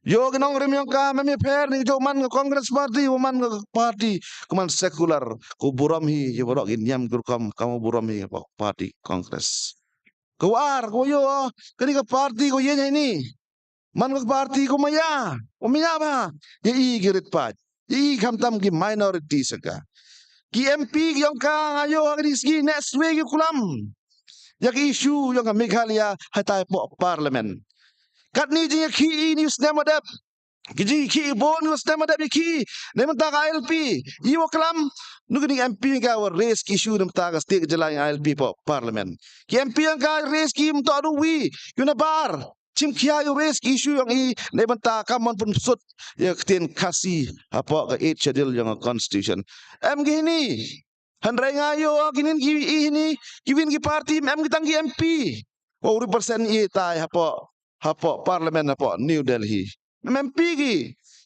yo gi nongrem yongka memi fair ni jo man ka congress party wo man ka party ko man secular ko buram hi yo ro gi nyam kurkam kamu buram hi party congress Kawar ko yo kani ka party ko yen ni man ka party ko maya ba ye girit pat ye kamtam ki minority saka ki MP yung ka ayo agri next week kulam ya ki issue yung ka Meghalaya hatay po parliament kat ni jing ki news demadap ki bon news demadap ki nemta ka LP iwo kulam Nugni MP ka raise issue nam ta ka state jalai ILP po parliament. Ki MP ka raise ki mto adu wi yuna bar. Chim kia yo raise issue yang I ne banta ka mon pun sut ya kten kasi apa ka 8 schedule yang constitution. Em gini hanrai ngayo kinin ki ini kiwin ki party em kitang ki MP. Wa represent I tai apa parliament apa New Delhi. MP ki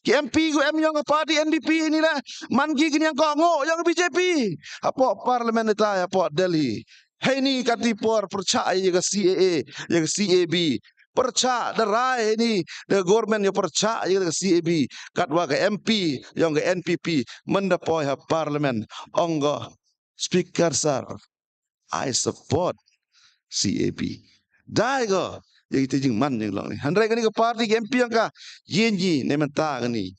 MP ko em yang party NDP ni lah man gi yang kongo yang BJP apa parlimen ta apa Delhi hey ni kati por percaya ke CAA yang CAB percaya derai ni the government yang percaya ke CAB katwa ke MP yang ke NPP mendapoi ha parlimen onggo speaker sir I support CAB dai go yang itu jing man yang long ni handrai kani ke party ke MP yang ka yen ji ne menta kani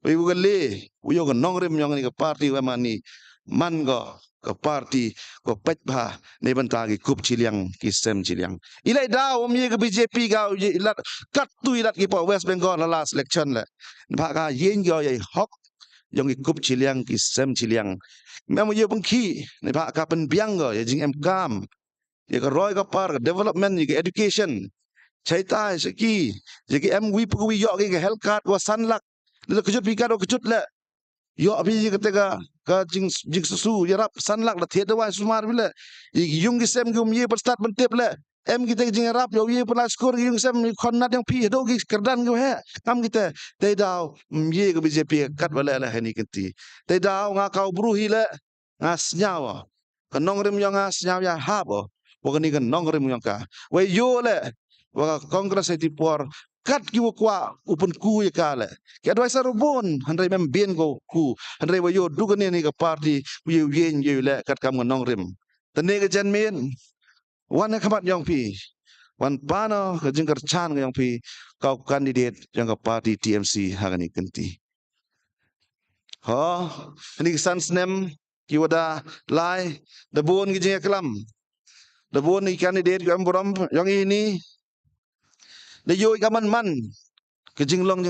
we go le we yo nongrem yang ni ke party wa mani man go ke party ko petba ne menta ki kup chiliang ki sem chiliang ilai da om ye ke BJP ga ilat kat tu ilat ki po West Bengal last election le ba ka yen go ye hok yang ki kup chiliang ki sem chiliang memo ye bangki ne ba ka pen biang go ye jing em kam ye ka roi ka par development ye education chaita seki ye ki em wi pu wi yo ki health card wa sanlak le kejut pikar o kejut le yo abi ketika ka jing susu ye rap sanlak la the wa sumar bile ye yung ki sem gum ye per start mentep le kita jing rap yo ye pula skor yung sem khonnat yang pi do gi kerdan go he kam kita te daw ye go BJP kat wala la hani kenti te daw nga kau bru hi le ngas nyawa kanong rim yang ngas nyawa ha bo bo ni kan nong rim yang ka we yo le wa kongres ti por kat ki kwa upun ku ye ka le ke advisor bon handai mem bien go ku handai wa yo du ni ka party ye yen ye le kat kam nong rim tene ke jan men wan kamat yang pi wan pano ke jengker chan yang pi kau kandidat yang ke parti TMC hagani kenti ho ni sans nem ki wada lai de bon ki jeng kelam de bon ni kandidat yang borom yang ini de yo kaman man ke jenglong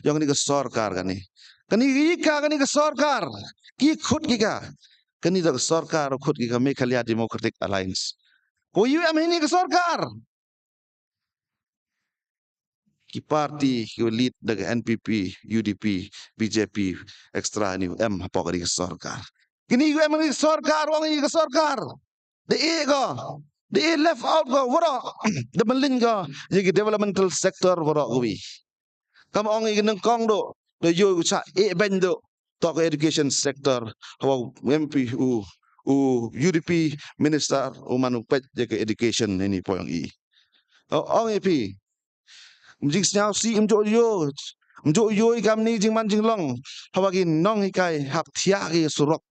yang ni ke sarkar kani kani ke sarkar ki khut ki ka kani da sarkar khut ki ka Meghalaya Democratic Alliance ko UM ini ke sarkar ki parti ki lead dengan NPP UDP BJP extra ni UM apa ke sarkar kini UM ini sarkar wang ini ke sarkar de left out go wara de melin go ye developmental sector wara wi kam ong ini kong do de yo cha ben do to education sector hawa MP UDP minister umanu pet ke education ini poyang i ong EP mjing snyaw si mjo yo ikam ni jing man jing long hawagi nong hikai hap thia ki surok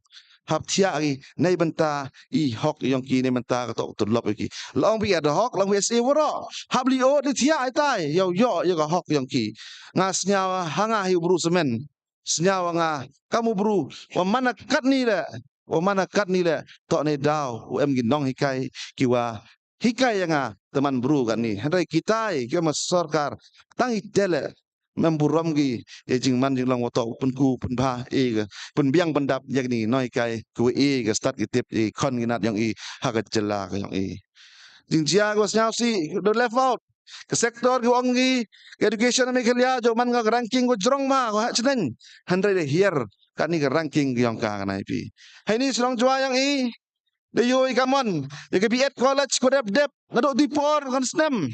hap thia ki nei banta i hok yong ki nei banta ka to lop ki long bi ad hok long we se woro hap li o de thia ai tai yo ka hok yong ki nga snyaw hanga hi bru semen snyaw nga kamu bru wa mana kat ni le to ne daw UM gi nong hikai ki wa hikai yang teman bru kan ni handai kita ki ma sarkar tang itele memburam gi jing man jing long wato pun ku pun ba pun biang pendap yang ni noi kai ku ga start gitip kon ginat yang ha ga jela yang jing jia go snyau si do left out ke sektor gi ongi education Meghalaya jo man ga ranking go jrong ma go ha chnen handai de here kan ni ga ranking yang ka kan pi hai ni selong jua yang de yo ikamon ye ke biet college ko dep ngadok dipor kan snem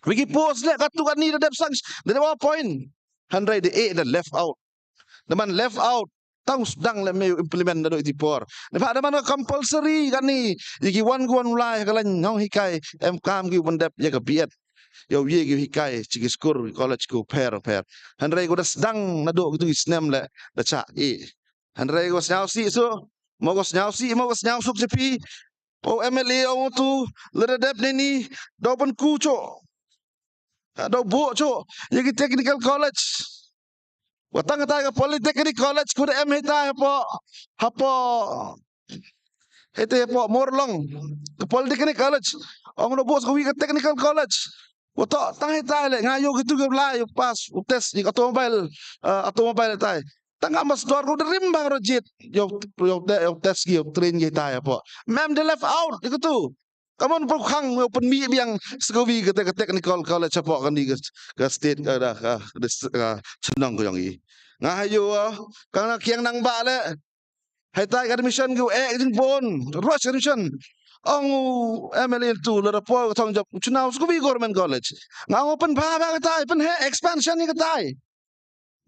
wiki post le katu kan ni dep sang de point 100 the left out the man left out tang sedang le me implement ngadok dipor ne pa man compulsory kan ni iki wan ulai kalan ngau hikai em kam gi bendep ye ke biet yo ye gi hikai chiki skur college ko pair 100 ko sedang ngadok gitu snem le da cha 100 ko snau si so mogos nyau suk jepi o MLA o tu ledep ni do pun ku cho do bo cho ye technical college watang ta polytechnic college ku em heta hapo hete po morlong ke polytechnic college ong do bo ku technical college wato tang heta le ngayo gitu ke lai pas tes di automobile tai tangga mas dor ko rimbang rojit yo tes gi train gi ta apa mem de left out itu tu kamu pun khang open mi biang skowi ke technical college apa kan di ke state senang ko yang i ngayo kana kiang nang ba le hai tai admission gi jing bon rush admission ong MLA tu le po thong job chunau skowi government college ngau open ba tai pen expansion ni ke tai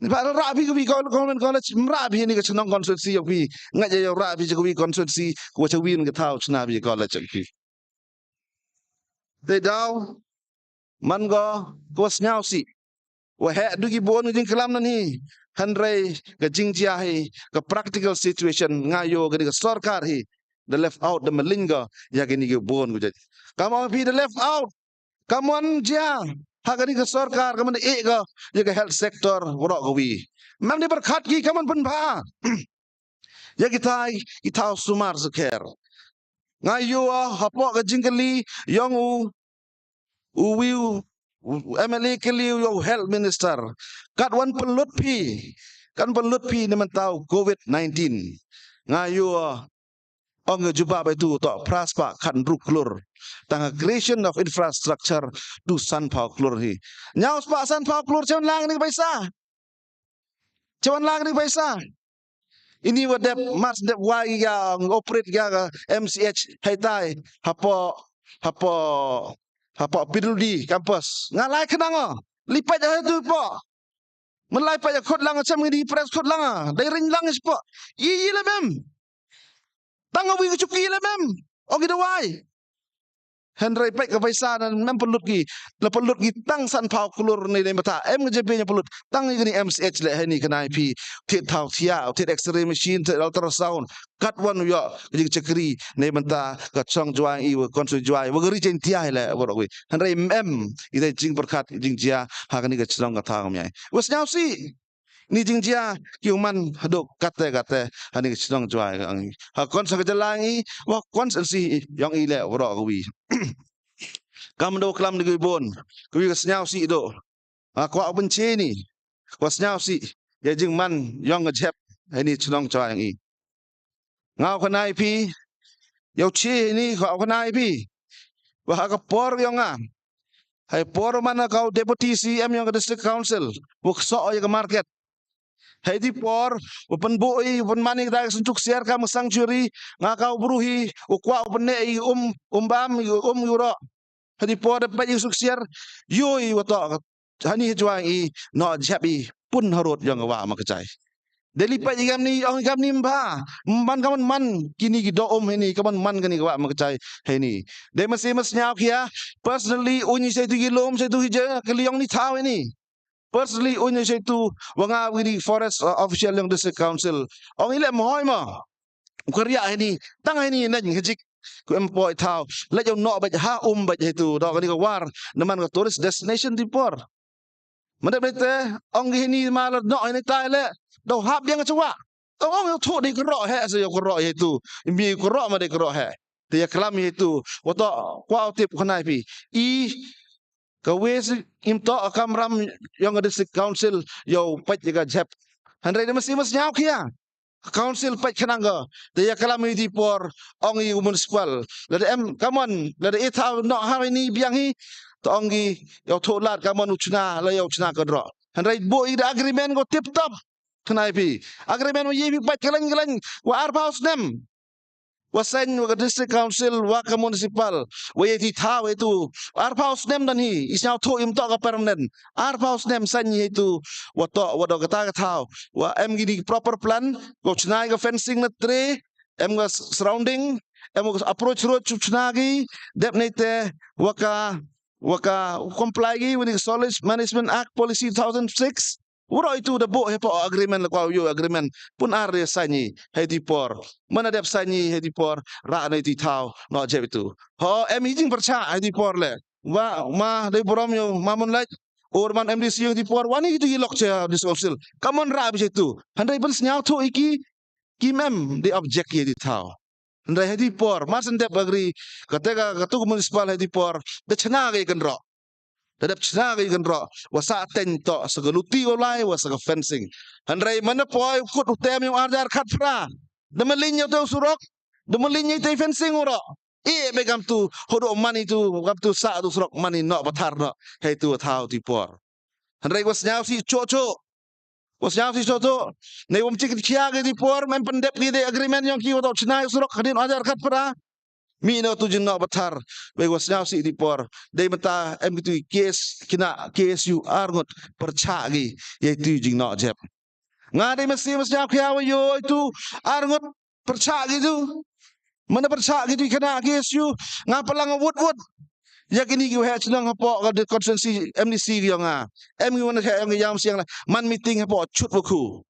ni ba rabi ko government college rabi ni ka chnong constituency bi nga je rabi ko bi constituency ko chawin ka thau chna bi college ki de daw man go ko snyau si wa he du gi bon jing kelam na ni handrai ka jingjia hi ka practical situation ngayo ga ni ka sarkar hi the left out the malinga ya ga ni gi bon go je kam bi the left out come on ja hagani ke sarkar kaman ga ye ke health sector woro ko wi mam ni berkhat ki kaman pun ba ya kita sumar seker ngayo hapo ka jingkali yang MLA keli yo health minister kat wan pelut pi ni man tahu COVID-19 ngayo ong juba ba itu to praspa kan ruklur tang creation of infrastructure tu san pau klur hi nyaus pa san pau klur chawan lang ni paisa ini wadep mas dep wai ga operate ga MCH hai tai hapo Apa pidul di kampus. Ngalai kenang lipat dah tu pak. Melai pak kot lang macam ni press kot lang. Dari ring lang is pak. Iya lah mem. Tanggawi kecuki lah mem. Oh gitu wai. Henry Pek ke paisa dan mem pelut ki. La pelut ki tang san pau kulur ni mata. JP nya pelut. Tang ni MCH le ni kena IP. Tit tau tia, tit X-ray machine, tit ultrasound. Kat wan yo jadi cekri ni mata kat song juai i konsul juai. Wageri jen tia le borok wi. Henry ite jing berkat jing jia ha ni kat song kat tang myai. Was nyau si. Ni jing jia kiuman haduk kate hani sedang juai ha kon sa kejelangi wa kon si yang ile ora kuwi kam do klam ni bon kuwi kesnyau si do ha kwa benci ni kwa senyau si ya jing man yang ngejep hani sedang juai yang i ngau kanai pi yau chi ni kwa kanai pi wa ka por yang a hai por mana kau deputy CM yang ke district council wa so ya ke market. Hai di por, open boi, open money kita sentuk share kamu sanctuary, ngakau beruhi, ukwa open nei bam euro. Hai di por dapat isuk share, yoi wato hani juang I no jabi pun harut yang awa makacai. Deli pa jam ni mba, man kaman man kini gido ini kaman man kini awa makacai hai ni. Dia masih nyau kia, personally unyi saya tu gilom saya tu hija keliong ni tahu ini. Personally, unya saya tu wanga wiri forest official yang district council. Orang ile mohoi ma. Kerja ini, tang ini nanti hejik ku employ tau. Lek yang nak baca ha baca itu. Dak ni war naman ke tourist destination di por. Mana bete orang ini malah nak ini tai le. Dak hab yang cewa. Orang yang thuk di kerok he saya kerok itu. Imbi kerok ma di kerok he. Dia kelam itu. Watak kuau tip kenai pi. Kawes imto akamram yang district council yo pat jaga jap. Handai mesti nyau kia. Council pat kenanga. Dia kalam di por ongi municipal. Lada kamon lada itau nak hari ni biangi to ongi yo tholat kamon uchna la yo uchna kadro. Handai bo ida agreement go tip top. Kenai pi. Agreement mo yebi pat kelang wa arpaus nem. Wasen wa district council wa municipal wa yeti tahu itu arpaus nem dan hi isnyau tho im to ka permanent arpaus nem san itu wa to wa do kata tahu wa gini proper plan go chnai ka fencing na tre ga surrounding ga approach road chuna gi definite wa ka comply gi with the solid management act policy 2006. Uro itu debo hepo agreement la kwa yo agreement pun are sanyi hedi por mana dep sanyi hedi por ra na ti tau no je itu ho jing percha hedi por le wa ma dei borom yo mamun lai orman MDC hedi por wani itu lok che disouncil kamon ra bi itu handai ben nyau tho iki kimem di object hedi tau handai hedi por mas dep agri katega katu municipal hedi por de chna ge kan ro Dadap cina ke ikan ro, wasa ten to segeluti olai wasa ke fencing. Handai mana poi kut utem yang ajar kat pra. Demelinya tu surok, demelinya tu fencing oro. Begam tu hodo mani tu, begam tu sa tu surok mani nak batar nak. Hai tu tahu ti por. Handai was nyau si coco. Was nyau si coco. Nei cik kia ke ti por, main pendep ke agreement yang kiu tau cina surok kadin ajar kat pra. Mino tu jenak batar was nyau si di por dei mata gitu kes kina KSU arngot percagi yaitu jenak jep ngade mesti nyau kia yo itu arngot percagi tu mana percagi tu kena KSU ngapalang wud ya kini ki ha sedang hapo ka konsensi MDC yang wana yang yang siang man meeting hapo chut buku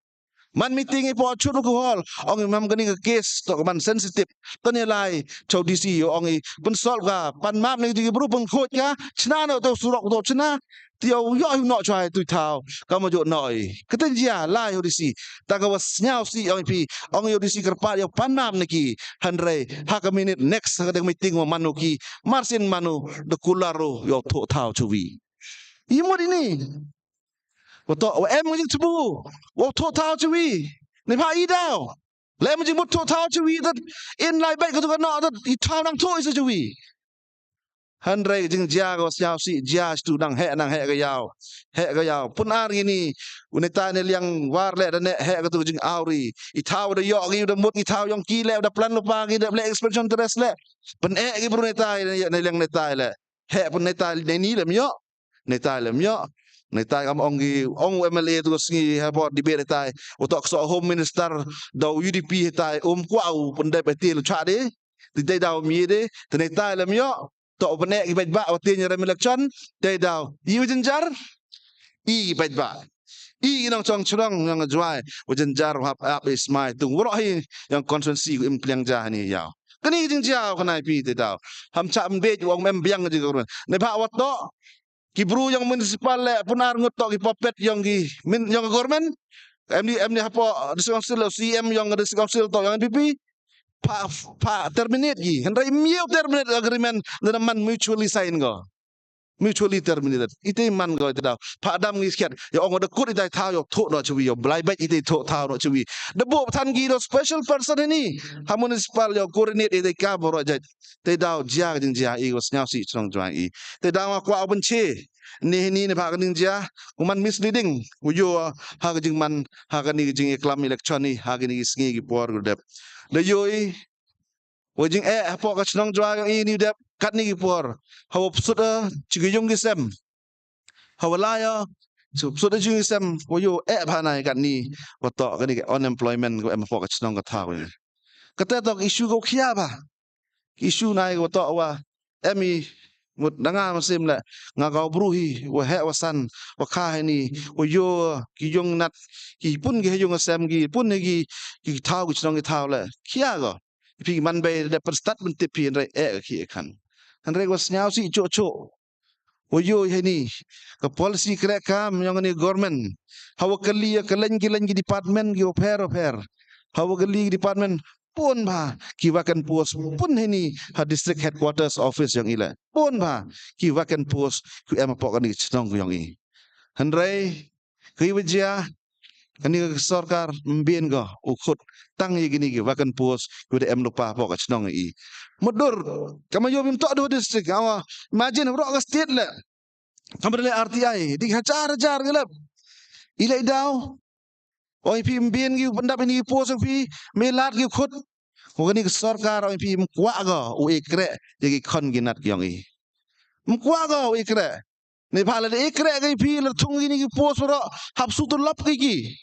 man meeting ipo chut ko hol ong mam gani ka case to man sensitive to ni lai chau DC ong pun solve ka pan map ni di bru pun khot ka chna no to surok to chna tiao yo no chai tu tao ka mo jo noi keten jia lai DC ta ka was nyau si ong pi ong yo DC kerpa yo pan map ni ki handre ha ka minute next ka meeting mo manu ki marsin manu de kularo yo to tao chuwi imo ini Wato mungkin cebu, waktu tahu cuci, ni pak idau, mungkin waktu tahu cuci, dat in lai baik tu kan nak, dat tahu nang tu isu cuci. Handai jeng jia kau siap si jia tu nang hek ke yau, pun hari ini wanita ni yang war le dan hek tu jeng auri, tahu dah yok, dah mut tahu yang kile, dah plan lupa, dah black expression terus le, pen ki wanita ni yang netai le. he pun netai ni lem yo netai kam ong MLA tu ngi ha bot debate netai utok so home minister dau UDP netai kwau pun dai betil cha de dai dau mi de netai lem yo to pene ki baj ba tin rem election dai dau yu jenjar i baj ba i nang chong churang yang juai jenjar hap ismai tung woro hi yang constituency im pliang ja ni yao kani jing jiao kanai pi te dau ham cha mbe wong mem biang ji ko ne ba wat do ki bru yang municipal le punar ngotok ki popet yang ki yang government MD hapo district council CM yang district council to yang DP pa terminate gi hendrai miu terminate agreement the man mutually sign go mutually terminated ite man go te dau pa dam ngi skiat yo ong de kut ite thao yo tho no chui yo blai bet ite tho thao no chui de bo than gi do special person ni ha municipal yo coordinate ite ka boro ja te dau jia jing jia i go snyao si chong jwa i te dau ma kwa ban che ni pa kan jia man misleading yo ha ga jing man ha ga ni jing iklam election ni ha ga ni sngi gi por go dep le yo i wo jing hapo ka chnong jwa i ni dep kat ni por haw suda chigiyong gisem hawalaya suda chigiyong gisem wo yo bhanai kat ni wato kani unemployment ko em fok chnong ka thaw ni kata to issue ko khia ba issue nai wato wa emi mut danga masim la nga ka bruhi wa he wasan wa kha ni wo yo kiyong nat ki pun ge yong asem gi pun gi ki thaw chnong ki thaw la khia go pi man be de per start men tipi re ki khan Andre was nyao si cho wo he ni ka policy krek kam yang ni government hawa kali kalen department gi oper hawa kali department pun ba ki wakan post pun he ni ha district headquarters office yang ila pun ba ki wakan post ku em pok ni chnong yang i Andre ki wajia kani sarkar mbien go ukut tang ye gini gi wakan post ku de em lupa pok chnong i mudur kama yo bim to do district awa imagine ro ga state le kamre RTI di hajar gelap ilai daw oi pi mbien gi pendap ini post fi melat gi khut ko ni sarkar oi pi mkwa go u ikre ye khon gi nat yong i mkwa go u ikre ne phala de ikre gi pi le thung gi ni post ro hap su to lap gi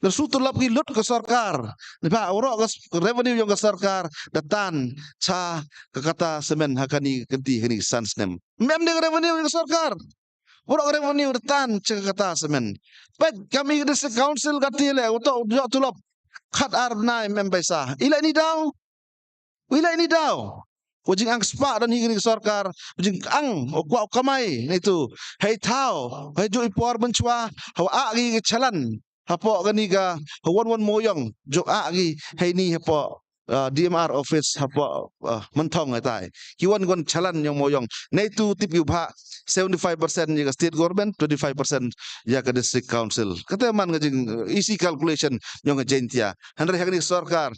Sutu lap ki lut ke sarkar. Nipa oro ke revenue yang ke sarkar datan cha ke kata semen hakani kenti hani sans nem. Mem de revenue ke sarkar. Oro revenue datan cha ke kata semen. But kami ke district council kati le untuk tulop khat ar nai mem paisa. Ila ni daw. Wajing ang spa dan hingga sarkar wajing ang kwa kamai itu. Hei tau, hei jo ipor bencua hawa agi ke chalan. Hapo kani ka wan moyong jok agi hei ni hapo DMR office hapo mentong tai ki wan chalan yang moyong nei tu tip yu pha 75% ya state government 25% ya ka district council kata man ngajing easy calculation yang jentia handre hakni sarkar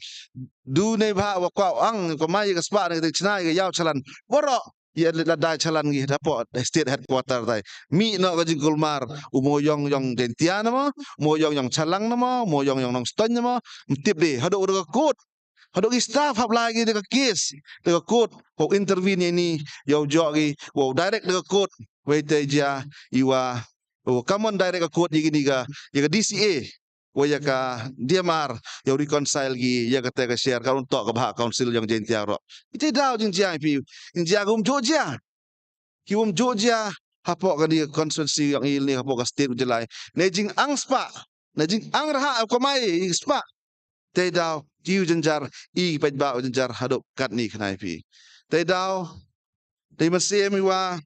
du nei pha wa kwa ang ko mai ka spa ne chna ga yaw chalan boro ya la dai chalan gi hapo state headquarter tai mi no ka jingul mar umoyong yang dentia nama moyong yang chalang nama moyong yang nong ston nama tip de hado ur ka staff hab lagi de ka case de ka court ko intervene ni yo jo gi wo direct de ka court we te ja iwa wo common direct ka court gi ni ga ya ka DCA wo ya ka DMR yo reconcile gi ya ka te ka share ka untuk ka bah council yang jentia ro ite daw jing jia pi jia gum Georgia kiwum Georgia hapo ka di constituency yang ini hapo ka state jelai nejing ang spa nejing ang raha ko mai spa te daw jiu jenjar i paj ba jenjar hadop kat ni khnai pi te daw te masem wa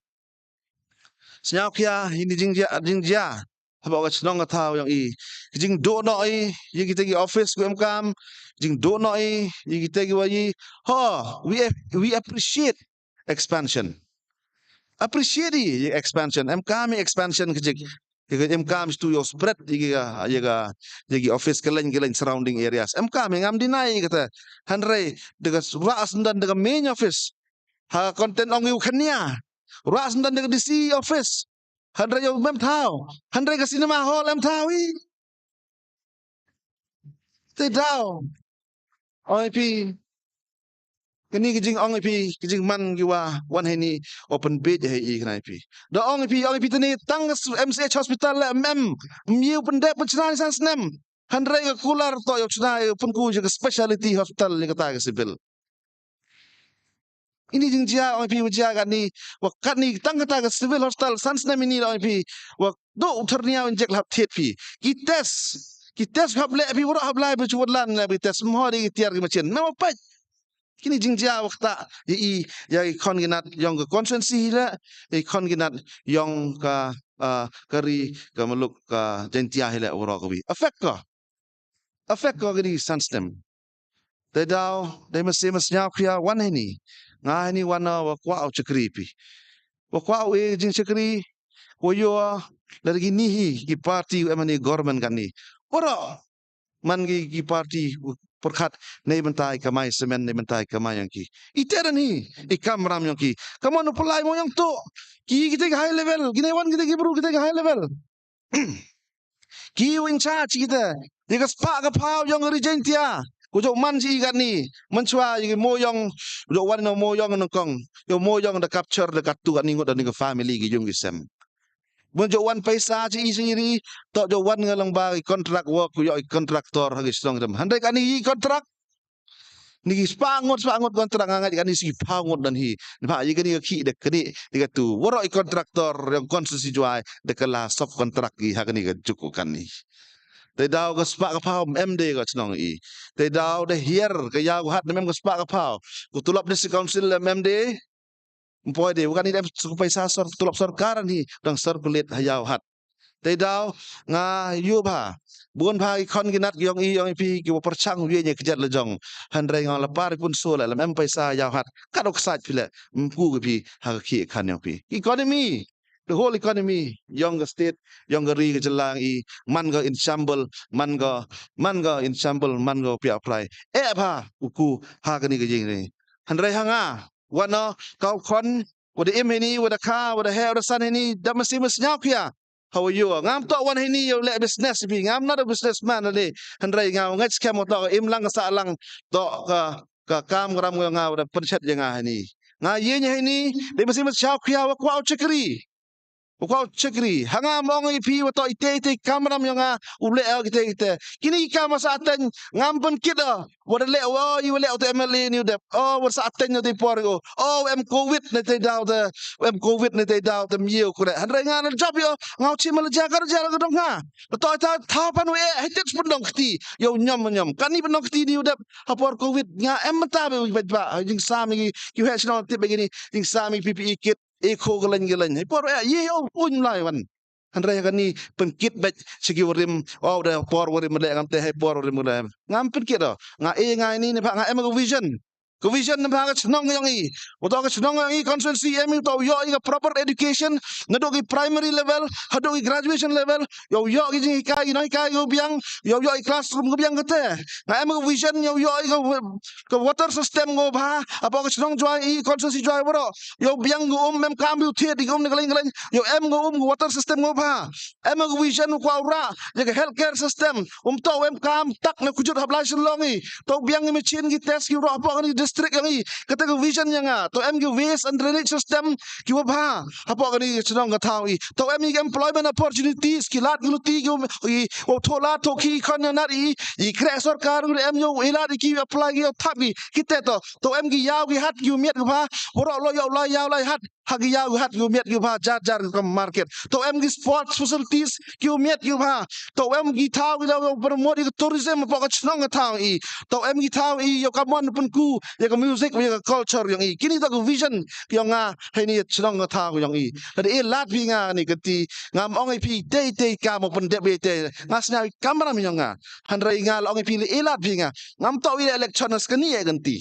snyao kya ini jing jia hapo ka chnong ka thau yang i jing do no i yi kita gi office ko kam jing do no i yi kita gi wa yi we appreciate expansion appreciate expansion kami expansion kejik kami stu yo spread gi office kelen surrounding areas kami ngam dinai kata hanrei dekat ras dan dekat main office ha content ong yu khania ras dan dekat DC office hanrei yo mem thau hanrei ka cinema hall em thau i te dau oi pi Kini kijing ong ipi kijing man giwa wan heni open bed he I kana ipi. Da ong ipi tani tang MCH hospital la miu pendek pencenan san snem. Handrai ka kular to yo chna penku je specialty hospital ni kata ke sibil. Ini jing jia ong ipi wajia kan ni wakat ni tang kata ke civil hospital san snem ini ong ipi wak do ternia injek lap tiet pi. Ki test hab le pi wora hab lai bu chulan la bi test mo di tiar ki machin. Nama pa kini jingja wakta ya ikon ginat yang ke konsensi la ikon ginat yang ka kari ka meluk ka jentia hila ora ko bi affect ko gini system te dau de masnya kria wan ini nga ini wana wa kwa chakri pi wa kwa we jing chakri ko yo dari gini ki parti emani government kan ni ora man ki parti perkat nei bentai kamai semen nei bentai kamai yang ki iteran hi ikam ram yang ki kamanu pelai mo yang tu ki kita high level gini wan kita bro kita high level ki win charge kita dia spa ka pau yang regentia kujok man si kan ni mencua yang mo yang kujok wan no mo yang nongkong yo mo yang the capture the katu kan ningot dan family ki jung kisem Bunjuk paisa ci sendiri tok jawan ngalang bagi kontrak work yo kontraktor hagi strong dem. Handai kan ni kontrak ni spangot kontrak ngangat kan ni si pangot dan hi. Ba yi kan ni ki dek ni diga tu woro kontraktor yang konstruksi juai dekala sub kontrak gi ha kan ni cukup kan ni. Te dau ke spak kapau MD ko chnong I. Te dau de hier ke ya hat mem ke spak kapau. Ku tulap di council MD Mpoi dia bukan ini paisa sor tulap sarkaran hi dang circulate hayau hat. Te dau nga yuba bukan pa ikon ginat yang pi ki perchang wie nya kejat lejong. Handrai nga lapar pun sola lam paisa hayau hat. Kadok sat pila mpu pi ha ki kan yang pi. Economy the whole economy yang state yang ri ke jelang I man ga in shamble man ga in shamble man ga pi apply. Pa uku ha ka ni ke jing ni. Handrai hanga wana kau kon wada ini wada ka wada hair wada san ini dah mesti nyau kia how are you ngam to wan ini yo le business pi ngam not a businessman ale handrai ngam ngai scam to lang sa lang to ka kam gram nga wada perchet nga ini nga ye nya ini dia mesti nyau kia wa kwau chekri Ukau cekri, hanga mong ipi wato ite kameram yang ule kita. Kini ikam saatnya ngampen kita. Wada le you le auto MLA ni udep. Wada saatnya di porgo. COVID ni te dau the COVID ni te dau the miu kure. Handai ngan job yo ngau chi malaja kerja la gedong ha. Beto ta thapan we hitet pendong kti. Yo nyam. Kan ni pendong kti ni udep hapor COVID nga mata be ba jing sami ki he sino tip begini jing sami PPE kit Eko galan por ye un lai wan handrai kan ni penkit bet segi warim da por warim le ngam te hai por warim le ngam penkit do nga nga ini ne ba nga vision Vision na ba chnong yang I uto ka chnong yang I constituency em to yo I proper education ngado ki primary level hado ki graduation level yo ki jing kai yo biang yo classroom ko biang kate nga em vision yo ka water system ngo ba apa ka chnong joy I constituency joy bro yo biang go mem kam yu thie di gom ngaleng yo em go water system ngo ba em vision ko aura ye healthcare system to em kam tak na kujut hablai longi to biang ni machine ki test ki ro apa ka district yang I kata ke vision yang to em ke waste and drainage system ki wa ba apa ka ni chnong ka thau I to em ke employment opportunities ki lat gluti ki o thola to ki khon na I kre sarkar em yo ila ki apply ki thap ki te to em ki yaw ki hat ki miet ka ba ro lo yaw lai hat hagi yaw hat ki miet ki ba jar ka market to em ki sports facilities ki miet ki ba to em ki thau ki promote ki tourism apa ka chnong ka thau I to em ki thau I yo ka mon pun ku ya ka music ya ka culture yang I kini ta ka vision yang hai ni chnong ka thau yang I ade lat pi nga ni kati ngam ong pi te ka mo pen de be te ngasna kamera mi yang handrai nga ong pi lat pi nga ngam to wi electronics kani ya ganti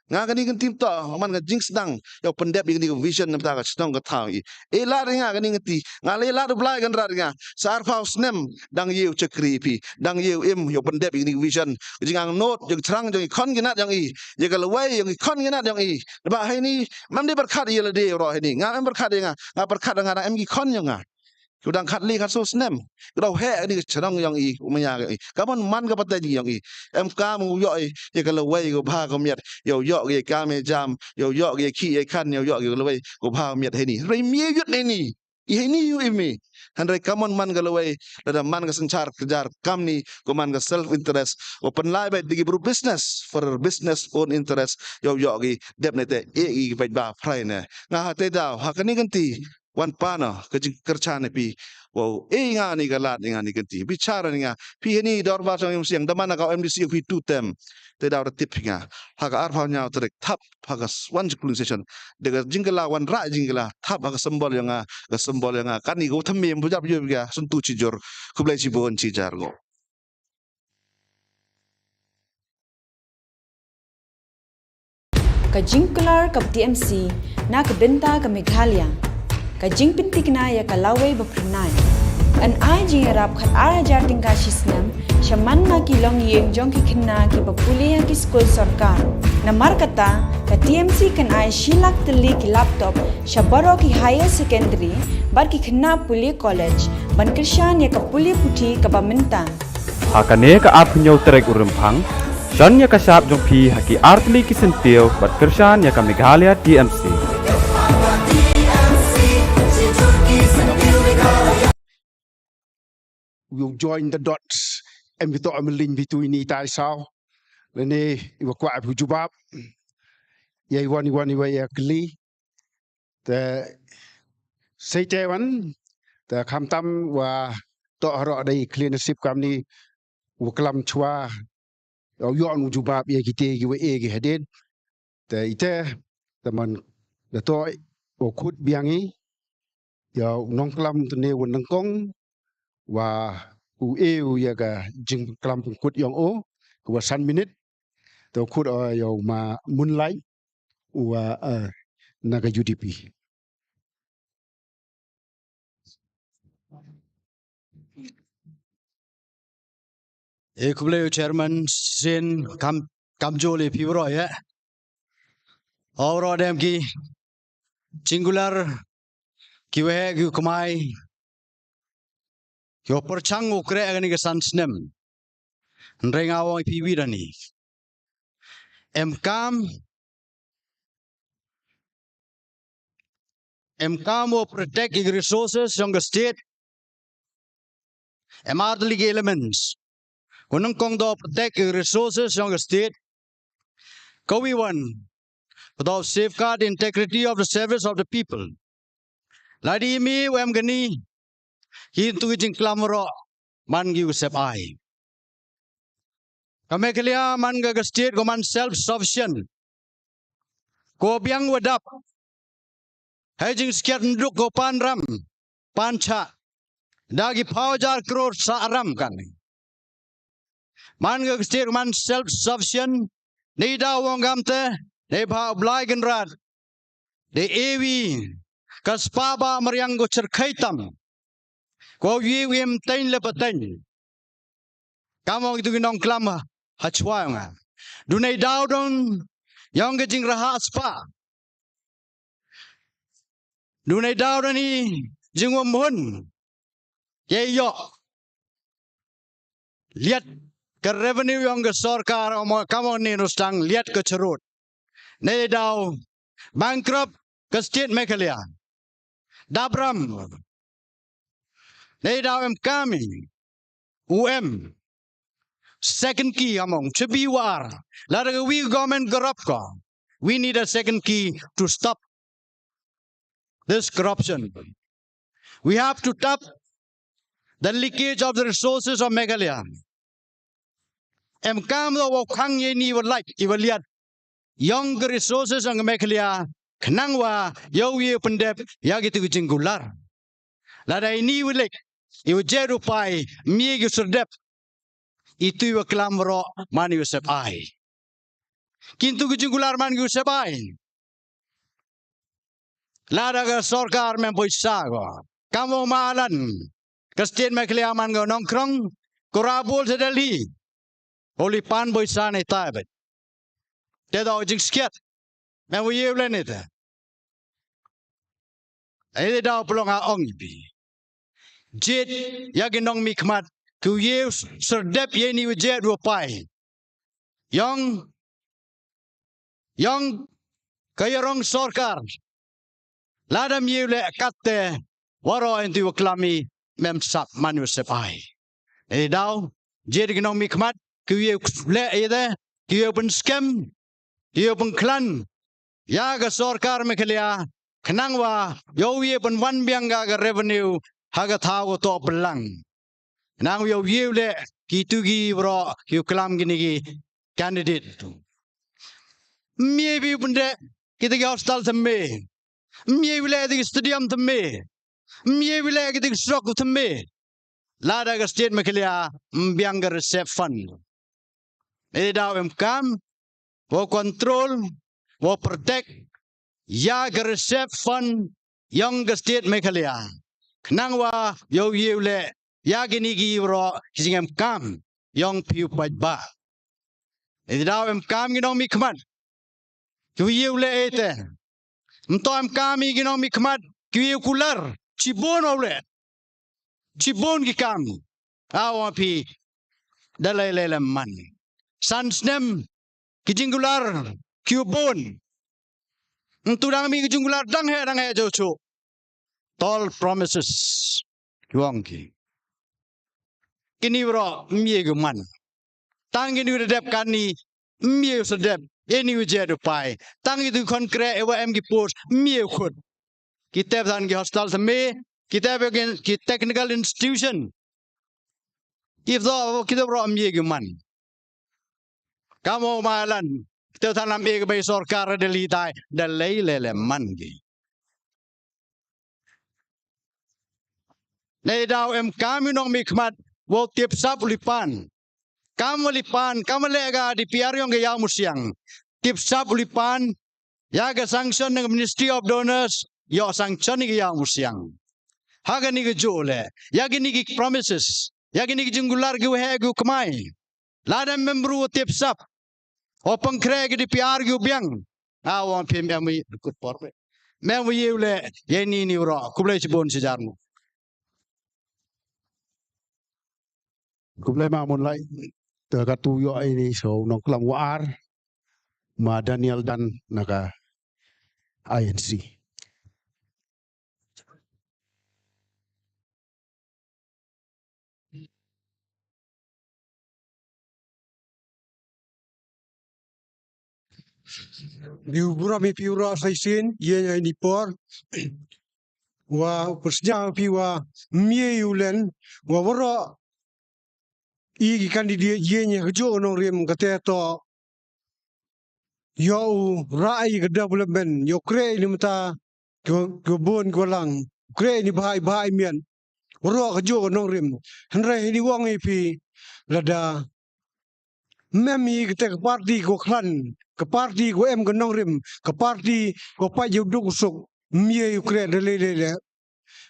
nga kani ganti to man ga jing sedang yo pendep ni vision na ta ka chnong ka thau I lat nga kani ganti nga le lat blai gan rat nga sar phau snem dang yu chakri pi dang yu im yo pendep ni vision jing ang note jing trang jing kon ginat yang I ye ka lawai yang kon ginat yang I ba hai ni mam de berkat ye le de ro hai ni nga em berkat nga berkat nga em gi kon yang Kudang khat li khat so snem. Kudau he ni chadang yang i umaya i. Kaman man ka patay ni yang i. Em ka mu yo i ye ka laway ko ba ko miat. Yo ye ka me jam. Yo ye ki ye kan yo ye laway ko ba miat he ni. Rai mi yut ni. I ni yu imi. Handai kaman man ka laway. Lada man ka sanchar kejar kam ni ko man ka self interest. Ko penlai bai digi bru business for business own interest. Yo gi dep nete e bai ba prai ne. Nga te daw hakani ganti wan pana kajing kercane pi wow nga ni galat nga ni ganti bicara ni nga pi ni dor ba sang siang damana ka MDC pi 2 tem te daw tip nga haga arfa nya trek tap haga one session de jingla wan ra jingla tap haga sembol yang ga sembol yang kan ni go thammi bujap yu ga suntu cijor kublai ci bon ci jar go ka jingkular kap TMC na ka benta ka Meghalaya ka jingpintik na ya ka laway bapranay an ai jing rap khat ara jarting ka shisnam shaman na ki long yeng jong ki khinna ki bapuliya ki school sarkar na markata ka TMC kan ai shilak tali ki laptop shabaro ki higher secondary bar ki khinna puli college ban krishan ya ka puli puthi ka baminta Hakane ka apnyo trek urempang John ya kasap jong pi haki artli kisentio bat kershan ya ka Meghalaya TMC We'll join the dots and we thought I'm a link between it I saw Lene iwa kwa abu jubab ya iwani iwa ya kli the sete wan the kamtam wa to haro dai cleanership kam ni wa klam chwa yo yon jubab ya kite gi wa e gi hedin the ite the man the to o khut biangi yo nong klam tne wa nangkong wa u ya ga jing klam kut yong o wa san minute to kut yo ma moonlight wa naga UDP Kublai chairman sin kamjole pibro ya auro dem ki singular kiwe ki kumai yo perchang ukre agani ke sansnem ndrengawo piwirani emkam will protect the resources of the state emartli elements kunung kong do protect the resources of the state kawiwan without safeguard the integrity of the service of the people ladi mi wem gani hintu jing klamro man gi usep ai Meghalaya man ga state go man self sufficient ko biang wadap hajing skiat nduk go panram pancha dagi paujar crore saram kan man ga state man self sufficient nei da wongamte nei ba blaigen rat de ewi kaspaba maryang go cerkaitam ko wiem tain le patain kamo itu ginong klama hachwanga dunai daudon yang gejing raha spa dunai daudon ni jingwa mohon ye yo lihat ke revenue yang ke sarkar kamo ni rustang lihat ke cerut nei daw bankrupt ke state Meghalaya dabram nei daw kami second key among war lara we government corrupt we need a second key to stop this corruption we have to stop the leakage of the resources of Meghalaya kam do khang ye ni like lihat young resources of Meghalaya khnangwa yo ye pendep ya gitu jinggular lara ini like iu jeru pai mi gi surdep itu yo klamro man Yusuf ai kintu gujungular man Yusuf ai lada ga sarkar men poisa go kamo malan Christian Meghalaya man go nongkrong korabul sedali oli pan poisa ne tabe te do jing skiat men wo yevlen ite ai da plong a ong bi jet ya ginong mikmat ku yeus serdep ye ni jet dua pai yang kayarong sorkar ladam ye le katte waro entu klami mem sap manu sepai dau jet ginong mikmat ku ye le ide ku ye pun scam ye pun klan ya ga sorkar mekelia kenangwa yo ye pun wan bianga ga revenue haga thago to belang nang yo ye le kitu gi bro ki klam gini gi candidate maybe bunda kita gi hostel temme maybe le di stadium temme maybe le di stroke temme lada ga state mekelia bianga receive fund daw kam wo control wo protect ya ga receive fund yang ga state mekelia kenangwa yo le ya gini gi bro kisingam kam yang piu ba daw kam ginong mikmat ku le ete mtom kam ginong mikmat ku kular cibon ole cibon gi kam awa pi dalai man sansnem kijingular kubon tudang mi kijingular dang he jocho tall promises yuangki kini bro mie guman tangi ni redep kani mie sedep ini uje pai tangi tu konkret ewa em gi post mie khut kita dan gi hostel seme kita bagian ki technical institution if do kita bro mie guman kamu malan kita tanam ege bai sorkar delitai dalai lele mangi nei daw em kami nong mikmat wo tiap sap ulipan kamu lega di PR yang ga yaw musiang tiap sap ulipan ya ga sanction ng Ministry of Donors yo sanction ga yaw musiang haga ni ga jole ya gini gi promises ya gini gi junggular gi he gu kmai ladam membru tiap sap o pangkre gi di PR gu biang awon pim ami kut porbe memu yule ye ni ro kublai cibon sejarmu Kublai mamun lai terkatu yo ini so nong kelam war ma Daniel dan naga INC. Diubura mi piura saisin ye ni por wa persnya piwa mie yulen wa woro i kandidat ye nya jo no rem kate to yo rai ke development yo kre ni mata ke bon ko lang kre ni bahai mian woro ke jo no rem hanre ni wong pi lada memi ke parti ko klan ke parti ko em ke no rem ke parti ko pa yo duk sok mie ukre de le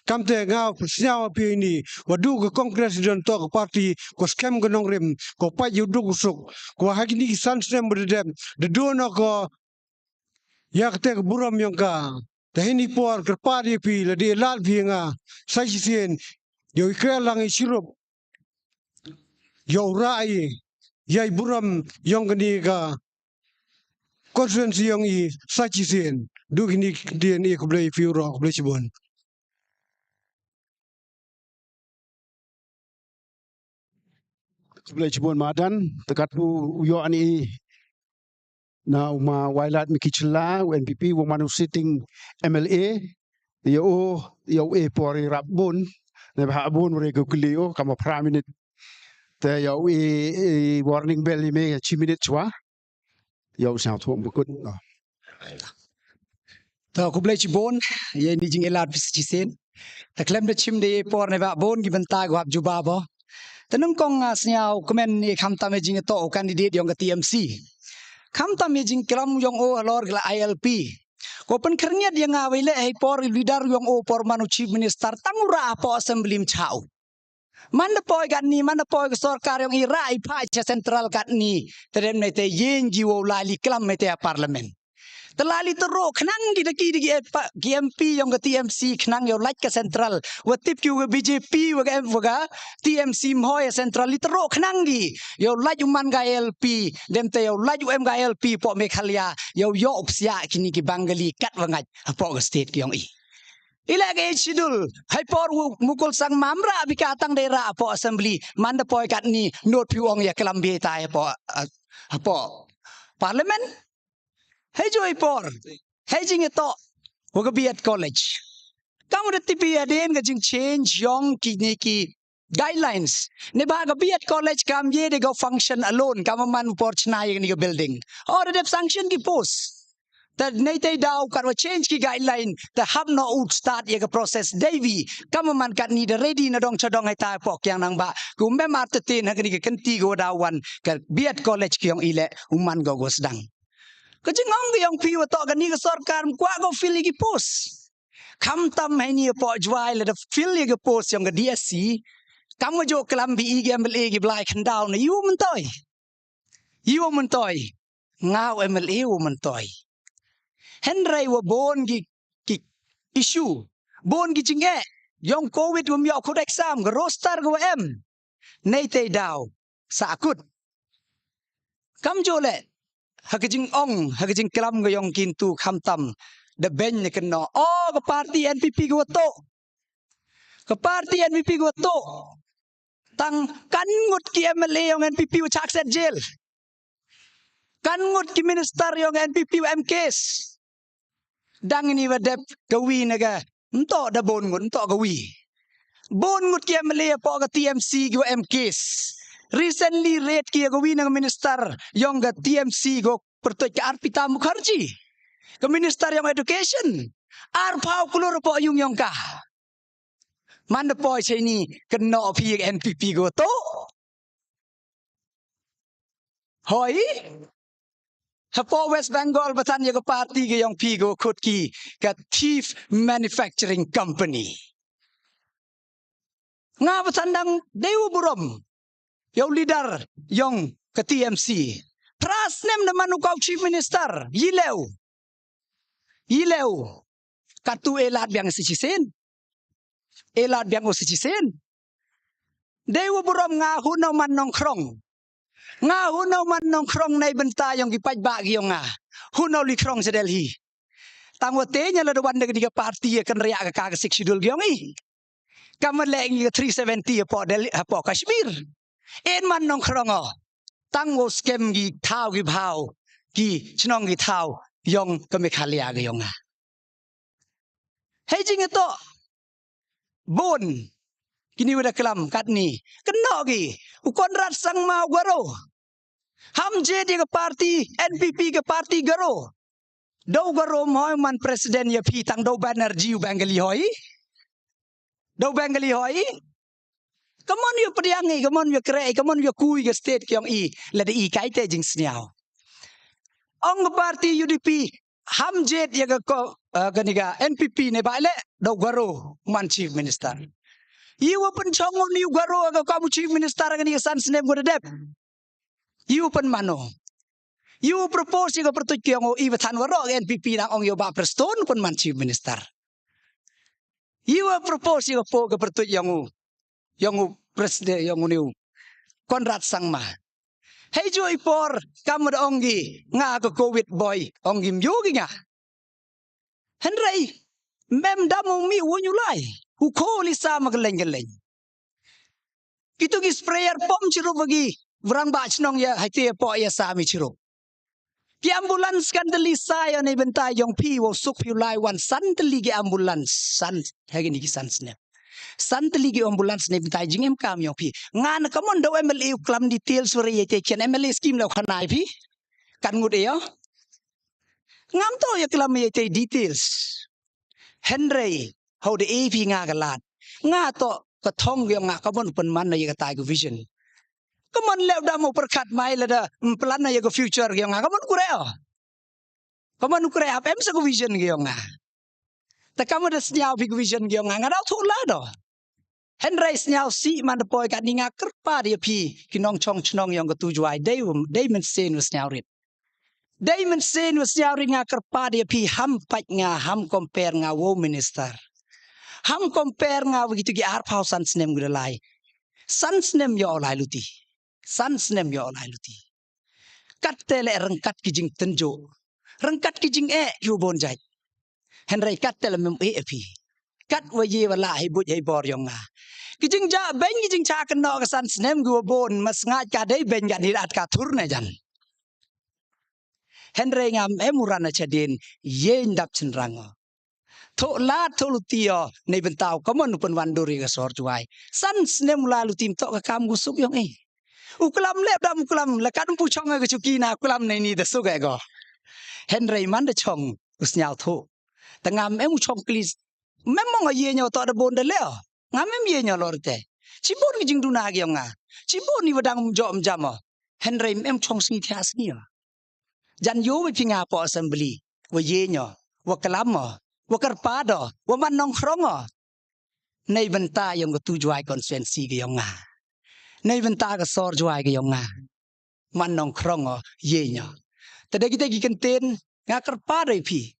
kamte nga snya pi ni wadu ke kongres don to ke parti ko scam ke no rem ko pa yo duk sok ko hakini san sem berdem de dono ko yak te buram yang ka tahini por ke parti pi le de lal pi nga sai sien yo ikre lang sirup yo rai yai buram yang ni ka konsensi yang i sai sien du ni den e ko blai fi ro ko blai cibon Kublai cibon madan terkatu yo ani na uma wailat mikicela NPP wo manu sitting MLA yo e pori rabun ne habun mereka kulio kama prime minute te yo e warning bell me 2 minutes chwa yo sao thom bukut to kublai cibon ye ni jing elat pisicisen ta klem de chim de por ne ba bon gi benta go hab juba bo tenung kong snyau komen ni khamta me jing to candidate yong TMC khamta me jing kram yong o lor gla ILP ko pen kernya dia ngawile ai por leader yong o por manu chief minister tangura po assembly mchau mana poi kat ni mana poi sorkar yong ira ai pa central kat ni terem ne te yen jiwo lali klam me te parliament Terlali teruk kenang kita ki MP yang ke TMC kenang yo like ke central. Watip ki ke BJP wa TMC mhoy central li teruk kenang gi. Yo like man ga LP dem te yo like ga LP po Meghalaya yo opsia kini ki Bangali kat wangat po ke state ki yong i. Ilagay sidul hay por mukul sang mamra bikatang daerah po assembly manda po kat ni note piwong ya kelambi tay po parliament hay joy por hay jing ito waga biat college kamu de tipi aden ga jing change yong ki guidelines ne ba ga biat college kam ye de go function alone kam man por chnai ni building or de sanction ki post that naitay daw kan change ki guideline the have no out start ye process Davy kamaman kat ni the ready na dong chadong ay ta pok yang nang ba kumbe martetin hagni ke kenti go dawan ka biat college ki yong ile uman go sedang kajingong yang piwa to gani ka sarkar kwa go fili ki post kam tam hai ni po jwai le the fili ki post yang ga DSC kam jo klambi i MLA ki blai kan daw na yu man toy ngau MLA u man toy Henry wa bon gi issue bon gi jinge yong covid wa myo khud exam ga roster ga em nei te daw sakut kam jole hagijing hagijing kelam ga yong kintu khamtam the ben ne keno ga party NPP ga to ka party NPP ga to tang kan ngut ki MLA yong NPP wa chak set jail kan ngut ki minister yong NPP wa MKs dang ini wadep gawi naga ento da bon ngut ento gawi bon ngut ki MLA po ga TMC go MKs recently rate ki gawi ng minister yung ga TMC go pertoy ka Arpita Mukherjee ka minister yung education arpaw kulur po yung ka man po siya ni keno pi NPP go to hoy Hapo West Bengal batan ya party ke yang pigo khut ki ka Thief Manufacturing Company. Nga batan dang dewu burom. Yaw leader yang ke TMC. Pras nem na manukau Chief Minister. Yilew. Katu elat biang sichisen. Dewu burom nga hunaw man nong krong. Nga hunaw man nong krong na ibenta yung gipajba yung nga. Hunaw li krong sa Delhi. Tangwate niya ladawan na kaniga party kan riya ka kakasik sidul yung Kamaleng yung 370 po Kashmir. En man nong krong Tangwo skem gi tao gi bhaw. Gi chinong gi tao yung Meghalaya yung nga. Hey jing ito. Bon. Kini wada kelam kat ni. Kena gi. Konrad sang mau garo. Hamje dia ke parti NPP ke parti garo. Dau garo moy man presiden ya pi tang dau Banerjee Bangali hoi. Dau Bangali hoi. Kamon yo pediangi, kamon yo krei, kamon yo kui ke state kyong i. Lada i kai te jing sniaw. Ong parti UDP hamje dia ke ganiga NPP ne baile dau garo man chief minister. You open chongong ni garo aga kamu chief minister ngani san snem go dep. You open mano. You propose yung pertut yung ibatan waro NPP na ong yo ba preston pun man chief minister. You propose yung po ga pertut yung president yung new Konrad Sangma. Hey joy por kamu da onggi nga ka COVID boy onggi myogi nga. Henry mem damong mi wonyulay. Hukoli sa magaleng-galeng. Kito gi sprayer pom chiro bagi vrang bach nong ya haite po ya sa mi chiro. Ki ambulance kan dali saya na ibenta yung pi wo suk pi lai wan san dali gi ambulance san hagi ni gi san snap. San dali gi ambulance na ibenta jing em kam yung pi. Nga na kamon daw MLA klam details wala yete chen MLA scheme law kanai pi. Kan ngud yo. Ngam to ya klam yete details. Henry how the AP nga galat nga to katong yung nga kamon pen man na yung tayo vision kamon lew da mo perkat mai la da plan na yung future yung nga kamon kure apem sa vision yung nga ta kamon da snyaw big vision yung nga daw thula do Henry snyaw si man da poy kat ni nga kerpa dia pi kinong chong chnong yung katujwai day men sen was snyaw rit Diamond sen was nyari nga kerpadi pi ham pat nga ham compare nga wo minister. Ham compare nga begitu gi ar pau san snem gudalai. San snem yo olai luti. San snem yo olai luti. Kat tele rengkat kijing tenjo. Rengkat kijing yo bonjai. Henry kat tele mem api. Kat wa ye wala hai but hai bor yong nga. Kijing ja ben kijing cha kan no ka san snem gu bon mas nga ka dei ben ga ni at ka thur na jan. Henry ngam emurana chadin ye ndap chenrango. Tho la tho lutio nei bentau komon pun wanduri ka sor juai. San snem la lutim to ka kam gusuk yong Ukulam lep dam ukulam la kadum pu chong ka chuki na ukulam nei ni da suk go. Henry man de chong usnyao tho. Tangam em chong klis memang ye nyo to da bon de leo. Ngamem ye nyo lorte. Cibon kijing duna gi nga. Cibon ni wadang jom jamo. Henry em chong sni thias ni. Jan yo we pinga po assembly. Wa ye nyo, wa kalamo, wa karpado, wa manong khrongo. Nei benta yung ko tujuai konsensi gi nga. Nei benta ka sor juai gi nga. Manong khrongo ye nyo. Tade kita gi kenten nga karpado pi.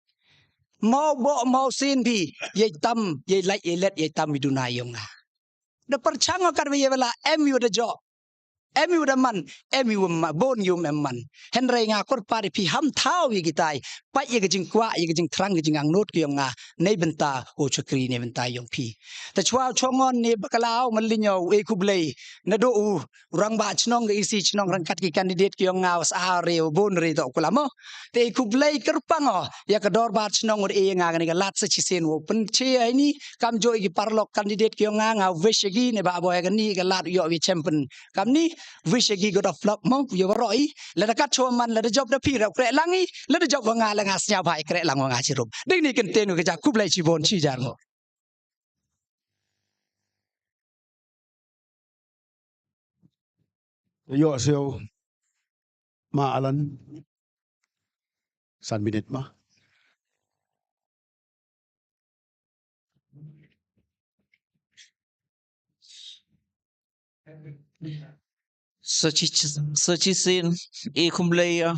Mau bo mau sin pi ye tam ye like ye let ye tam miduna yung nga. Da perchango kar ye wala emu da jo. Emu da man emu ma bon yum man. Henry nga kor pari pi ham thau ye gitai. Pa ye gijing kwa ye gijing trang gijing ang not ki nga nei benta o chakri nei benta yung pi. Ta chwa chongon ne bakalao malinyo e kublei na do u rang ba chnong ga isi chnong rang kat ki candidate ki nga was are o bon re do kulamo. Te kublei kerpango ya ka dor ba chnong e nga ga lat sa chisen wo pen che ai ni kam jo gi parlok candidate ki nga weshegi ne ba boy ga ni ga lat yo wi champion kam ni wishegi god of luck mong yo roi la da kat choman la da job da pi ra kre langi la da job nga la nga snya bai kre lang nga chirum ding ni ken tenu ga kublai chi bon chi jar ngo Yo siyo maalan san minute ma. Sachi sin e kumlaya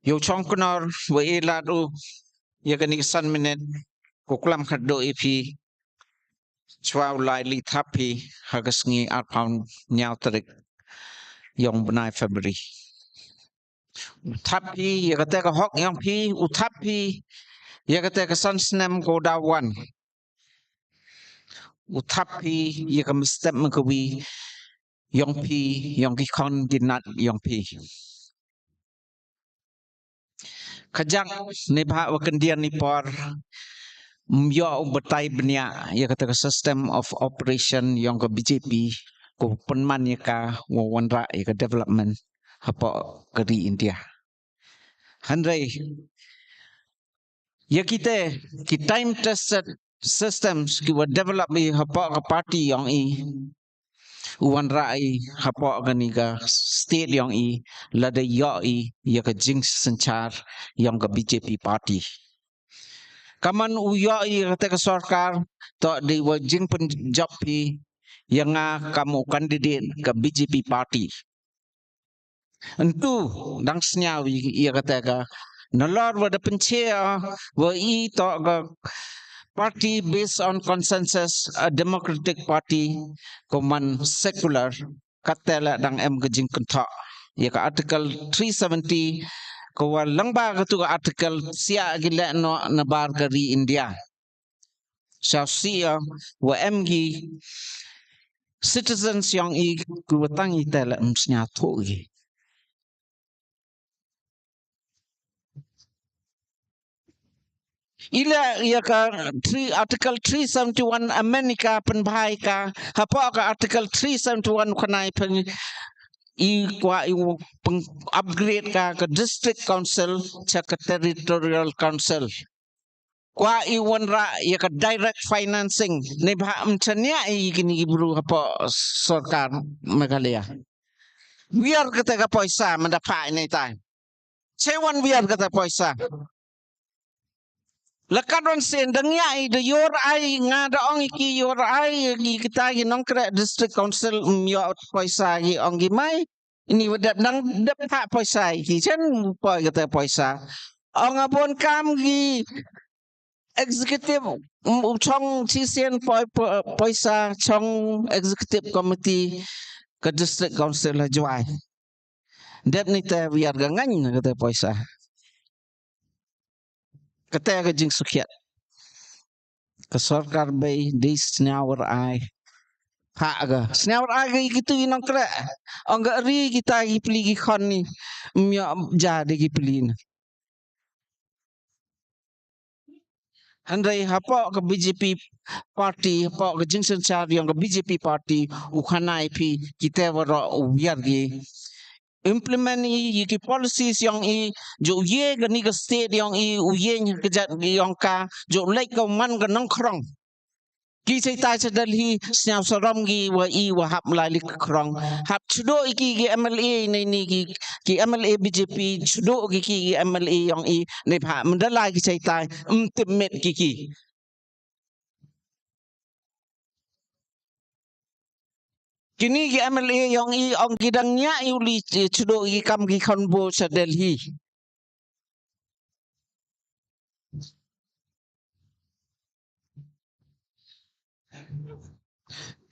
yo chong kunor wa e ladu ya kani san minute ko klam khaddo e pi chwa lai li thapi hagas ngi at pound nyao tarik yong benai February thapi ya kata ka hok yang pi uthapi ya kata ka san snem ko dawan uthapi ya ka step makawi Yong pi, yong ki kon dinat yong pi. Kajang ni bah wakandian ni por myo betai benya ya kata system of operation yong ke BJP ko penman ya ka wawanra ya ka development apa keri India. Handai ya kita ki time tested systems ki wa develop ni apa ka party yang Uwan rai hapo ganiga state yang lada ya ka jing senchar yang ka BJP party. Kaman kata ka sarkar to di wa jing pen job yang kamu kandidat ka BJP party. Entu dang senyawi ya kata ka nalor wa da penchea wa to ka party based on consensus, a democratic party, common secular, katela dang em gajing kunta. Ya ka article 370, ko langba ka tu article siya gila no nabar kari India. Siya siya wa em gi citizens yang kuwatang itela msnya togi. Ila ya ka article 371 Amerika penbahai ka apa ka article 371 kanai peng kwa peng upgrade ka district council ka territorial council kwa iwanra ya ka direct financing ne bah mchania gini gibru apa sarkar Meghalaya biar kita ka paisa mendapat ini time sewan biar kita paisa Lekadon sen dengya de yor ai nga da ong iki yor ai gi kita gi nong kre district council yo paisa gi ong gi mai Ini wadap nang dapat poisa ki chen poi kata poisa. Ang abon kam ki executive chong chi sian poisa chong executive committee ke district council la juai. Dep ni ta biar gangan kata poisa. Kata ke jing sukiat. Ke sarkar bay di senawar ai. Hak ke senawar ai gitu inang kera. Angga ri kita gi peli gi khon ni. Mya jadi gi peli na. Andai hapa ke BJP party hapa ke jingsen char yang ke BJP party ukhanai pi kita wara biar gi implement ki policies yang jo ye ke ni ke state yang uye ke jat yang ka jo lek ke man ke nong krong ki sai tai sa Delhi snyam saram gi wa hap lai ke krong hap chudo ki MLA ni ki MLA BJP chudo ki MLA yang ni pha mandala ki sai tai ultimate ki kini ki MLA yang ong kidangnya uli chudo ki kam ki konbo sa Delhi.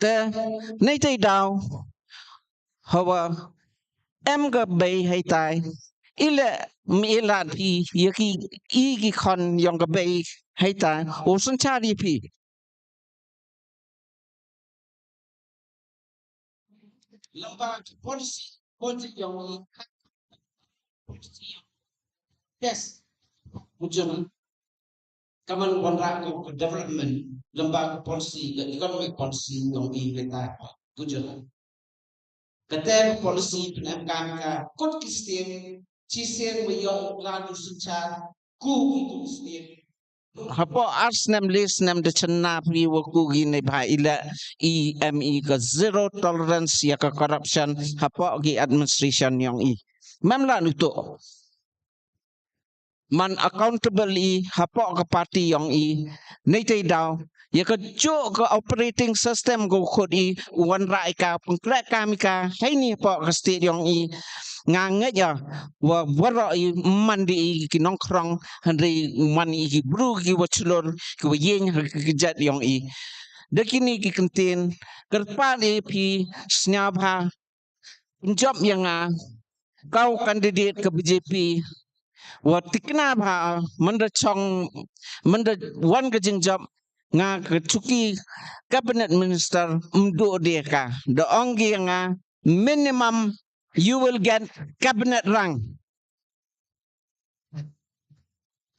Te nay tay daw hawa em ga bay hay tai ile mi la pi yaki ki kon yang ga bay hay tai o sun chari pi lambat polisi yang yes ujung kaman kontrak ke development lembaga polisi ke economic policy yang kita tujuan kata polisi penamkan ka kod kistin cisen bayong ladu sencar ku itu kistin hapo ars nam list nam de chana pi waku gini bha ila EME ke zero tolerance ya ke corruption hapo gi administration yang mamla nuto man accountable hapo ke party yang nei tai daw ya ke jo ke operating system go khod wan rai ka pengklek kami ka hai ni hapo ke state yang nganget ya wa wara mandi ki nong krong handri mani ki bru ki wachlor ki yen ki jat yang dekini ki kentin kerpa pi snyabha job yang kau kandidat ke BJP wa tikna bha manda chong manda wan ke jingjam nga ke chuki cabinet minister mdo de ka the ongi nga minimum you will get cabinet rank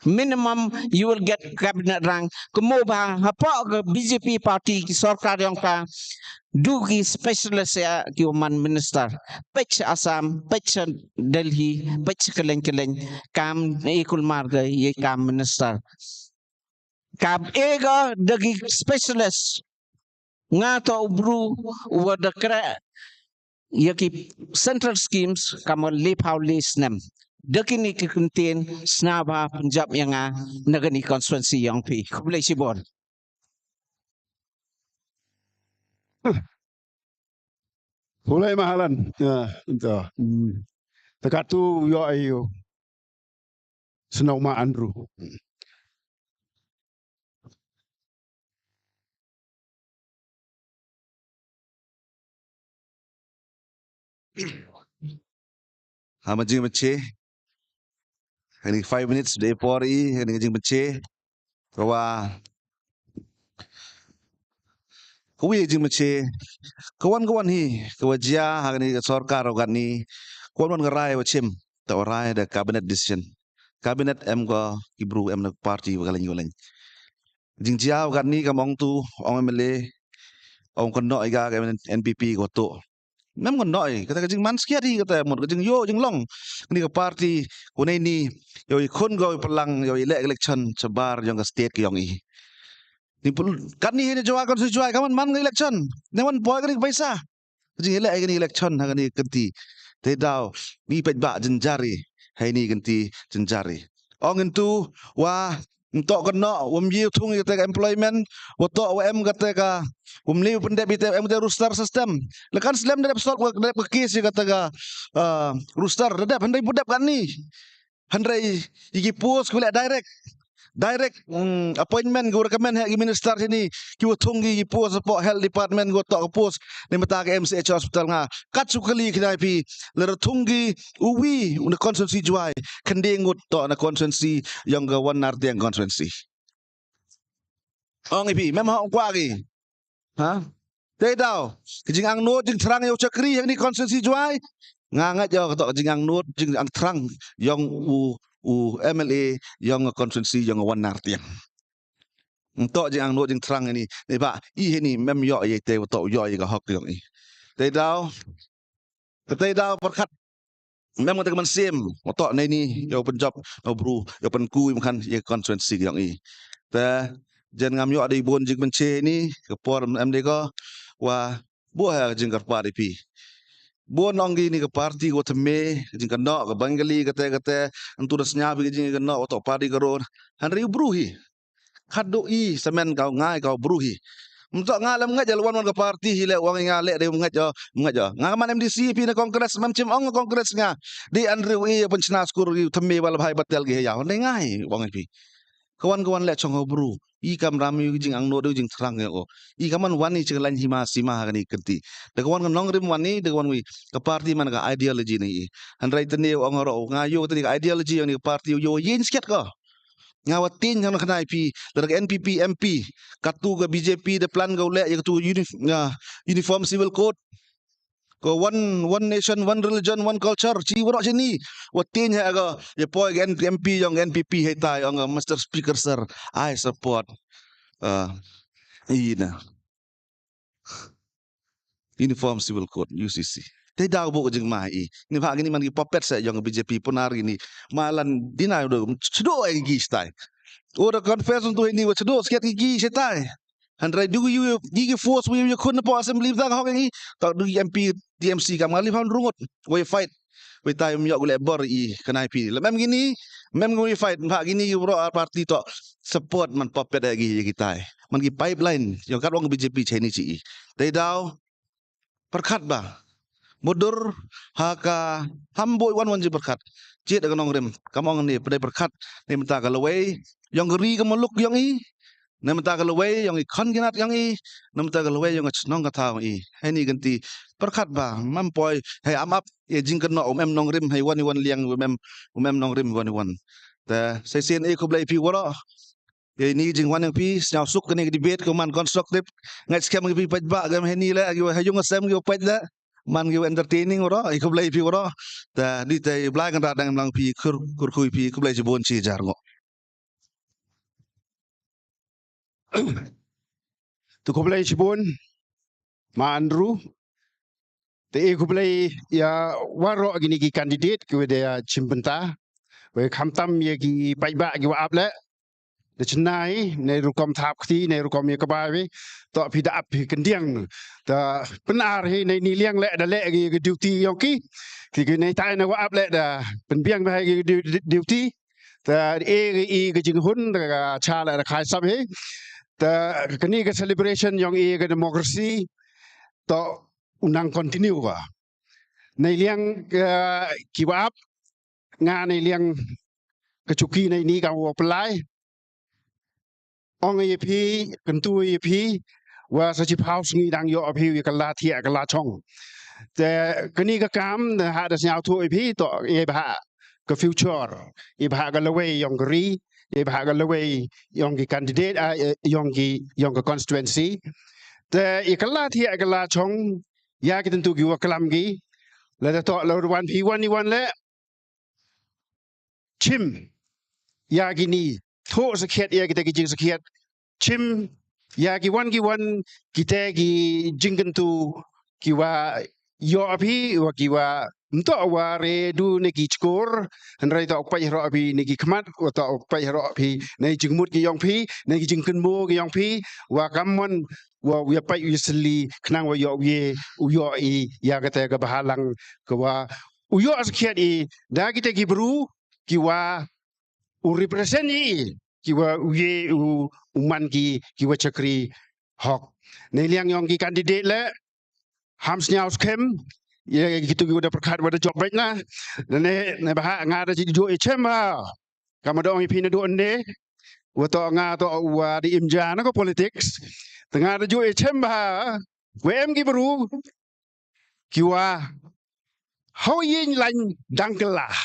minimum you will get cabinet rank kemo ba hapa ke BJP party ki sarkar yang ka du ki specialist ya ki man minister pech Assam pech Delhi pech keleng kam ikul marga ye kam minister kam ega dagi specialist nga to ubru wa de kra yaki central schemes kam lip how list nam dekini ki kuntin snaba Punjab yang nagani constituency yang pi kublai sibon Mulai mahalan. Ya, itu. Dekat tu yo ayo. Senau ma Andrew. Hama jing bache. Ini 5 minutes day pori ini jing bache. Kawa kuwi jing bache. Kawan hi kawajia hagani sarkar ogani kawan ngarai wachim ta orai da cabinet decision. Cabinet em ko ibru em na party wagaling. Jing jia ogani kamong tu ong MLA ong kono iga NPP ko to. Mem kon noi kata jing man skiat hi kata mon jing yo jing long ni ka party kunai ni yo khon go pelang yo election sebar yang ka state yang ni pun kan ni jwa kon sujai kaman man election neman boy kan paisa jing elek kan election ha kan kenti te daw ni pej ba jenjari hai ni kenti jenjari ong entu wa Untuk kena umji tung kita employment, untuk WM kata ka umli pendek BTM rooster system. Lekan slam dari pesawat dari pekis kata ka rooster dari handai budak kan ni. Handai igi post kuliah direct appointment go recommend hak minister sini ki tung igi post support health department go tok post ni mata ke MCH hospital nga kat sukali kena pi le tunggi uwi una constituency juai kende ngut tok na constituency yang ga wan narti yang constituency ong ipi memang ong kwa gi ha te dau kijing ang no jing terang yo chakri yang ni constituency juai ngangat yo tok jing ang no jing ang terang yang MLA yang constituency yang wan narti untuk jang no jing terang ini ni pak ini mem yo ye te to yo ye ga hok yang ni te dau perkat mem ngata man sim otok ni yo penjob yo bru yo penku kan ye constituency yang ni te jen ngam yo ada ibon jing mence ni ke por MD ko wa buah jing karpa pi buon onggi ni ke parti go teme jing kena ke bangali kata antu resnya bi jing kena otok parti karon han riu bruhi khadu i semen kau ngai kau bruhi untuk ngalam ngaj lawan wan ke parti hile wang ngale de ngaj ngaman MDC pi na kongres mamcim ong kongres nga di andrew i pencna skur teme wal bhai batel ge ya ngai wang pi kawan-kawan le chong bru I kam rami jing ang no do jing terang o I kaman wani cenglan hima sima kani kenti de kawan nong rim wani de kawan wi ke parti man ka ideology ni han rai tene ong ro ngayo tadi ka ideology yang ni parti yo yin sket ko ngawatin yang kena IP dari NPP MP katu ke BJP de plan go le tu uniform civil code ko one nation one religion one culture chi woro sini watin ha ga ye poi MP yang NPP hai tai ang Mr Speaker sir I support ina uniform civil code UCC te daw bo jeng mai ni ba gini man gi popet sa yang BJP punar gini malan dinai do cedo ai gi stai ora confess untuk ini wa cedo sket gi setai handrai du you gi force we you couldn't po assembly tang hok ngi tak du MP TMC kam ngali fan rungut we fight we tai mi gule bor I kenai pi le mem gini mem we fight ba gini bro party to support man popet gi kita man gi pipeline yang kat wong BJP Chinese ci te daw perkat ba mudur haka hamboi wan je berkat cit dengan nong rem kamong ni pada berkat ni minta galawai yang geri kemeluk yang I ni minta galawai yang ikon ginat yang I ni minta galawai yang nong kata I hai ni ganti berkat ba mampoi hai amap ye jing kena em nong rem hai wan liang em nong rem wan ta sai sen ko blai pi wara ye ni jing wan yang pi nyau suk kene debate ko man konstruktif ngai scam pi pajba gam hai ni la hayung asam yo pajla man gi entertaining ora I kublai pi ora ta di tai blai kan radang lang pi kur kui pi kublai jebon chi jar ngo tu kublai chibun ma Andrew te kublai ya waro gini ki candidate ke dia chimpenta we khamtam ye ki paiba gi wa aple de chnai nei rukom thap khti nei rukom ye kabai we to pi da ap pi kendiang ta penar hi nei ni liang le da le gi duty yong ki nei tai na wa ap le da pen biang ba gi duty ta e gi jing hun da cha la da khai sab hi ta kani ga celebration yong ga democracy to unang continue wa nei liang ki wa ap nga nei liang kecuki nei ni ka wo pelai ong EP kentu EP wa sa chi house ngi dang yo EP ka la thia ka la chong te kani ka kam ha da nyao thu EP to e ba ka future e ba ka laway yong ri e ba ka laway yong ki candidate yong ka constituency te e ka la thia ka la chong ya ki tentu gi wa kalam gi la to lo wan pi wan ni wan le chim ya gi ni tho sakhet ya kita gi jing sakhet chim ya gi wan kita gi jingkan tu ki wa yo api wa ki wa nto wa re du ne gi skor han rai to pai ro api ne gi khmat wa to pai ro api ne jingmut gi yong pi ne gi jingkan mo gi yong pi wa kamon wa wi pai usli knang wa yo ye u yo I ya kata ga bahalang ko wa u yo sakhet I da kita gi bru ki wa u represent I kiwa uye uman kiwa cakri hok. Nei liang yong ki kandidat le hamsnya uskem ya gitu udah perkat pada job break na. Dan ne bahak ngada jadi jo ecema. Kamu dong ipina do ende. Wato nga to wa di imja na ko politics. Tengah ada jo ecema. WM ki baru kiwa how yin lan dangkelah.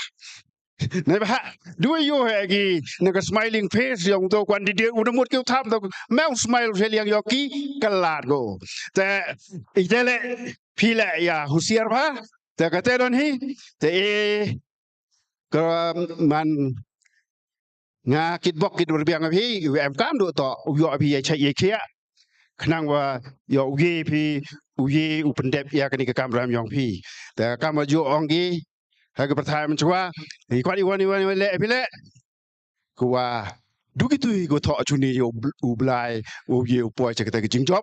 Này bà đuôi vô hệ gì này cái smiling face yang to quan đi điện udah một kiểu tham to mau smile sẽ liang yo ki kalat go te itele pila ya husiar ba te kate don hi te ke man nga kit bok kit berbiang hi em kam do to yo pi chai ye kia khnang wa yo gi pi uye upendep ya kani ke kam ram yong pi te kam jo ongi Harga pertama mencuba, kuat iwan le pile, kuah dugi tu go thọ chuni yo ublai ye upoi cakap kita jing job,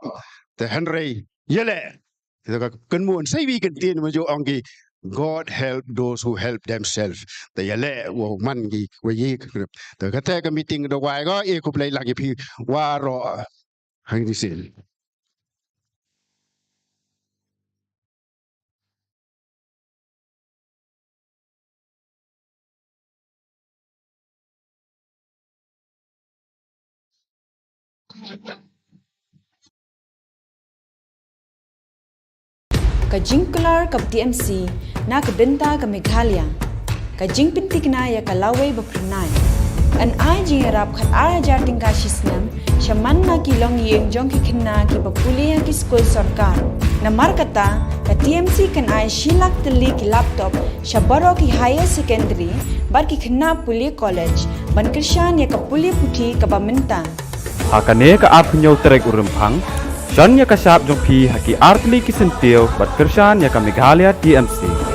te Henry yele, kita kan muan saya bi kan tien menjo anggi God help those who help themselves. Te yele wo man gi wo ye, te kata ke meeting do wai go ku play lagi pi waro hang di sini. Kajing kelar kap TMC na kedenta ke Meghalaya. Kajing pintik na ya kalawai bapernai. An ai jing rap khat ara jar tingka shisnam shaman na ki long yeng jong ki khinna ki bapuliya ki school sarkar. Na markata ka TMC kan ai shilak teli ki laptop shabaro ki higher secondary bar ki khinna puli college ban krishan ya kapuli puthi ka baminta. Hakane ka apnyo trek urempang John ya kasap jong pi haki artli kisentil bat kershan ya ka Meghalaya TMC.